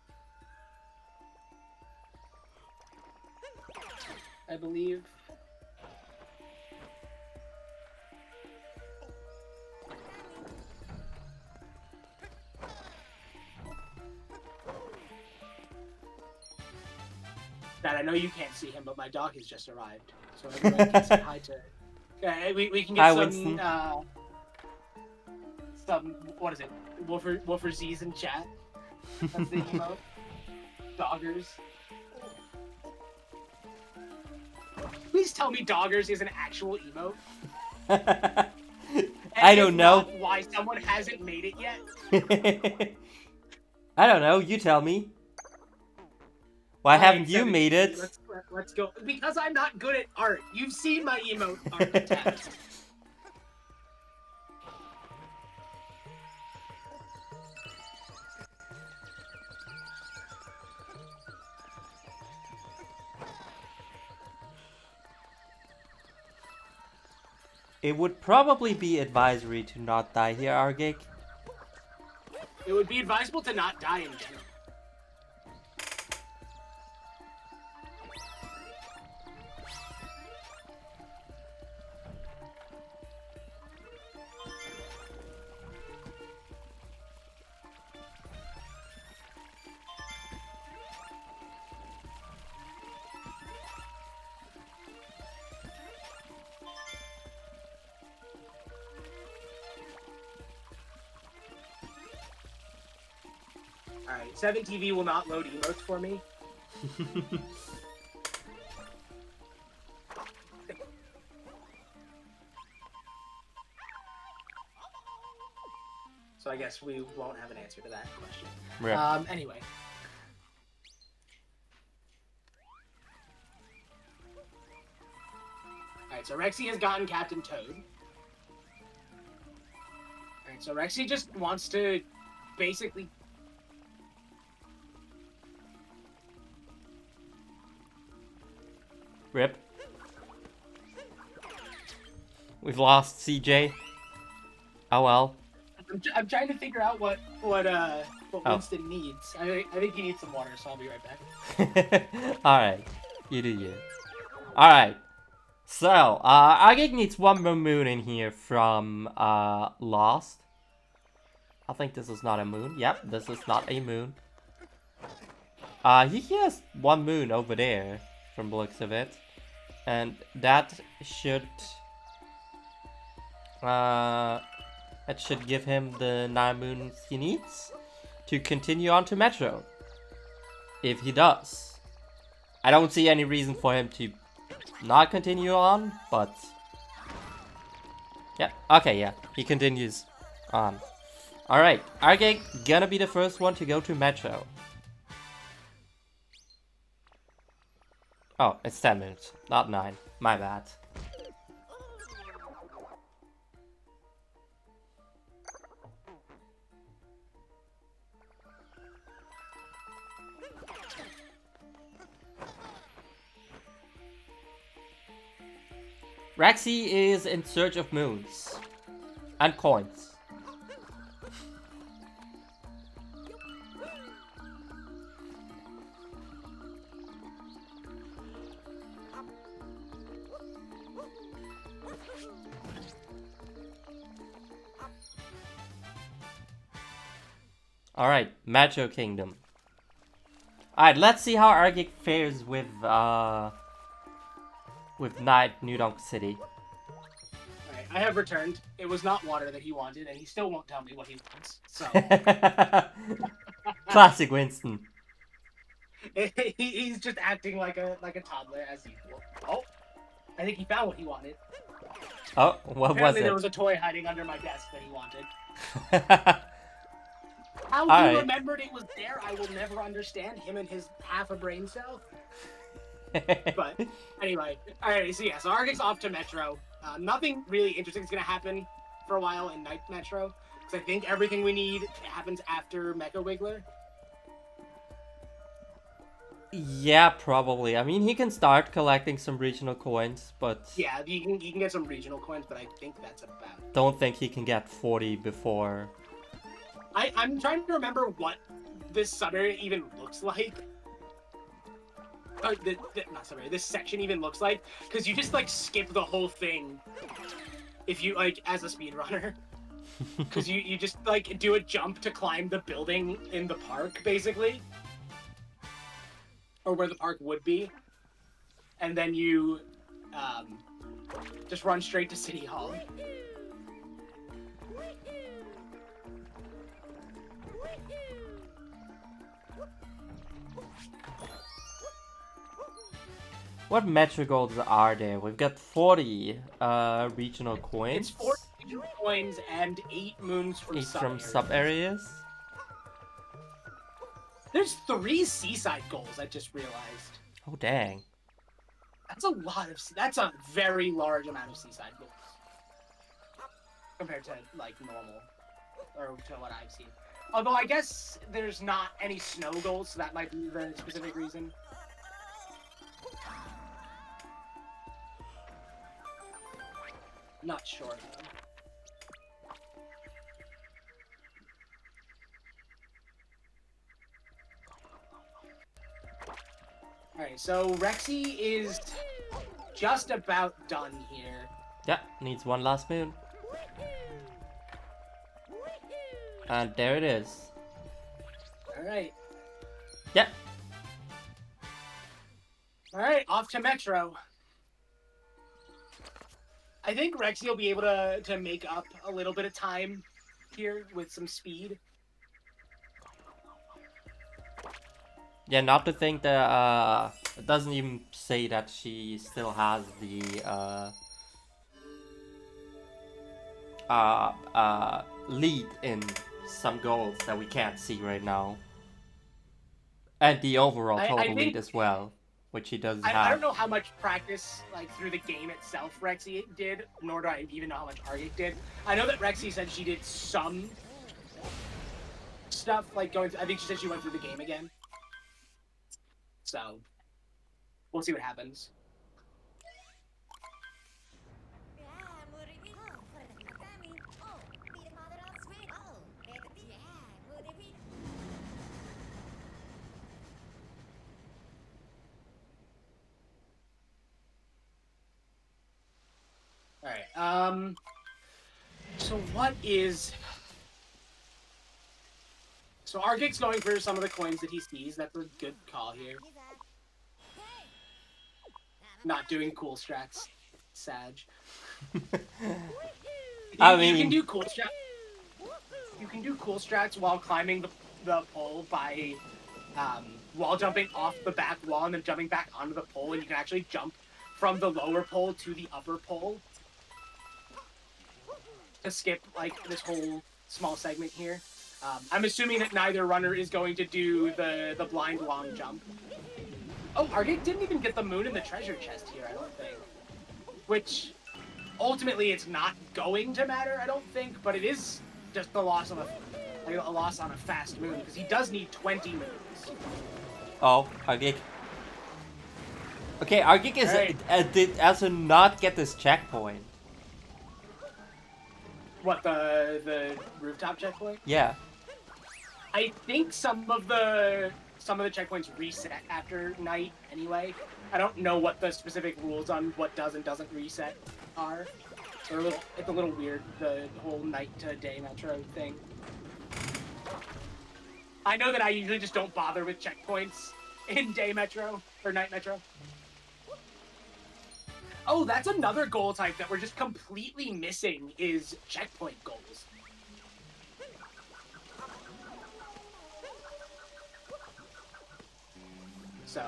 I believe. Dad, I know you can't see him, but my dog has just arrived. So everyone can say hi to... Okay, we can get some, what is it? Wolfer Z's in chat. That's the emote. Doggers. Please tell me Doggers is an actual emote. I don't know. Why someone hasn't made it yet? I don't know. You tell me. Why haven't you made it? Let's go. Because I'm not good at art. You've seen my emote art test. It would probably be advisory to not die here, argick. It would be advisable to not die in general. Alright, 7TV will not load emotes for me. So I guess we won't have an answer to that question. Yeah. Anyway. Alright, so Rexy has gotten Captain Toad. Alright, so Rexy just wants to basically... Rip. We've lost CJ. Oh well. I'm trying to figure out what Winston needs. I think he needs some water, so I'll be right back. Alright. You do you. Alright. So, argick needs one more moon in here from Lost. I think this is not a moon. Yep, this is not a moon. He has one moon over there, from the looks of it. And that should That should give him the 9 moons he needs to continue on to Metro. If he does. I don't see any reason for him to not continue on, but... Yeah, okay, yeah. He continues on. Alright, argick gonna be the first one to go to Metro. Oh, it's 10 minutes, not 9. My bad. Rexy is in search of moons. And coins. Alright, Metro Kingdom. Alright, let's see how argick fares with Night New Donk City. Alright, I have returned. It was not water that he wanted, and he still won't tell me what he wants. So Classic Winston. he's just acting like a toddler as usual. Oh, I think he found what he wanted. Oh, what Apparently was it? there was a toy hiding under my desk that he wanted. How he Alright. remembered it was there, I will never understand. Him and his half a brain cell. But anyway, alright, so yeah, so argick's off to Metro. Nothing really interesting is gonna happen for a while in Night Metro, because I think everything we need happens after Mecha Wiggler. Yeah, probably. I mean, he can start collecting some regional coins, but Yeah, you can get some regional coins, but I think that's about. don't think he can get 40 before. I'm trying to remember what this summer even looks like. Or not summer, this section even looks like, because you just like skip the whole thing if you like as a speedrunner. Because you just like do a jump to climb the building in the park, basically. Or where the park would be. And then you just run straight to City Hall. What Metro golds are there? We've got 40 regional coins. It's 4 regional coins and 8 moons from 8 sub from areas. sub areas. There's 3 seaside goals, I just realized. Oh dang. That's a lot of. That's a very large amount of seaside goals compared to like normal, or to what I've seen. Although I guess there's not any snow goals, so that might be the specific reason. Not sure. Alright, so Rexy is just about done here. Yeah, needs one last moon. And there it is. Alright. Yeah. Alright, off to Metro. I think Rexy will be able to make up a little bit of time here with some speed. Yeah, not to think that it doesn't even say that she still has the lead in some goals that we can't see right now. And the overall total think- lead as well, which she doesn't I have. don't know how much practice, like, through the game itself Rexy did, nor do I even know how much argick did. I know that Rexy said she did some stuff, like going through, I think she said she went through the game again. So, we'll see what happens. Alright, so what is... So Argick's going for some of the coins that he sees. That's a good call here. Not doing cool strats. Sag. I You can mean- do cool strats. can do cool strats while climbing the pole by wall jumping off the back wall and then jumping back onto the pole, and you can actually jump from the lower pole to the upper pole to skip like this whole small segment here. I'm assuming that neither runner is going to do the blind long jump. Oh, argick didn't even get the moon in the treasure chest here, I don't think. Which, ultimately, it's not going to matter, I don't think, but it is just the loss of a loss on a fast moon, because he does need 20 moons. Oh, argick. Okay, argick is did also not get this checkpoint. What, the rooftop checkpoint? Yeah. I think some of the checkpoints reset after night anyway. I don't know what the specific rules on what does and doesn't reset are. It's a little weird, the whole night to day metro thing. I know that I usually just don't bother with checkpoints in day metro or night metro. Oh, that's another goal type that we're just completely missing is checkpoint goals. So,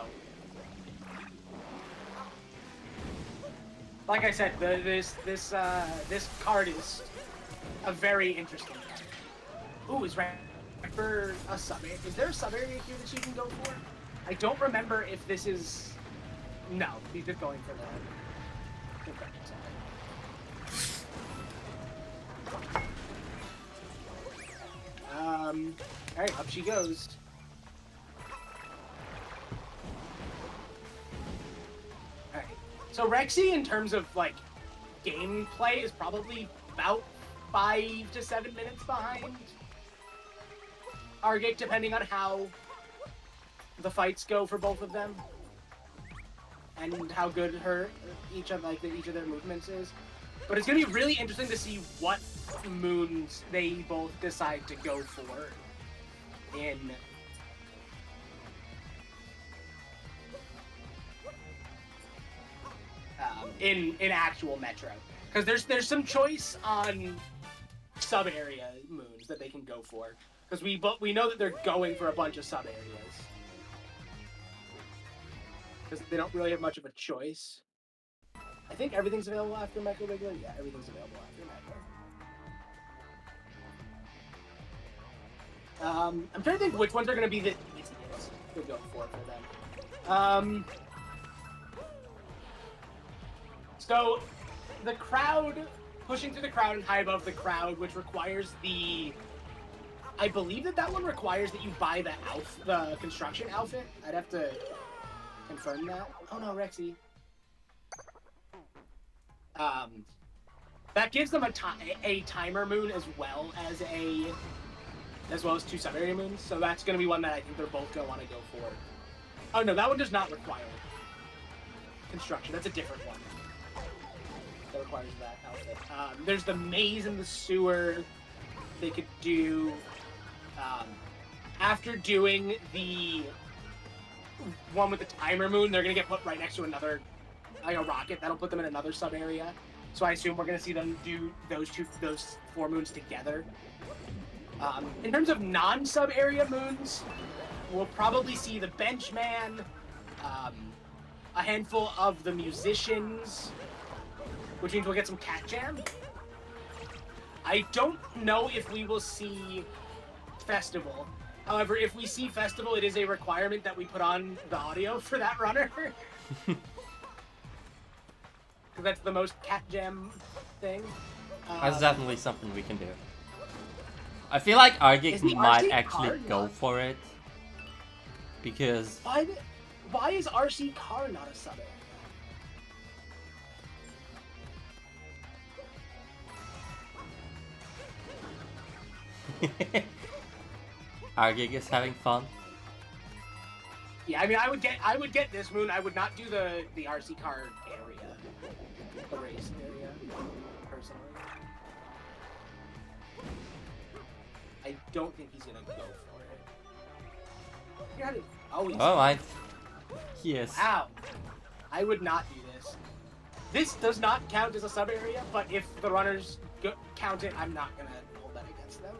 like I said, this card is a very interesting card. Ooh, is right for a sub area. Is there a sub area here that you can go for? I don't remember if this is. No, he's just going for the. Alright, up she goes. Alright. So Rexy, in terms of, like, gameplay, is probably about 5 to 7 minutes behind argick, depending on how the fights go for both of them. And how good each of their movements is. But it's gonna be really interesting to see what moons they both decide to go for in actual metro, because there's some choice on sub area moons that they can go for, because we know that they're going for a bunch of sub areas, because they don't really have much of a choice. I think everything's available after Mecha Wiggler. Yeah, everything's available after Mecha. I'm trying to think which ones are going to be the easiest to go for them. So, the crowd, pushing through the crowd and high above the crowd, which requires the... I believe that one requires that you buy the construction outfit. I'd have to confirm that. Oh no, Rexy. That gives them a timer moon as well as 2 sub area moons. So that's going to be one that I think they're both going to want to go for. Oh no, that one does not require construction. That's a different one that requires that outfit. There's the maze in the sewer. They could do after doing the one with the timer moon. They're going to get put right next to another. Like a rocket, that'll put them in another sub area. So I assume we're gonna see them do those 4 moons together. In terms of non-sub area moons, we'll probably see the Benchman, a handful of the musicians, which means we'll get some Cat Jam. I don't know if we will see Festival. However, if we see Festival, it is a requirement that we put on the audio for that runner. That's the most Cat Jam thing. That's definitely something we can do. I feel like argick might actually go for it. Because... Why is RC Car not a sub area? argick is having fun. Yeah, I mean, I would get this moon. I would not do the RC Car area. The race area, personally. I don't think he's gonna go for it. Yes. Wow. I would not do this. This does not count as a sub area, but if the runners count it, I'm not gonna hold that against them.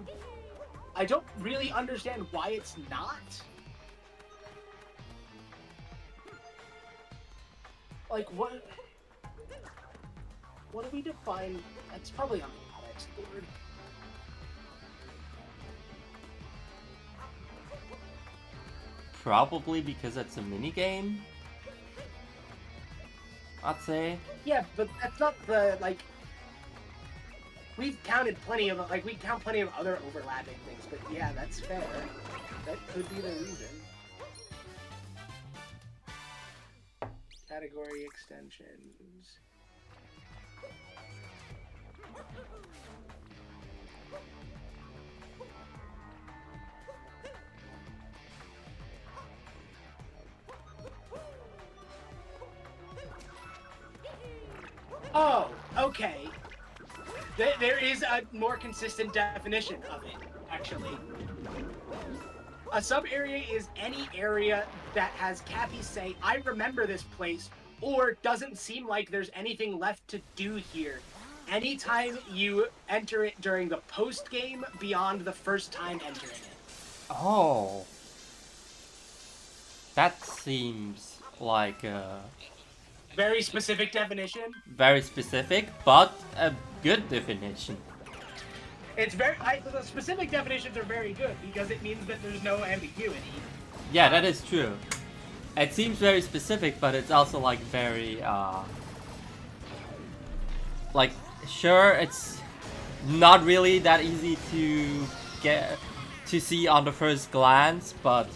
I don't really understand why it's not. Like, what do we define? It's probably on the Odyssey board. Probably because it's a mini game. I'd say. Yeah, but that's not the, like... We've counted plenty of, like, we count plenty of other overlapping things, but yeah, that's fair. That could be the reason. Category extensions. Oh, okay. There is a more consistent definition of it, actually. A sub-area is any area that has Cappy say, I remember this place, or doesn't seem like there's anything left to do here. Anytime you enter it during the post-game beyond the first time entering it. Oh. That seems like a Very specific definition. very specific, but a good definition. It's very... the specific definitions are very good, because it means that there's no ambiguity. Yeah, that is true. It seems very specific, but it's also like very, like, sure, it's not really that easy to get to see on the first glance, but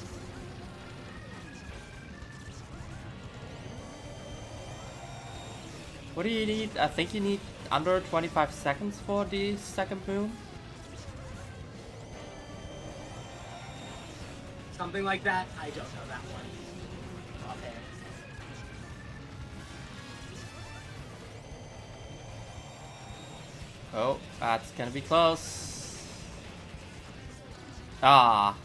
what do you need? I think you need under 25 seconds for the second moon. Something like that. I don't know that one. Offhand. Oh, that's gonna be close. Ah.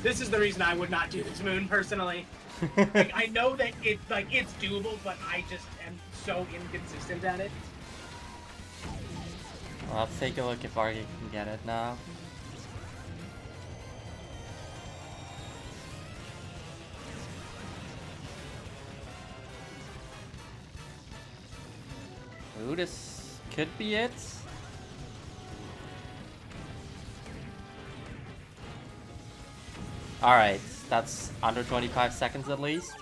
This is the reason I would not do this moon personally. Like, I know that it's doable, but I just am so inconsistent at it. Well, let's take a look if argick can get it now. Ooh, this could be it. Alright, that's under 25 seconds at least.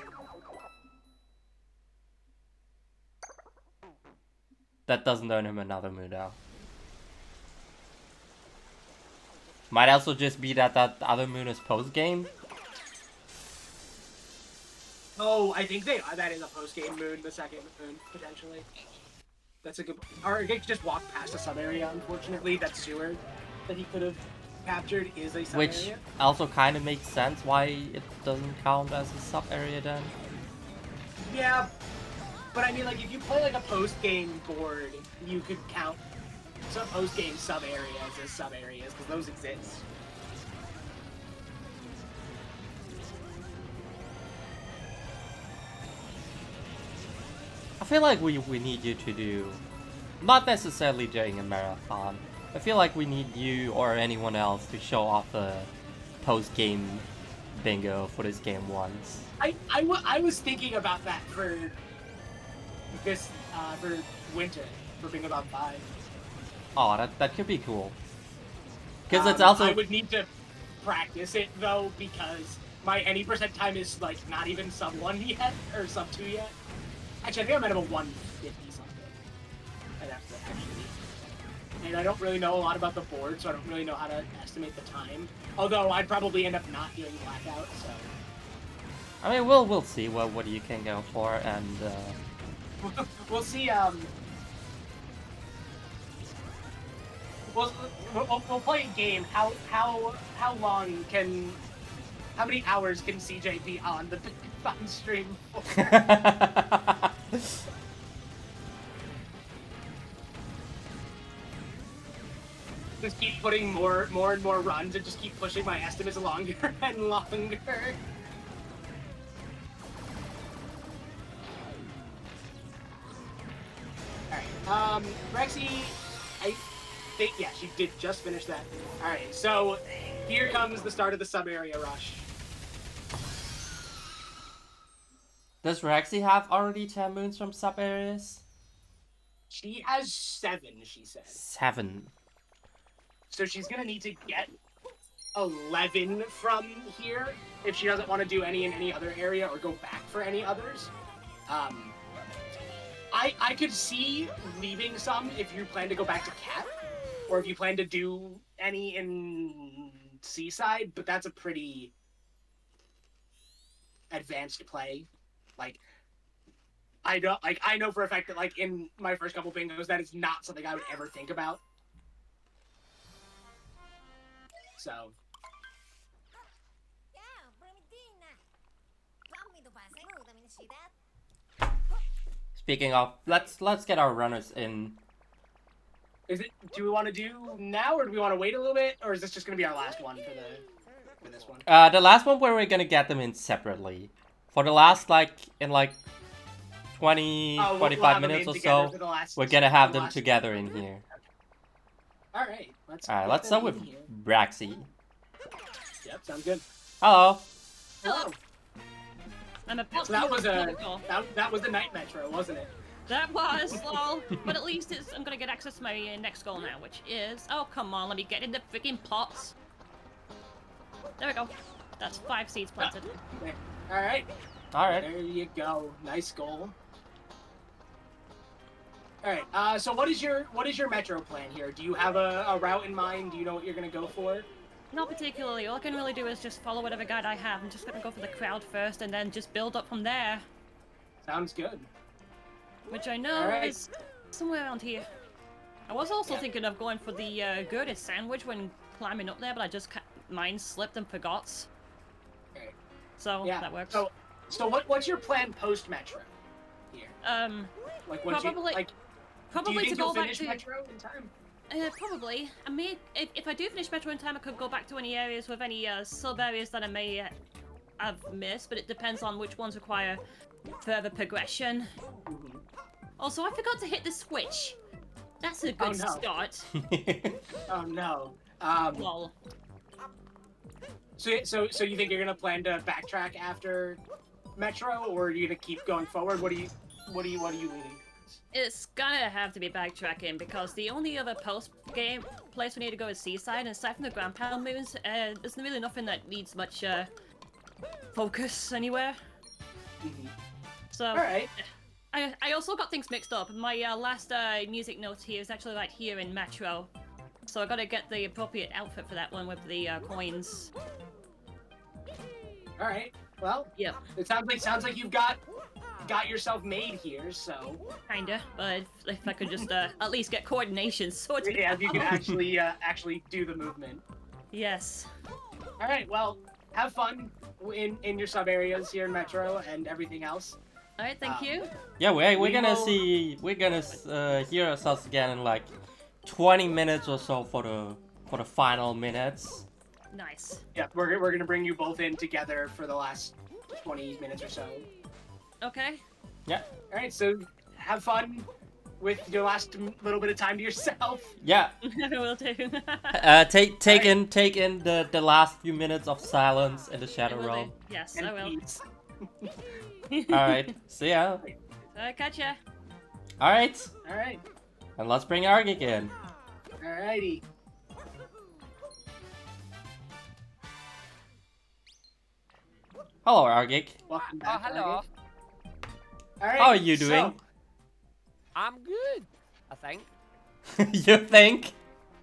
That doesn't earn him another moon though. Might also just be that that other moon is post-game. Oh, I think that is a post-game moon, the second moon, potentially. That's a good... Argick just walked past a sub-area, unfortunately. That sewer that he could have captured is a sub-area. Which also kind of makes sense why it doesn't count as a sub-area then. Yeah, but I mean, like, if you play, like, a post-game board, you could count some post-game sub-areas as sub-areas, because those exist. I feel like we need you to do, not necessarily during a marathon, I feel like we need you or anyone else to show off a post-game bingo for this game once. I was thinking about that for this, for winter, for Bingothon 5. Oh, that could be cool. Because it's also... I would need to practice it, though, because my any percent time is, like, not even sub 1 yet, or sub 2 yet. Actually, I think I'm at about 150 something. I'd have to actually. And I don't really know a lot about the board, so I don't really know how to estimate the time. Although I'd probably end up not doing blackout, so. I mean, we'll see what you can go for, and we'll see. We'll play a game. How long can? How many hours can CJ be on the Bingothon stream for? Just keep putting more and more runs and just keep pushing my estimates longer and longer. Rexy, I think, yeah, she did just finish that. Alright, so here comes the start of the sub-area rush. Does Rexy have already 10 moons from sub areas? She has 7, she said. 7. So she's gonna need to get 11 from here if she doesn't want to do any in any other area or go back for any others. I could see leaving some if you plan to go back to Cat, or if you plan to do any in Seaside, but that's a pretty advanced play. Like, I know for a fact that, like, in my first couple bingos, that is not something I would ever think about. So. Speaking of, let's get our runners in. Is it? Do we want to do now, or do we want to wait a little bit, or is this just gonna be our last one for this one? The last one where we're gonna get them in separately. For the last, like, in like 20, we'll 25 have them minutes in or together so, for the last- we're gonna for have the them last- together in here. Alright, Alright, get let's start them with in here. Braxy. Yep, sounds good. Hello. Hello. I'm a So that was a protocol. that was the night metro, wasn't it? That was, lol. But at least I'm gonna get access to my next goal now, which is... Oh, come on, let me get in the freaking pots. There we go. That's 5 seeds planted. Alright, Alright. there you go. Nice goal. Alright, so what is your metro plan here? Do you have a route in mind? Do you know what you're gonna go for? Not particularly. All I can really do is just follow whatever guide I have. I'm just gonna go for the crowd first and then just build up from there. Sounds good. Which I know Alright. is somewhere around here. I was also thinking of going for the girded sandwich when climbing up there, but I just mind slipped and forgot. Okay. So Yeah. that works. So what's your plan post metro here? Like once Probably- you like do Probably you think to you'll go back finish to. metro in time? Probably. I may, if I do finish Metro in time, I could go back to any areas with any sub areas that I may have missed, but it depends on which ones require further progression. Mm-hmm. Also, I forgot to hit the switch. That's a good no. start. Oh no. Lol. So you think you're gonna plan to backtrack after metro, or are you gonna keep going forward? What are you leaning? It's gonna have to be backtracking because the only other post-game place we need to go is Seaside, and aside from the ground pound moons, there's really nothing that needs much focus anywhere. Mm-hmm. So, All right. I also got things mixed up. My last music note here is actually right here in Metro, so I gotta get the appropriate outfit for that one with the coins. All right. Well, Yep, it sounds like you've got yourself made here. So kinda. But if I could just at least get coordination sorted. yeah, if you can out. actually do the movement. Yes. All right. Well, have fun in your sub areas here in Metro and everything else. All right, thank you. Yeah, we're We gonna will- hear ourselves again in like 20 minutes or so for the final minutes. Nice. Yeah, we're gonna bring you both in together for the last 20 minutes or so. Okay. Yeah. All right. So have fun with your last little bit of time to yourself. Yeah. I will do. Take in the last few minutes of silence in the I Shadow will do. Realm. Yes, And I will. peace. Alright, see ya. Catch ya. Alright, All right. and let's bring Argick in. Alrighty. Hello, Argick. Welcome Oh, back. hello. All right. How are you doing? I'm good, I think. You think?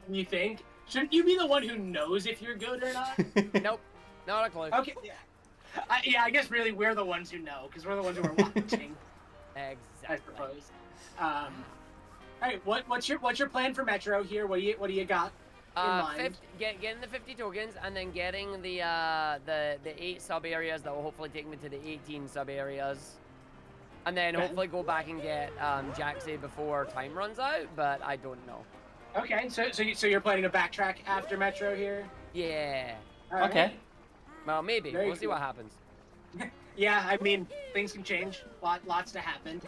You think? Shouldn't you be the one who knows if you're good or not? Nope, not a clue. Okay. Yeah. I guess really we're the ones who know because we're the ones who are watching. I Exactly. suppose. All right. What's your plan for Metro here? What do you got in mind? Getting the 50 tokens and then getting the 8 sub areas that will hopefully take me to the 18 sub areas, and then Okay. hopefully go back and get Jaxie before time runs out. But I don't know. Okay. So you're planning to backtrack after Metro here? Yeah. All right. Okay. Well, maybe. Very We'll see cool. what happens. Yeah. I mean, things can change. Lots to happen.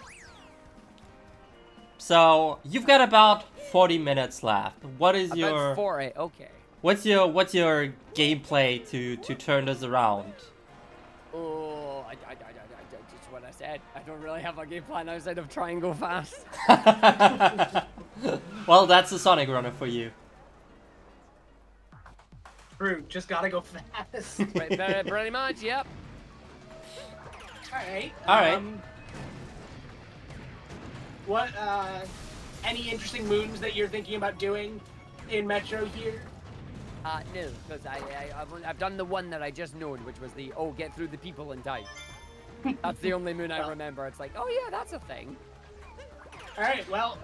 So you've got about 40 minutes left. What is About your 40, okay. what's your gameplay to turn this around? Oh, just what I said. I don't really have a game plan outside of try and go fast. Well, that's the Sonic runner for you. True, just gotta go fast. Pretty much, yep. Alright. Alright. What, any interesting moons that you're thinking about doing in Metro here? No, because I've done the one that I just known, which was the, get through the people in time. That's the only moon I remember. It's like, oh yeah, that's a thing. Alright, well,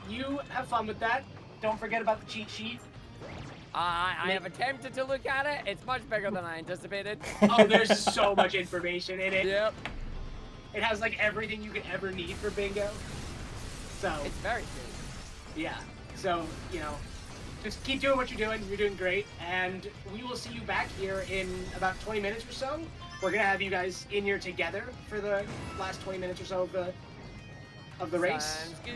you have fun with that. Don't forget about the cheat sheet. I have attempted to look at it. It's much bigger than I anticipated. Oh, there's so much information in it. Yep. It has, like, everything you could ever need for bingo. So, It's very big. yeah. So, you know, just keep doing what you're doing. You're doing great. And we will see you back here in about 20 minutes or so. We're going to have you guys in here together for the last 20 minutes or so of the race. Sounds good.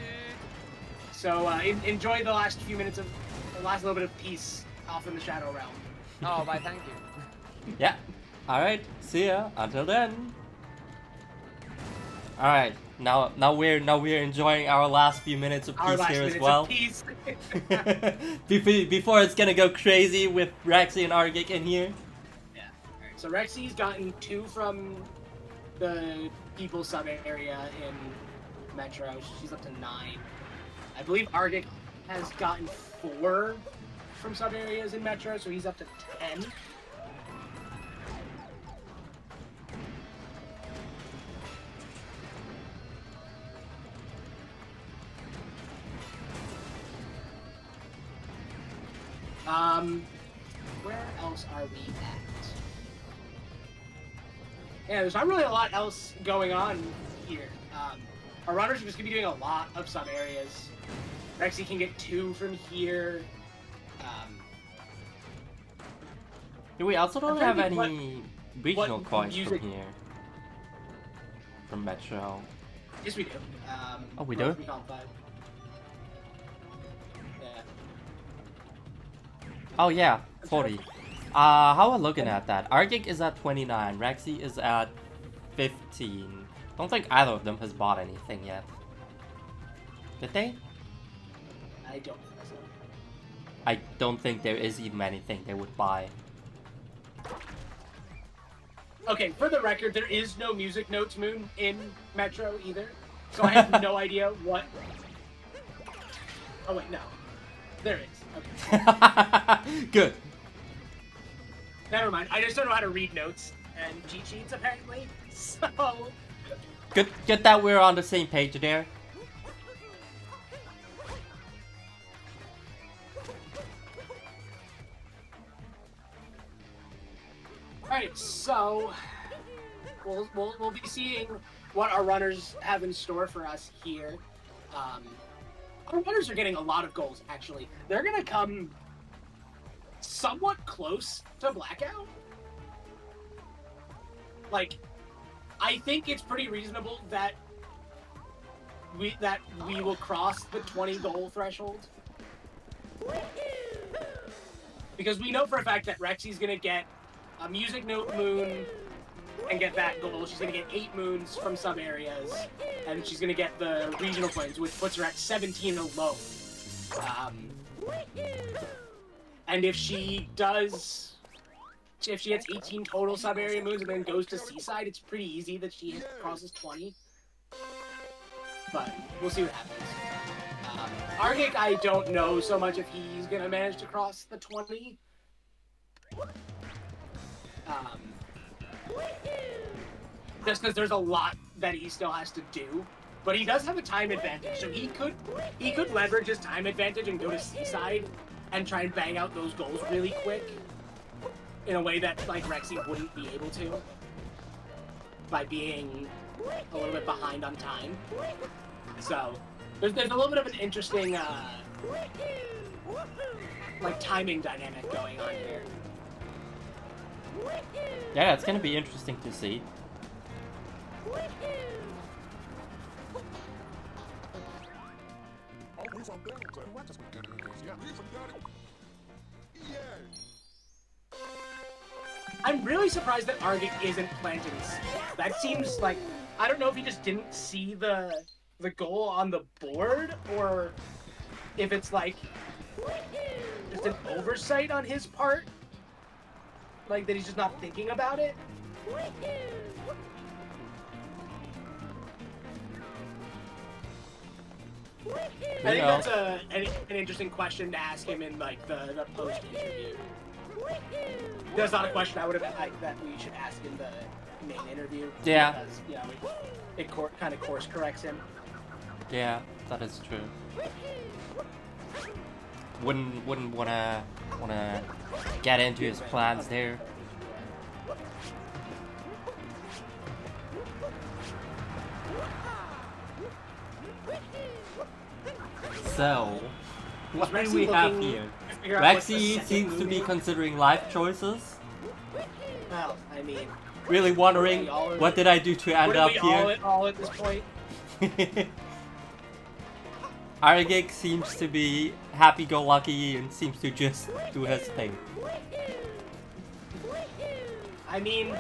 So, enjoy the last few minutes of the last little bit of peace off in the Shadow Realm. Oh, why, thank you. Yeah. All right. See ya. Until then. All right. Now we're enjoying our last few minutes of Our peace last here minutes as well. of peace. Before it's gonna go crazy with Rexy and Argick in here. Yeah. Alright, so Rexy's gotten 2 from the people sub area in Metro. She's up to 9. I believe Argick has gotten 4 from sub areas in Metro, so he's up to 10. Where else are we at? Yeah, there's not really a lot else going on here. Our runners are just gonna be doing a lot of sub areas. Rexy can get 2 from here. We also don't I'm trying have to think any regional what coins music- from here. From Metro. Yes, we do. Oh, we do? Recon 5. Yeah. Oh yeah, 40. How am I looking at that? Argick is at 29, Rexy is at 15. Don't think either of them has bought anything yet. Did they? I don't think so. I don't think there is even anything they would buy. Okay, for the record, there is no music notes moon in Metro either, so I have no idea what. Oh wait, no, there is. Okay, Good. never mind. I just don't know how to read notes and cheat sheets apparently. So Good that we're on the same page there. Alright, so we'll be seeing what our runners have in store for us here. Our runners are getting a lot of goals, actually. They're gonna come somewhat close to Blackout. Like, I think it's pretty reasonable that we will cross the 20 goal threshold. Because we know for a fact that Rexy's gonna get a music note moon and get that goal. She's gonna get 8 moons from sub areas, and she's gonna get the regional coins, which puts her at 17 alone. And if she gets 18 total sub area moons and then goes to Seaside, it's pretty easy that she crosses 20. But we'll see what happens. Argick, I don't know so much if he's gonna manage to cross the 20. Just because there's a lot that he still has to do, but he does have a time advantage, so he could leverage his time advantage and go to Seaside and try and bang out those goals really quick in a way that like Rexy wouldn't be able to by being a little bit behind on time. So there's a little bit of an interesting like timing dynamic going on here. Yeah, it's gonna be interesting to see. I'm really surprised that argick isn't planting seeds. That seems like, I don't know if he just didn't see the goal on the board, or if it's like just an oversight on his part, like that he's just not thinking about it. I think that's an interesting question to ask him in like the post interview. That's not a question that we should ask in the main interview. Yeah. Because, you know, it kind of course corrects him. Yeah, that is true. Wouldn't wanna get into his plans there. So, what do we have here? Rexy seems to be considering life choices. Well, I mean, Really wondering, what did I do to end up here? All at this point. Argick seems to be happy-go-lucky and seems to just do his thing. I mean,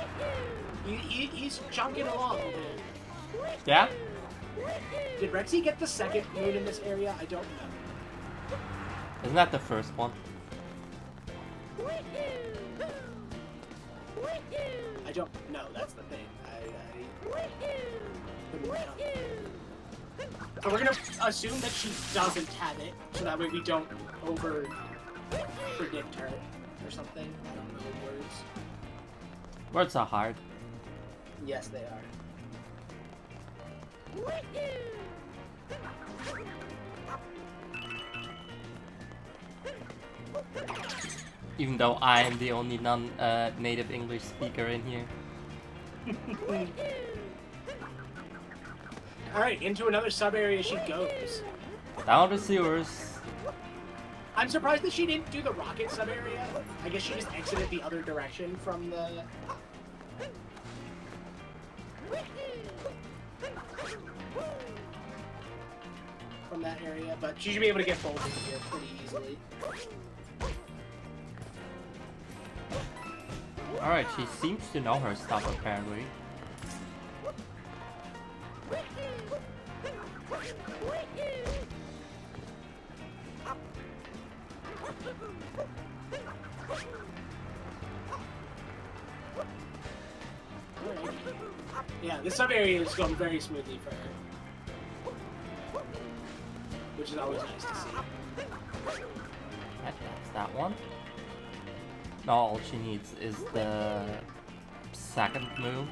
he's chunking along. Yeah? Did Rexy get the second moon in this area? I don't know. Isn't that the first one? I don't know. That's the thing. So we're gonna assume that she doesn't have it, so that way we don't over predict her or something. I don't know the words. Words are hard. Yes, they are. Even though I am the only non-native English speaker in here. Alright, into another sub-area she goes. Down the sewers. I'm surprised that she didn't do the rocket sub-area. I guess she just exited the other direction from the... from that area, but she should be able to get both in here pretty easily. Alright, she seems to know her stuff apparently. Yeah, this sub-area is going very smoothly for her. Which is always nice to see. That's that one. No, all she needs is the second move.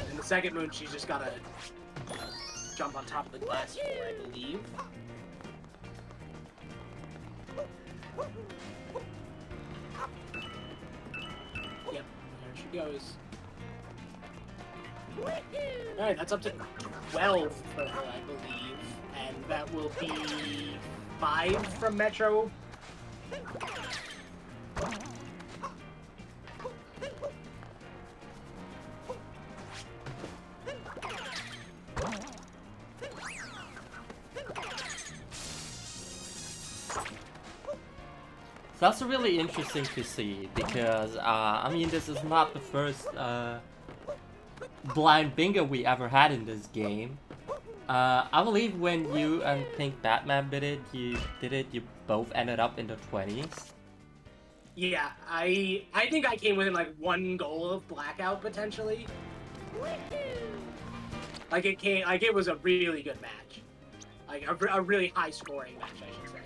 And the second moon, she's just gotta jump on top of the glass floor, I believe. Yep, there she goes. Alright, that's up to 12 for her, I believe. And that will be 5 from Metro. That's really interesting to see because, I mean, this is not the first blind bingo we ever had in this game. I believe when you and Pink Batman you both ended up in the 20s. Yeah, I think I came within like 1 goal of blackout potentially. Like it was a really good match, like a really high scoring match, I should say.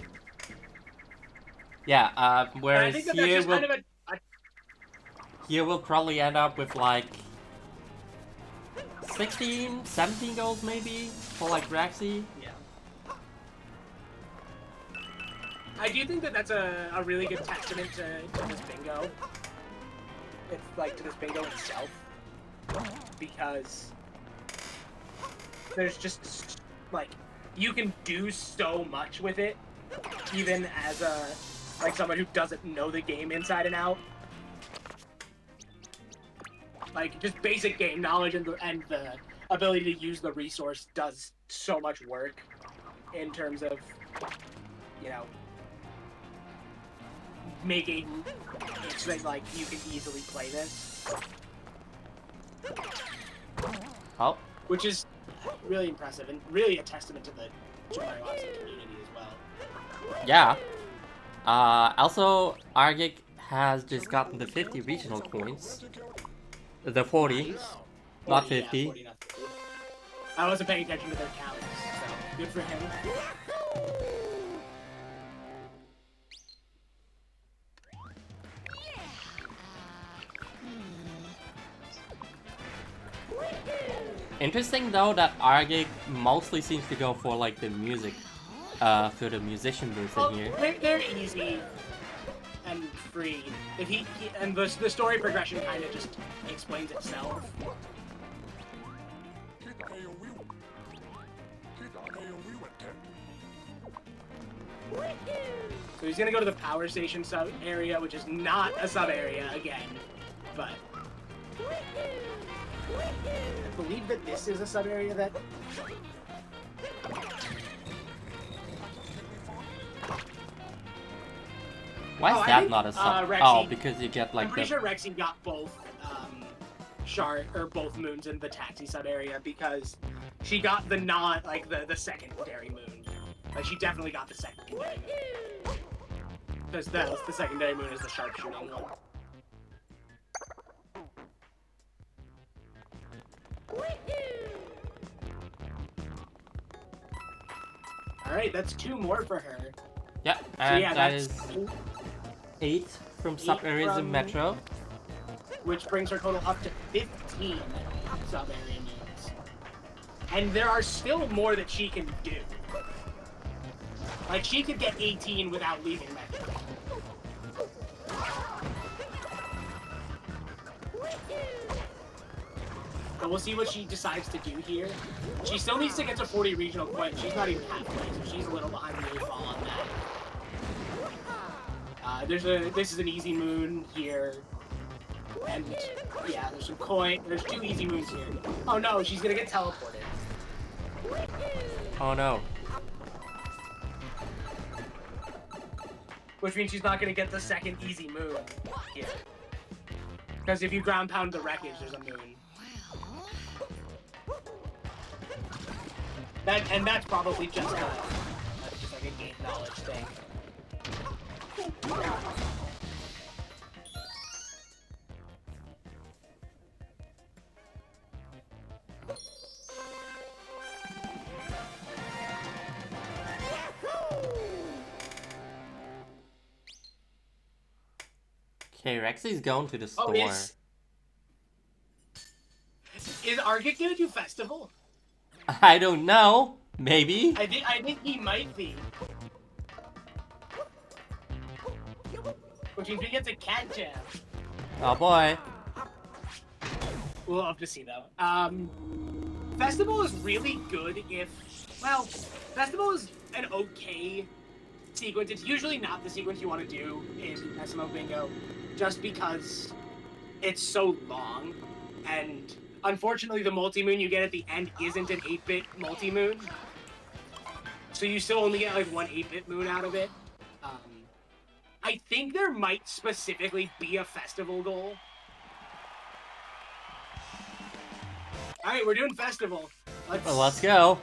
Yeah, whereas here we'll, kind of here we'll probably end up with like 16, 17 goals maybe for like Rexy. Yeah. I do think that that's a really good testament to this bingo. It's like to this bingo itself, because there's just like you can do so much with it, even as a like someone who doesn't know the game inside and out. Like just basic game knowledge and the ability to use the resource does so much work in terms of, you know, making it so that like you can easily play this. Oh. Which is really impressive and really a testament to the Mario Odyssey community as well. Yeah. Also, Argick has just gotten the 50 regional coins. The 40, Nice. not 40, 50. Yeah, 40, not 50. I wasn't paying attention to their counts, so good for him. Interesting though that Argick mostly seems to go for like the music, for the musician booth in here. They're easy and free. If and the story progression kind of just explains itself. So he's gonna go to the power station sub area, which is not a sub area again, but I believe that this is a sub area that. Why is I that think, not a sub? Rexy, Oh, because you get like I'm pretty sure Rexy got both both moons in the taxi sub area because she got the the secondary moon. Like she definitely got the secondary moon. Because the secondary moon is the sharpshooting one. Alright, that's 2 more for her. Yeah, and yeah, that that's is 8 from sub areas in Metro. Which brings her total up to 15 sub area moons. And there are still more that she can do. Like, she could get 18 without leaving Metro. But we'll see what she decides to do here. She still needs to get to 40 regional points. She's not even halfway, so she's a little behind the 8 ball on that. This is an easy moon here. And yeah, there's some coin. There's 2 easy moons here. Oh no, she's gonna get teleported. Oh no. Which means she's not gonna get the second easy moon here. Because if you ground pound the wreckage, there's a moon. That's probably just like a game knowledge thing. Okay, Rexy's going to the store. Oh, is Argick gonna do festival? I don't know. Maybe. I think he might be. Which means we get to cat jam. Oh boy. We'll have to see though. Festival is really good if, well, Festival is an okay sequence. It's usually not the sequence you want to do in SMO Bingo, just because it's so long, and unfortunately the multi-moon you get at the end isn't an 8-bit multi-moon, so you still only get like 1 8-bit moon out of it. I think there might specifically be a festival goal. Alright, we're doing festival. Well, let's go.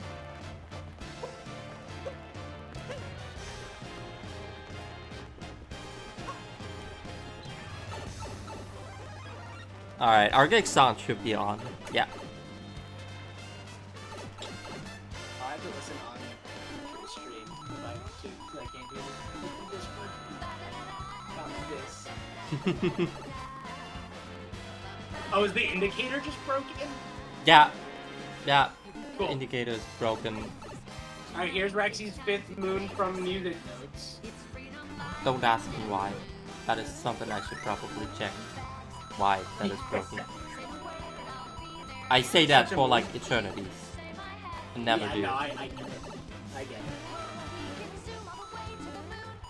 Alright, Argick sound should be on. Yeah. I have to listen on the stream if I want to, because I can't do this. Oh, is the indicator just broken? Yeah. Yeah. Cool. Indicator's broken. Alright, here's Rexy's 5th moon from music notes. Don't ask me why. That is something I should probably check. Why that is broken. I say that for like eternities. I never do. No, I get it. I get it.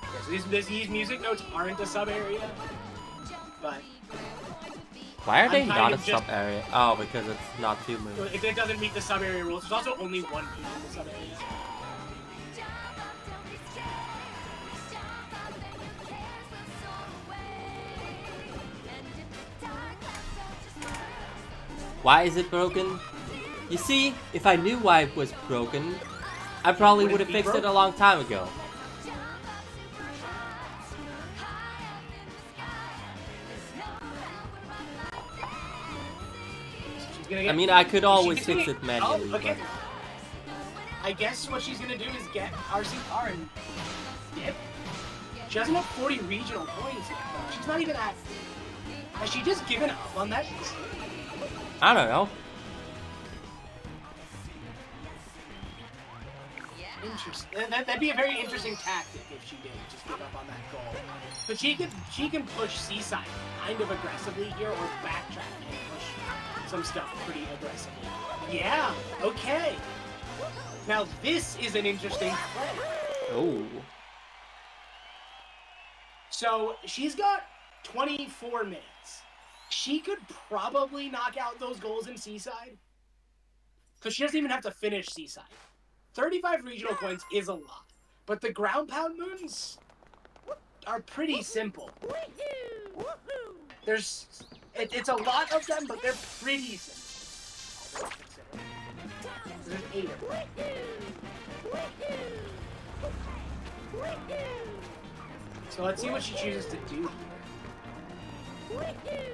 Yeah, so These music notes aren't a sub area, but Why are they I'm not kind a of just- sub area? Oh, because it's not 2 moves. if it doesn't meet the sub area rules, there's also only one move in the sub area. Why is it broken? You see, if I knew why it was broken, I probably would have be fixed it broken? a long time ago. She's gonna I get, mean, I could always she's gonna fix get- it manually, Oh, okay. but I guess what she's gonna do is get RCR and dip. She doesn't have 40 regional points yet, though. She's not even at. Has she just given up on that? I don't know. Interesting. That'd be a very interesting tactic if she did just give up on that goal. But she can push Seaside kind of aggressively here, or backtrack and push some stuff pretty aggressively. Yeah. Okay. Now this is an interesting play. Oh. So she's got 24 minutes. She could probably knock out those goals in Seaside. Because she doesn't even have to finish Seaside. 35 regional points is a lot. But the ground pound moons are pretty simple. It's a lot of them, but they're pretty simple. There's 8 of them. So let's see what she chooses to do here.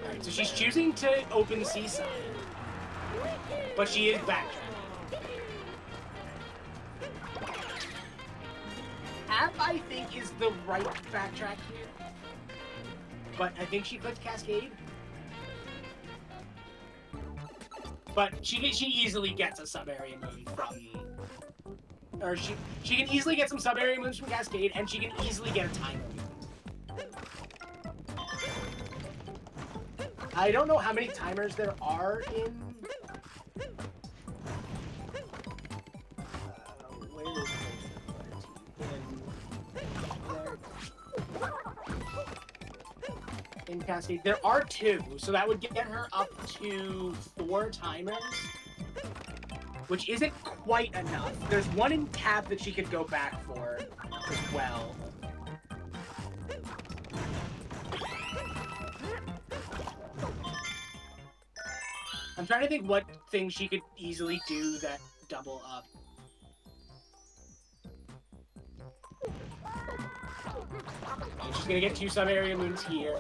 Alright, so she's choosing to open Seaside. But she is backtracking. App, I think, is the right backtrack here. But I think she clicked Cascade. But she easily gets a sub-area moon from... Or she can easily get some sub-area moons from Cascade, and she can easily get a timer moon. I don't know how many timers there are in... where is it? In Cascade. There are 2, so that would get her up to 4 timers. Which isn't quite enough. There's 1 in Tab that she could go back for as well. I'm trying to think what thing she could easily do that double up. And she's gonna get 2 sub-area moons here.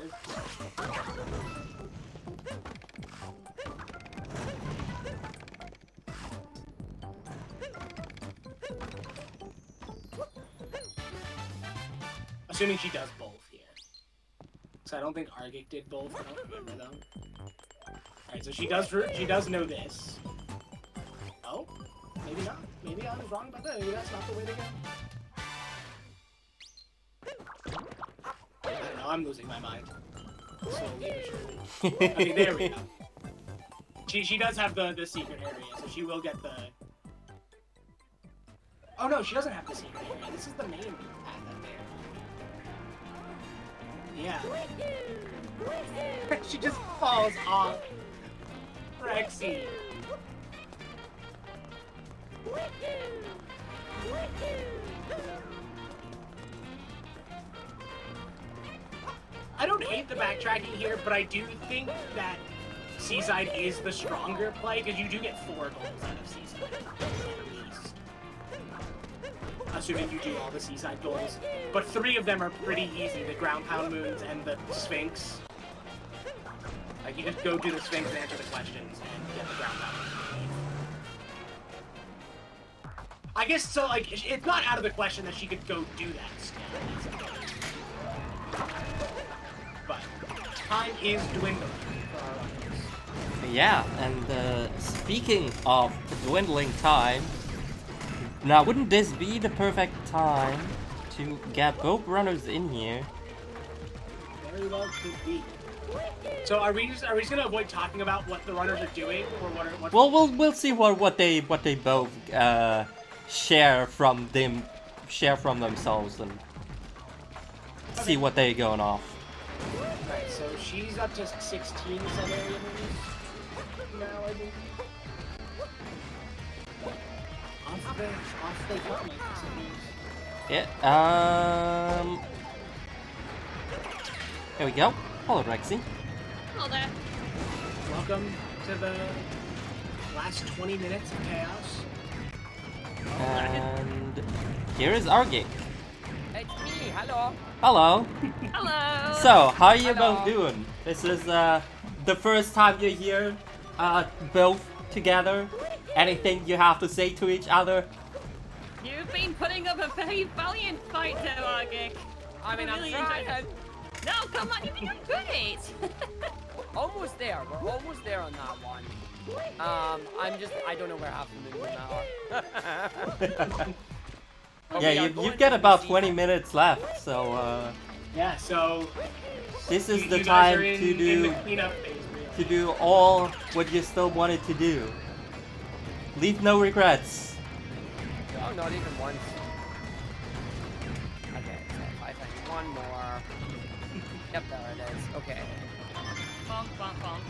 Assuming she does both here. So I don't think Argick did both. I don't remember though. Alright, so she does know this. Oh? Maybe not. Maybe I was wrong about that. Maybe that's not the way to go. I don't know, I'm losing my mind. Slowly but surely. Okay, there we go. She does have the secret area, so she will get the... Oh no, she doesn't have the secret area. This is the main path up there. Yeah. She just falls off. Rexy. I don't hate the backtracking here, but I do think that Seaside is the stronger play, because you do get 4 goals out of Seaside, at least. Assuming you do all the Seaside goals. But 3 of them are pretty easy, the ground pound moons and the Sphinx. Like, you just go do the Sphinx and answer the questions and get the ground pound moons. I guess, so, like, it's not out of the question that she could go do that still. But time is dwindling for our runners. Yeah, and speaking of dwindling time, now wouldn't this be the perfect time to get both runners in here? Very well could be. So are we just gonna avoid talking about what the runners are doing, or what? Well, we'll see what they both share from themselves, and see what they're going off. Alright, so she's up to 16 sub-area moves now, I think. Off they come, I suppose. Yeah, there we go. Hello, Rexy. Oh, there. Welcome to the last 20 minutes of chaos. And here is argick. It's me. Hello. Hello. Hello. So, how are you Hello. both doing? This is the first time you're here, both together. Anything you have to say to each other? You've been putting up a very valiant fight there, argick. I mean, I'm really trying. enjoyed it. No, come on, you've been doing great. Almost there. We're almost there on that one. I don't know where half the moons are. Yeah, you've got about 20 minutes left, so Yeah, so this is you the guys time are in to the do cleanup phase, really. to do all what you still wanted to do. Leave no regrets. Oh, not even once. Okay, so if I find one more. Yep, there it is. Okay. Bonk, bonk, bonk.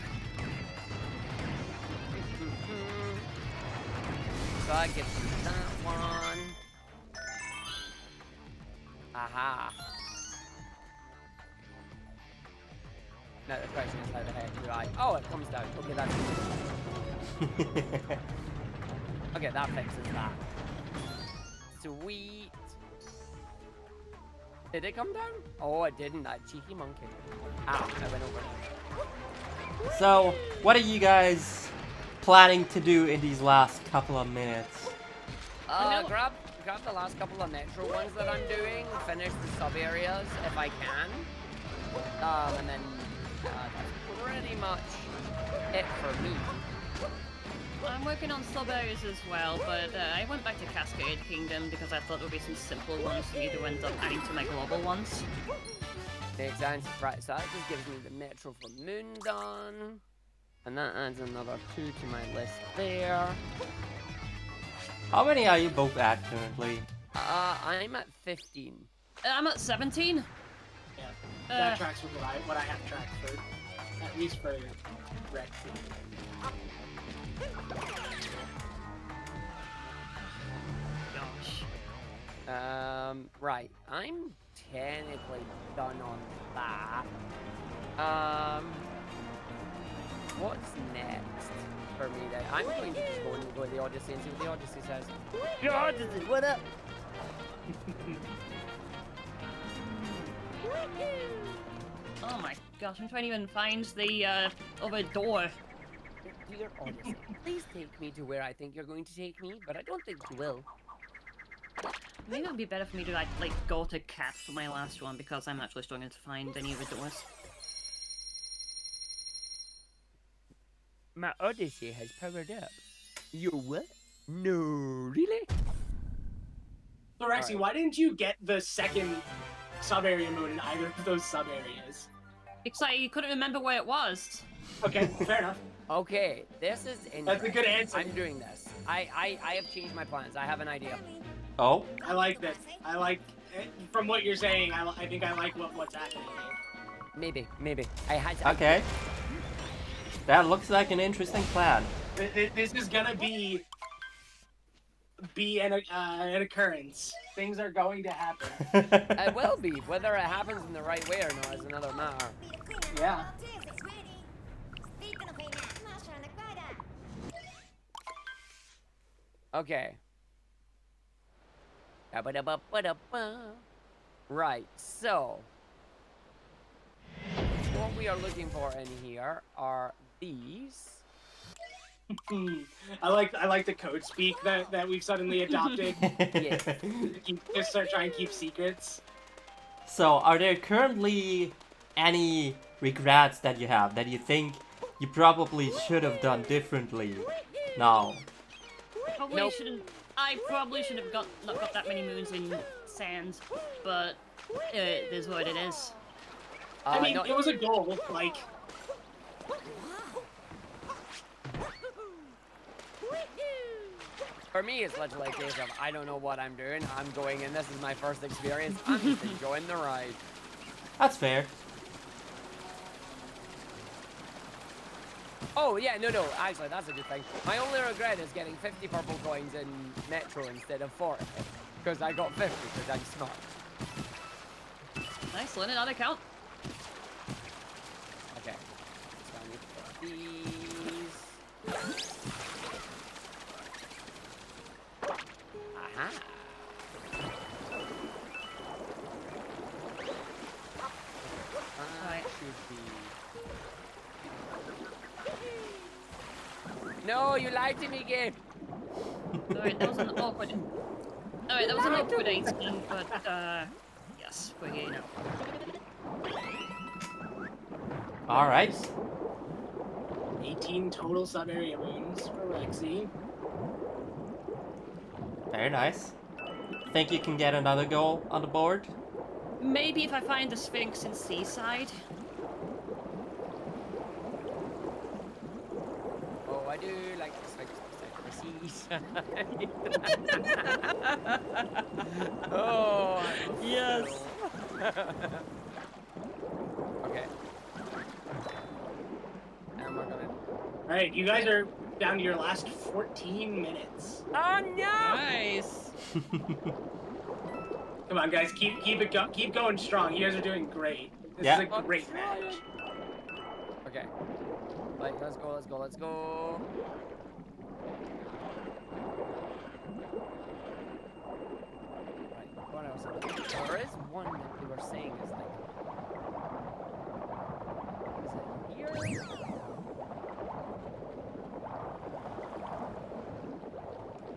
So I get that one. Aha. Now the question is how the heck do I... Oh, it comes down. Okay, that's... Okay, that fixes that. Sweet. Did it come down? Oh, it didn't. That cheeky monkey. Ah, I went over. So, what are you guys planning to do in these last couple of minutes? Grab the last couple of metro ones that I'm doing. Finish the sub areas if I can. And then that's pretty much it for me. I'm working on sub areas as well, but I went back to Cascade Kingdom because I thought there would be some simple ones for me to end up adding to my global ones. Makes sense. Right, so that just gives me the metro for Moondon. And that adds another 2 to my list there. How many are you both at currently? I'm at 15. I'm at 17. Yeah, that tracks with what I have tracked for, at least for Rex. Gosh. Right, I'm technically done on that. What's next for me then? I'm going to just go to the Odyssey and see what the Odyssey says. The Odyssey, what up? Oh my gosh, I'm trying to even find the other door. Dear Odyssey, please take me to where I think you're going to take me, but I don't think you will. Maybe it would be better for me to like go to Cat for my last one because I'm actually struggling to find any of the doors. My Odyssey has powered up. You what? No, really? So Rexy, Alright. why didn't you get the second sub-area moon in either of those sub-areas? Because I couldn't remember where it was. Okay, fair enough. Okay, this is interesting. That's a good answer. I'm doing this. I have changed my plans. I have an idea. Oh, I like this. I like, from what you're saying, I think I like what's happening here. Maybe. I had to. okay. That looks like an interesting plan. This is gonna be an occurrence. Things are going to happen. It will be. Whether it happens in the right way or not is another matter. Yeah. Okay. Right, so what we are looking for in here are these. I like the code speak that we've suddenly adopted. Yes. Just start trying to keep secrets. So, are there currently any regrets that you have that you think you probably should have done differently? No. Probably Nope. shouldn't. I probably should have not got that many moons in sand, but it is what it is. I mean, No, it was a goal. Like, for me, it's literally a case of I don't know what I'm doing. I'm going in. This is my first experience. I'm just enjoying the ride. That's fair. Oh, yeah, no, actually, that's a good thing. My only regret is getting 50 purple coins in Metro instead of 40. Because I got 50 because I'm smart. Nice, learn it on account. Okay. So I need to put these. Aha. Right. Should be. No, you lied to me, Gabe. Alright, that was an awkward. Alright, that was an awkward 18, but yes, we're getting out. Alright. 18 total sub-area wounds for Rexy. Very nice. Think you can get another goal on the board? Maybe if I find the Sphinx in Seaside. Oh, I do like this like Oh, Yes. Okay. And we're gonna. Alright, you guys are down to your last 14 minutes. Oh no! Nice. Come on, guys, keep going strong. You guys are doing great. This Yeah. is a great match. Okay. Like, let's go. Right, what else? There is one that they were saying is like. Is it here?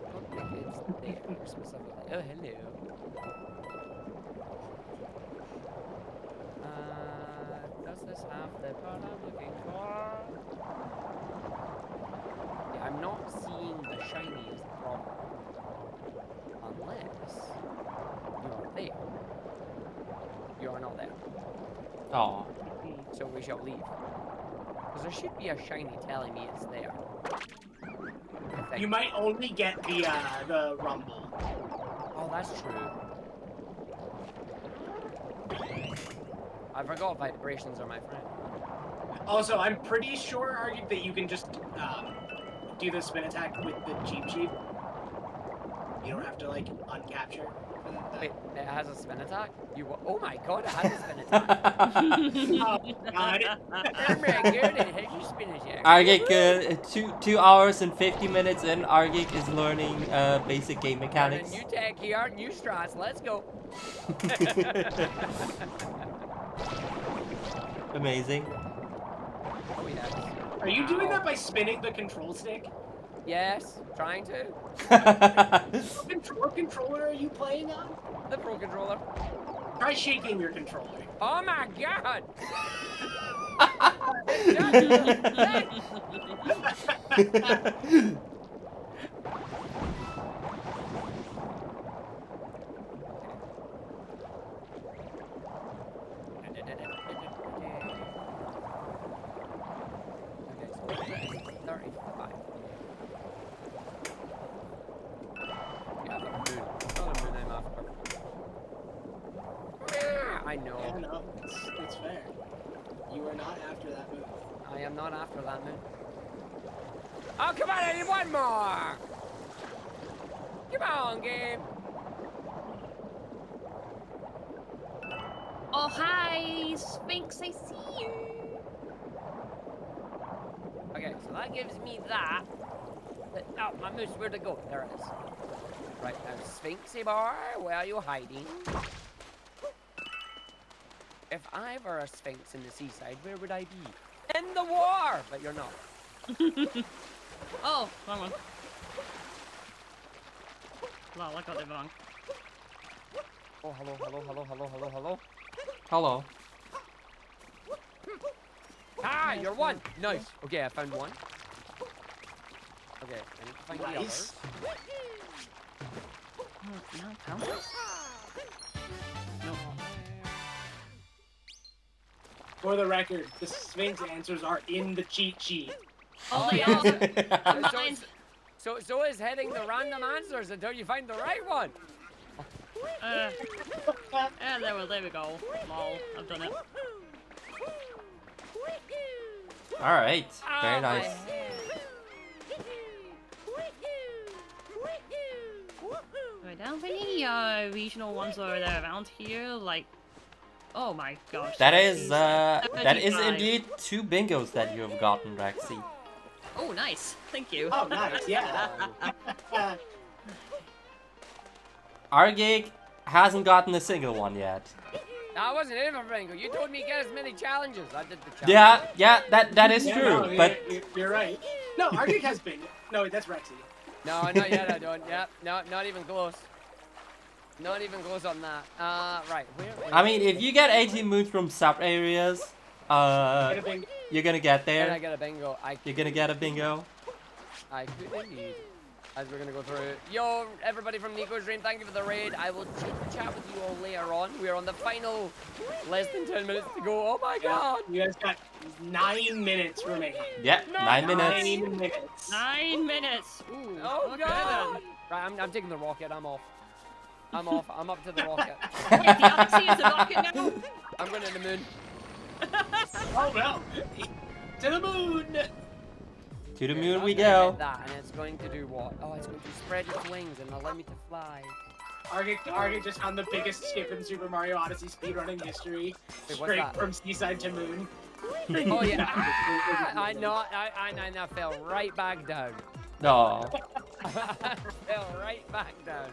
I don't think it's there specifically. Oh, hello. Does this have the part I'm looking for? Yeah, I'm not seeing the shiny as the problem. Unless you are there. You are not there. Oh. So we shall leave. Because there should be a shiny telling me it's there. I think. You might only get the rumble. Oh, that's true. I forgot vibrations are my friend. Also, I'm pretty sure, Argick, that you can just do the spin attack with the Cheap Cheap. You don't have to, like, uncapture. Wait, it has a spin attack? Oh my god, it has a spin attack. Oh, God. I'm very good at it. You spin attack. Argick, 2 hours and 50 minutes in, Argick is learning basic game mechanics. New tech here, new strats, let's go. Amazing. Oh yes. Are you doing that by spinning the control stick? Yes, trying to. What controller are you playing on? The Pro Controller. Try shaking your controller. Oh my god! I know. Yeah, no, it's fair. You are not after that move. I am not after that move. Oh, come on, I need one more! Come on, game! Oh, hi, Sphinx, I see you. Okay, so that gives me that. Oh, my moose, where'd it go? There it is. Right, now, Sphinxy bar, where are you hiding? If I were a Sphinx in the seaside, where would I be? In the war! But you're not. Oh, wrong one. Lol, I got it wrong. Oh, hello, hello, hello, hello, hello, hello. Hello. Ah, you're one! Nice. Okay, I found one. Okay, I need to find the others. Oh, no, counters? No. For the record, the Sphinx answers are in the cheat sheet. Oh, they are. Mine. So is heading the random answers until you find the right one. There we go. Lol, I've done it. Alright, very Oh, my nice. head. I don't have any regional ones that are around here. Like, oh my gosh. That is 35. indeed 2 bingos that you have gotten, Rexy. Oh, nice. Thank you. Oh, nice. Yeah. Argick hasn't gotten a single one yet. I wasn't in for bingo. You told me get as many challenges. I did the challenge. Yeah, that is Yeah, true, no, but you're right. No, Argick has been. No, that's Rexy. No, not yet. I don't. Yep. No, not even close. Not even close on that. Right. Where? I mean, if you get 18 moons from sub areas, Get a bing. you're gonna get And I there. get a bingo. You're gonna get a bingo. I could indeed. As we're gonna go through. Yo, everybody from Nico's Dream, thank you for the raid. I will chat with you all later on. We're on the final less than 10 minutes to go. Oh my god! You guys got 9 minutes remaining. Yeah, 9 minutes. 9 minutes. 9 minutes. Ooh, Oh okay god! then. Right, I'm taking the rocket. I'm off. I'm off. I'm up to the rocket. Yeah, the Odyssey is a rocket now. I'm going to the moon. Oh no! To the moon! To the Okay, moon I'm we gonna go. hit that, and it's going to do what? Oh, it's going to spread its wings and allow me to fly. Argick just found the biggest skip in Super Mario Odyssey speedrunning history. Wait, what's Straight that? from seaside to moon. Oh yeah! Ah, I fell right back down. No. Fell right back down.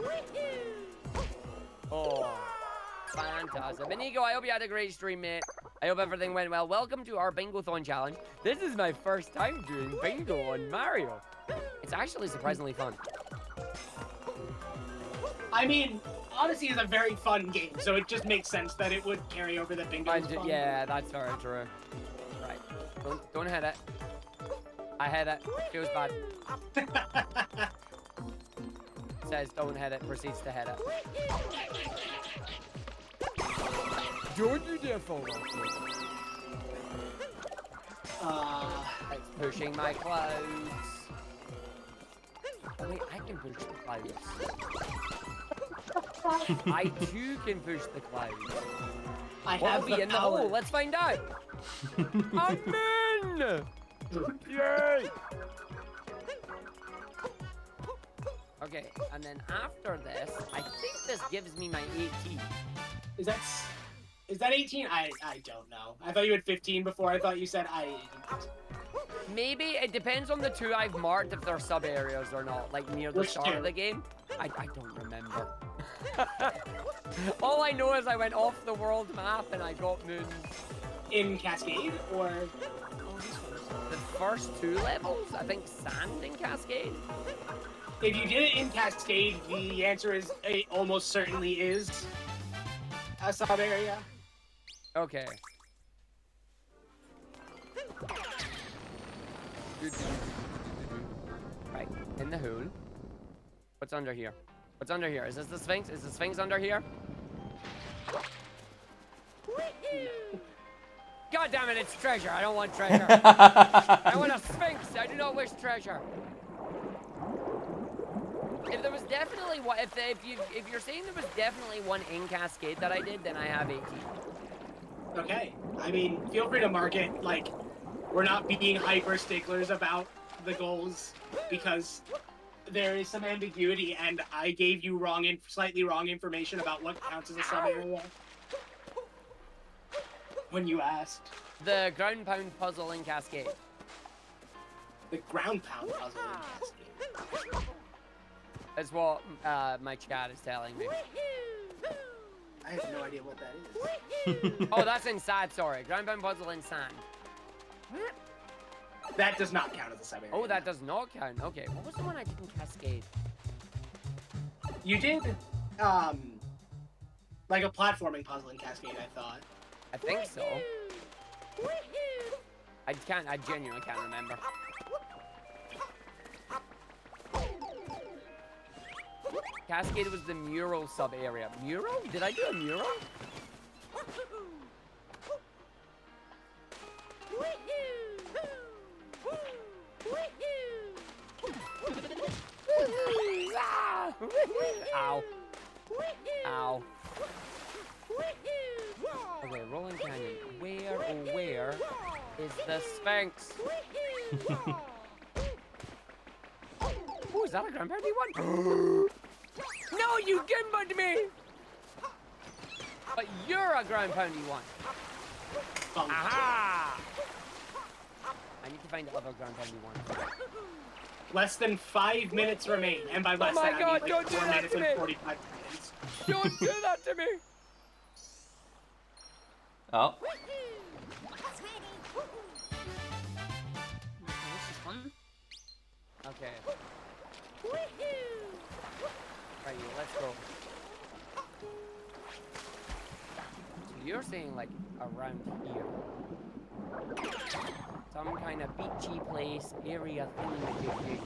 Oh, fantastic. Benigo, I hope you had a great stream, mate. I hope everything went well. Welcome to our Bingothon challenge. This is my first time doing bingo on Mario. It's actually surprisingly fun. I mean, Odyssey is a very fun game, so it just makes sense that it would carry over the bingo. Yeah, that's very true. Right. Don't hit it. I hit it. Feels bad. Says don't hit it, proceeds to hit it. Don't you dare fall off me. It's pushing my clouds. Oh wait, I can push the clouds. I too can push the clouds. I What have will be the in the power. hole? Let's find out. I'm in! Yay! Okay, and then after this, I think this gives me my 18. Is that 18? I don't know. I thought you had 15 before. I thought you said I. Maybe it depends on the 2 I've marked if they're sub areas or not, like near the Which start 2? of the game. I don't remember. All I know is I went off the world map and I got moons. In Cascade or The first 2 levels, I think sand in Cascade. if you did it in Cascade, the answer is it almost certainly is a sub area. Okay. Right, in the hole. What's under here? What's under here? Is this the Sphinx? Is the Sphinx under here? God damn it, it's treasure. I don't want treasure. I want a Sphinx. I do not wish treasure. If there was definitely one, if you're saying there was definitely one in Cascade that I did, then I have 18. Okay. I mean, feel free to mark it. Like, we're not being hyper sticklers about the goals because there is some ambiguity, and I gave you slightly wrong information about what counts as a sub area when you asked. The ground pound puzzle in Cascade. The ground pound puzzle in Cascade. That's what my chat is telling me. I have no idea what that is. Oh, that's in sand, sorry. Ground pound puzzle in sand. That does not count as a sub area. Oh, that does not count. Okay, what was the one I did in Cascade? You did, like a platforming puzzle in Cascade, I thought. I think so. I genuinely can't remember. Cascade was the mural sub area. Mural? Did I do a mural? Ow. Ow. is the Sphinx. Oh, is that a ground pounding one? No, you gimbaled me! But you're a ground pounding one. Aha! I need to find the other ground pounding one. Less than 5 minutes remain, and by less my than God, I mean don't like do 4 that minutes to and me. 45 minutes. Don't do that to me! Oh. This is fun. Okay. Right, let's go. So you're saying like around here. Some kind of beachy place, area thing.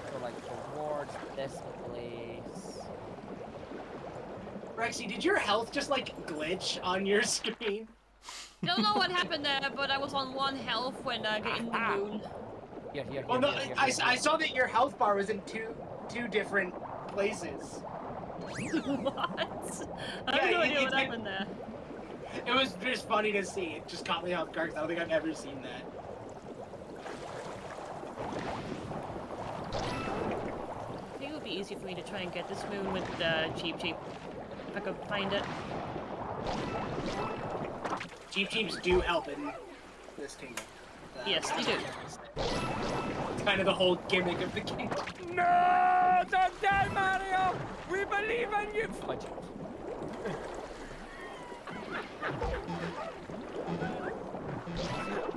So like towards this place. Rexy, did your health just like glitch on your screen? Don't know what happened there, but I was on 1 health when getting the moon. Here. Well, no, I saw that your health bar was in two different places. What? I have no idea what happened there. It was just funny to see. It just caught me off guard 'cause I don't think I've ever seen that. I think it would be easy for me to try and get this moon with Cheap, if I could find it. Cheeps do help in this kingdom. Yes, they do. It's kind of the whole gimmick of the kingdom. No! Don't die, Mario! We believe in you! Fudge it.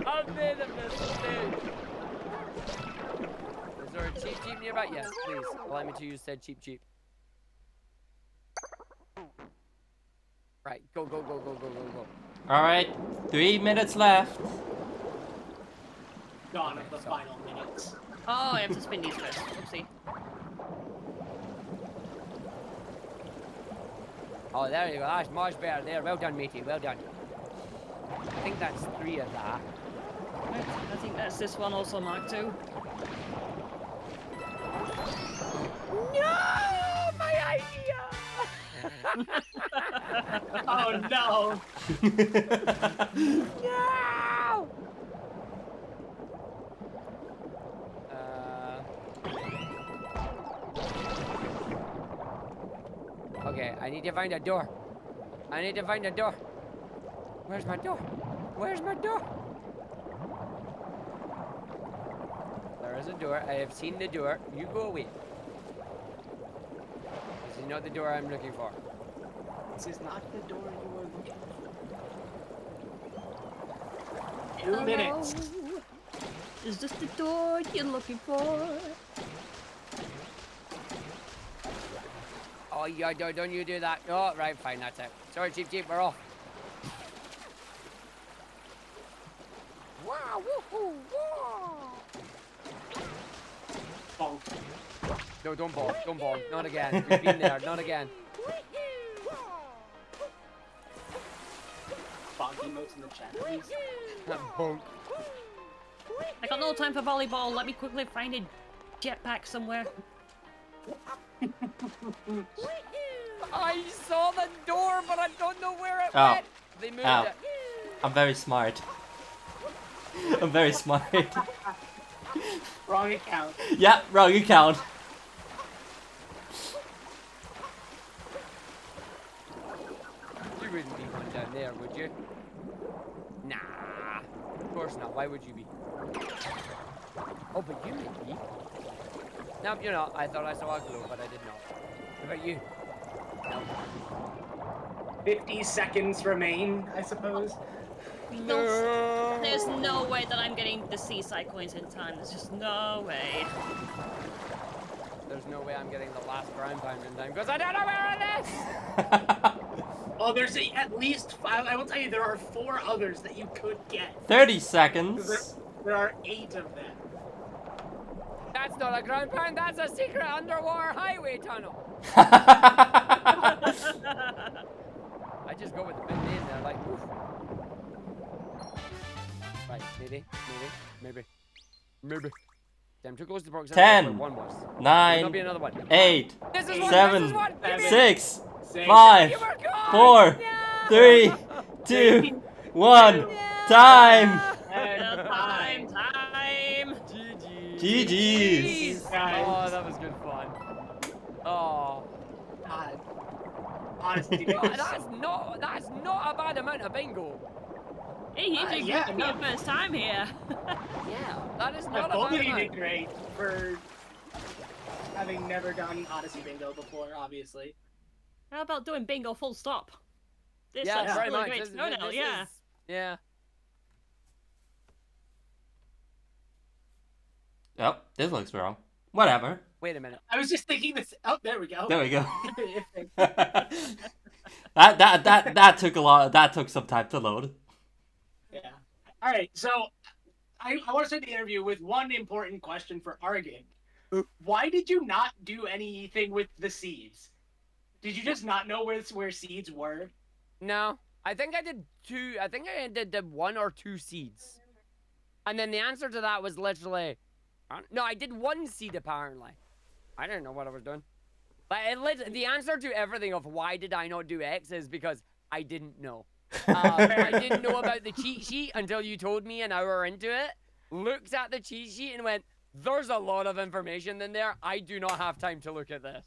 I've made a mistake! Is there a cheap nearby? Yes, please. Allow me to use said cheap. Right, go. Alright, 3 minutes left. Gone of the final minutes. Oh, I have to spin these first. Oopsie. Oh, there you go. That's much better there. Well done, matey. Well done. I think that's 3 of that. Right, I think that's this one also Mark 2. No! My idea! Oh no! No! Okay, I need to find a door. Where's my door? There is a door. I have seen the door. You go away. This is not the door I'm looking for. This is not the door you were looking for. 2 Hello? minutes. Is this the door you're looking for? Oh, yeah, don't you do that. Oh, right, fine, that's it. Sorry, Cheap, we're off. Wow, woohoo, wow. Bonk. No, don't ball. Not again. We've been there, not again. Bonk emotes in the chat, please. Bonk. I got no time for volleyball. Let me quickly find a jetpack somewhere. I saw the door, but I don't know where it Oh. went. They moved Oh. it. I'm very smart. I'm very smart. Wrong account. Yeah, wrong account. You wouldn't be one down there, would you? Nah. Of course not. Why would you be? Oh, but you may be. No, you're not. I thought I saw a glow, but I did not. What about you? No. 50 seconds remain, I suppose. There's no way that I'm getting the seaside coins in time. There's just no way. There's no way I'm getting the last ground pound in time because I don't know where it is! Oh, there's at least 5. I will tell you, there are 4 others that you could get. 30 'Cause seconds. There are 8 of them. That's not a ground pound, that's a secret underwater highway tunnel. I just go with the big name there, like, oof. Right, maybe. Damn, too close to the proximity. 10, One was. There'll 9, be another one. 8, This is one, 7, this is one. Give me it. 6, 6, 5, You were gone! 4, Yeah. 3, 2, 1. Yeah. Time. and Time. 5. Time. GG's. Guys. Oh, that was good fun. Oh. God. Odyssey Oh, Bingo. that's not a bad amount of bingo. Hey, you did yeah, great for no. your first time here. Yeah, that is not a Both bad of you amount. did great for having never done Odyssey Bingo before, obviously. How about doing bingo full stop? This Yeah, looks very really much. great to know now, yeah. Yeah. Oh, this looks wrong. Whatever. Wait a minute. I was just thinking this. Oh, there we go. There we go. that took a lot. That took some time to load. Yeah. All right. So I want to start the interview with one important question for argick. Why did you not do anything with the seeds? Did you just not know where seeds were? No, I think I did two. I think I did 1 or 2 seeds, and then the answer to that was literally, no, I did 1 seed apparently. I didn't know what I was doing. But the answer to everything of why did I not do X is because I didn't know. I didn't know about the cheat sheet until you told me an hour into it. Looked at the cheat sheet and went, "There's a lot of information in there. I do not have time to look at this."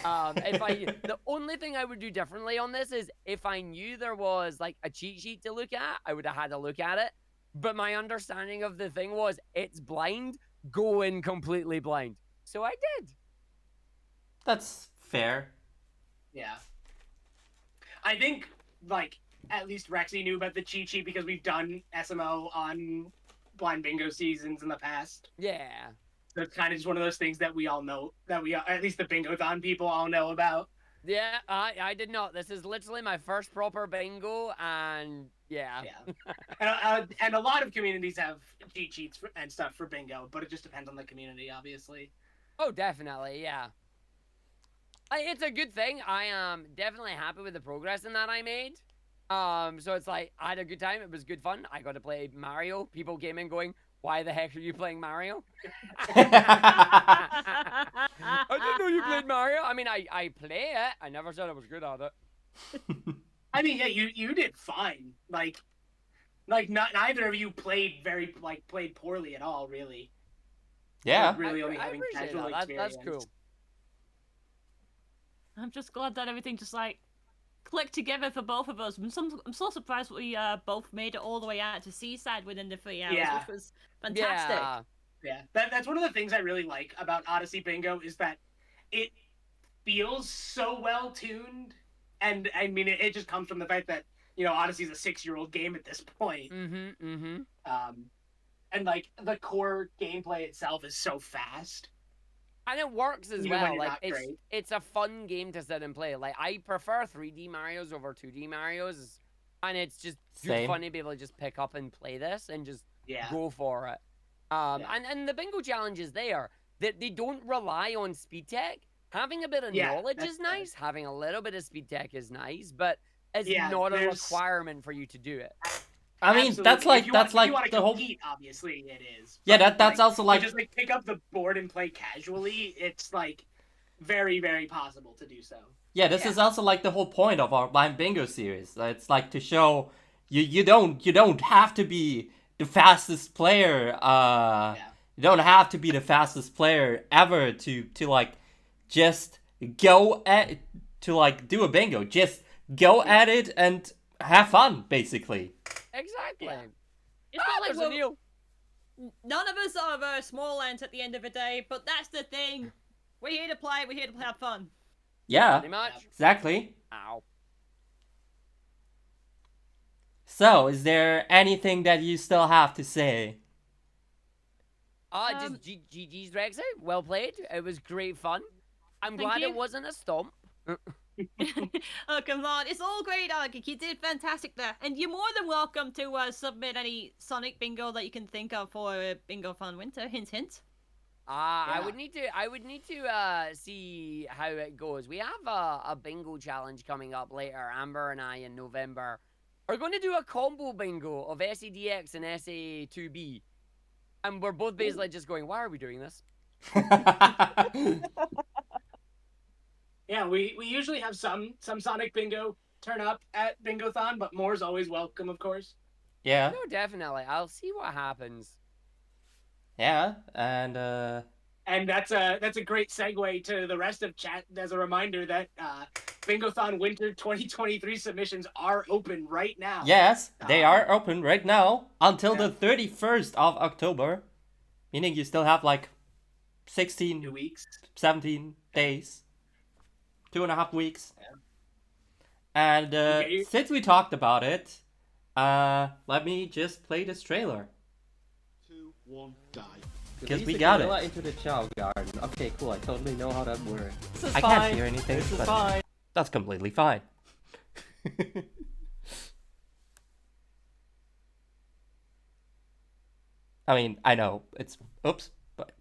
The only thing I would do differently on this is if I knew there was like a cheat sheet to look at, I would have had a look at it. But my understanding of the thing was it's blind, go in completely blind. So I did. That's fair. Yeah. I think, like, at least Rexy knew about the cheat sheet because we've done SMO on blind bingo seasons in the past. Yeah. So it's kind of just one of those things that we all know, that we, at least the Bingothon people all know about. Yeah, I did not. This is literally my first proper bingo, and yeah. And a lot of communities have cheat sheets and stuff for bingo, but it just depends on the community, obviously. Oh, definitely, yeah. It's a good thing. I am definitely happy with the progress in that I made. So it's like, I had a good time. It was good fun. I got to play Mario. People came in going, "Why the heck are you playing Mario?" I didn't know you played Mario. I mean, I play it. I never said I was good at it. I mean, yeah, you did fine. Like neither of you played played poorly at all, really. Yeah. Really only I having appreciate casual that. experience. That's cool. I'm just glad that everything just like clicked together for both of us. I'm so surprised we both made it all the way out to Seaside within the 3 hours, Yeah. which was fantastic. Yeah. Yeah, that's one of the things I really like about Odyssey Bingo is that it feels so well tuned, and I mean it just comes from the fact that Odyssey's a 6-year-old game at this point. And like the core gameplay itself is so fast. And it works as Even well. when you're Like not great. it's a fun game to sit and play. Like I prefer 3D Marios over 2D Marios, and it's just Same. fun to be able to just pick up and play this and just Yeah. go for it. And the bingo challenge is there that they don't rely on speed tech. Having a bit of knowledge that's is nice. Having a little bit of speed tech is nice, but it's Yeah, not a there's- requirement for you to do it. I mean, Absolutely. that's like if you want to the whole. compete, obviously it is. Yeah, But, that's also like. to just pick up the board and play casually. It's like very, very possible to do so. Yeah, this is also like the whole point of our blind bingo series. It's like to show you don't have to be the fastest player. You don't have to be the fastest player ever to like just go at to like do a bingo. Just go at it and have fun, basically. Exactly. Yeah. It's not like There's a we're, Neil. none of us are small ends at the end of the day, but that's the thing. We're here to play. We're here to have fun. Yeah, Pretty much. exactly. Ow. So, is there anything that you still have to say? Just GG's Rexy. Well played. It was great fun. I'm Thank glad you. it wasn't a stomp. Oh, come on. It's all great, Argick. You did fantastic there. And you're more than welcome to submit any Sonic bingo that you can think of for Bingothon Winter. Hint, hint. I Yeah. would need to see how it goes. We have a bingo challenge coming up later. Amber and I in November are going to do a combo bingo of SADX and SA2B. And we're both basically just going, why are we doing this? Yeah, Yeah, we usually have some Sonic Bingo turn up at Bingothon, but more's always welcome, of course. Yeah, No, definitely. I'll see what happens. yeah, and And that's a great segue to the rest of chat as a reminder that Bingothon Winter 2023 submissions are open right now. yes, they are open right now until Yeah. the 31st of October, meaning you still have like 16, 2 weeks. 17 days, 2.5 weeks. And Okay. since we talked about it, let me just play this trailer. 2, 1, die. Because we got it. Into the Chow Garden. Okay, cool. I totally know how that works. I can't hear anything, but that's completely fine. I mean, I know it's oops, but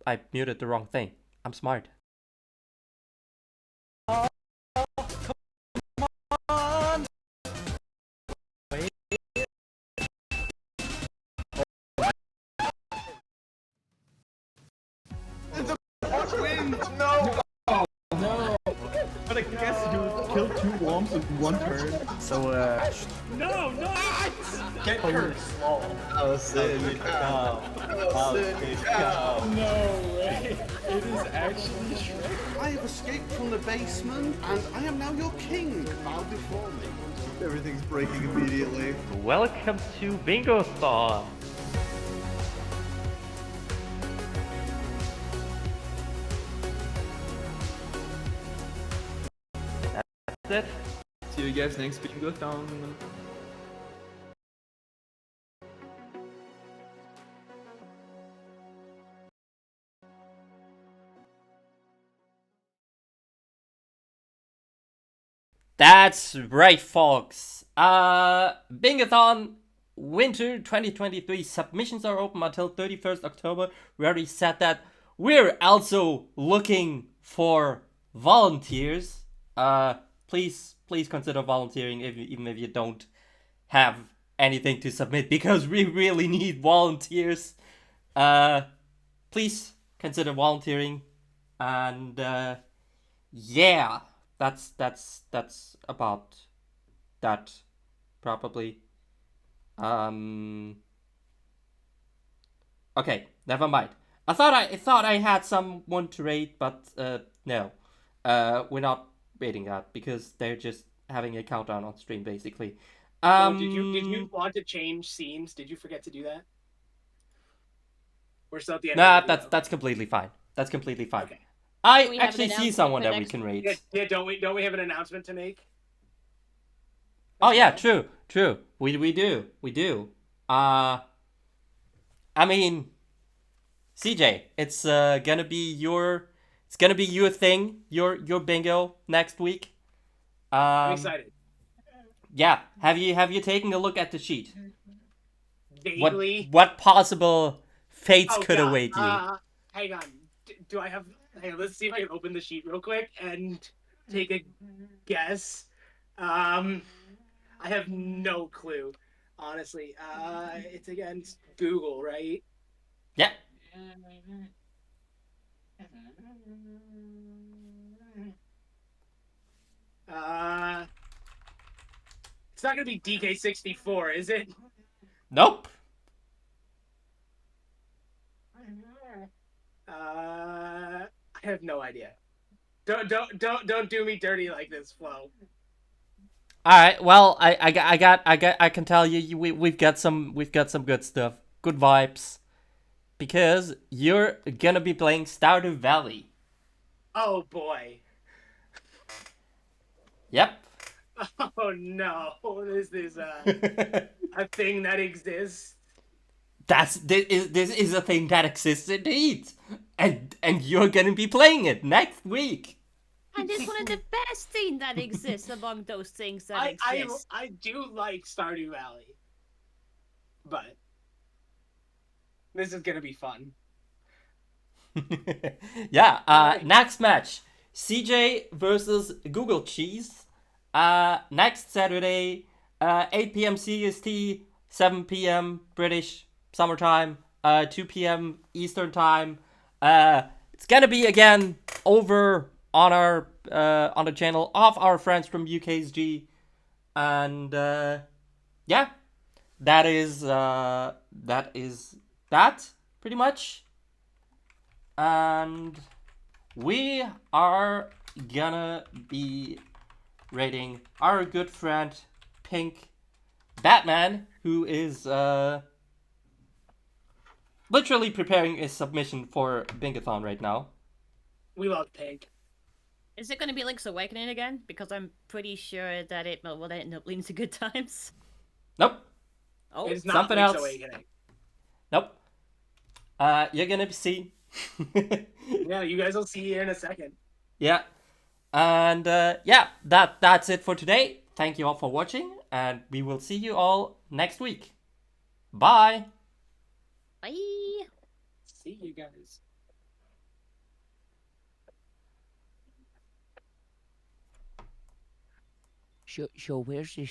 I muted the wrong thing. I'm smart. But I guess you killed 2 worms in 1 turn. So, No! get cursed. Oh, Sid. No way! It is actually Shrek. I have escaped from the basement, and I am now your king. Bow before me. Everything's breaking immediately. Welcome to Bingothon. That's it. See you guys next Bingothon. That's right, folks. Bingothon Winter 2023 submissions are open until 31st October. We already said that. We're also looking for volunteers. Please consider volunteering even if you don't have anything to submit, because we really need volunteers. Please consider volunteering, and yeah, that's about that, probably. Okay, never mind. I thought I had someone to rate, but no, we're not rating that because they're just having a countdown on stream, basically. So did you want to change scenes? Did you forget to do that? We're still at the end. Nah, of the video. that's completely fine. That's completely fine. Okay. I Do we have actually an see announcement someone for that we next can week? rate. Yeah, don't we have an announcement to make? Oh yeah, true. We do. I mean, CJ, it's gonna be your thing, your bingo next week. I'm excited. Yeah. Have you taken a look at the sheet? Vaguely. What possible fates Oh, could God. await you? Hang on. Do I have? Hang on, let's see if I can open the sheet real quick and take a guess. I have no clue, honestly. It's against Google, right? Yeah. It's not gonna be DK64, is it? Nope. I have no idea. Don't do me dirty like this, Flo. All right. Well, I can tell you, we've got some good stuff, good vibes, because you're gonna be playing Stardew Valley. Oh boy. Yep. Oh no. This is a thing that exists. This is a thing that exists indeed, and you're gonna be playing it next week. And it's one of the best things that exists among those things that exist. I do like Stardew Valley, but this is gonna be fun. Yeah. Next match, CJ versus Google Cheese. Next Saturday, 8 p.m. CST, 7 p.m. British summertime, 2 p.m. Eastern time. It's gonna be again over on our on the channel of our friends from UKSG, and yeah, that is that pretty much, and we are gonna be rating our good friend Pink Batman, who is literally preparing his submission for Bingothon right now. We love Pink. Is it going to be Link's Awakening again? Because I'm pretty sure that it will end up leading to good times. Nope. Oh, It's not something Link's else. Awakening. Nope. You're gonna see. Yeah, you guys will see here in a second. Yeah. And yeah, that's it for today. Thank you all for watching, and we will see you all next week. Bye. bye. See you guys. So where's this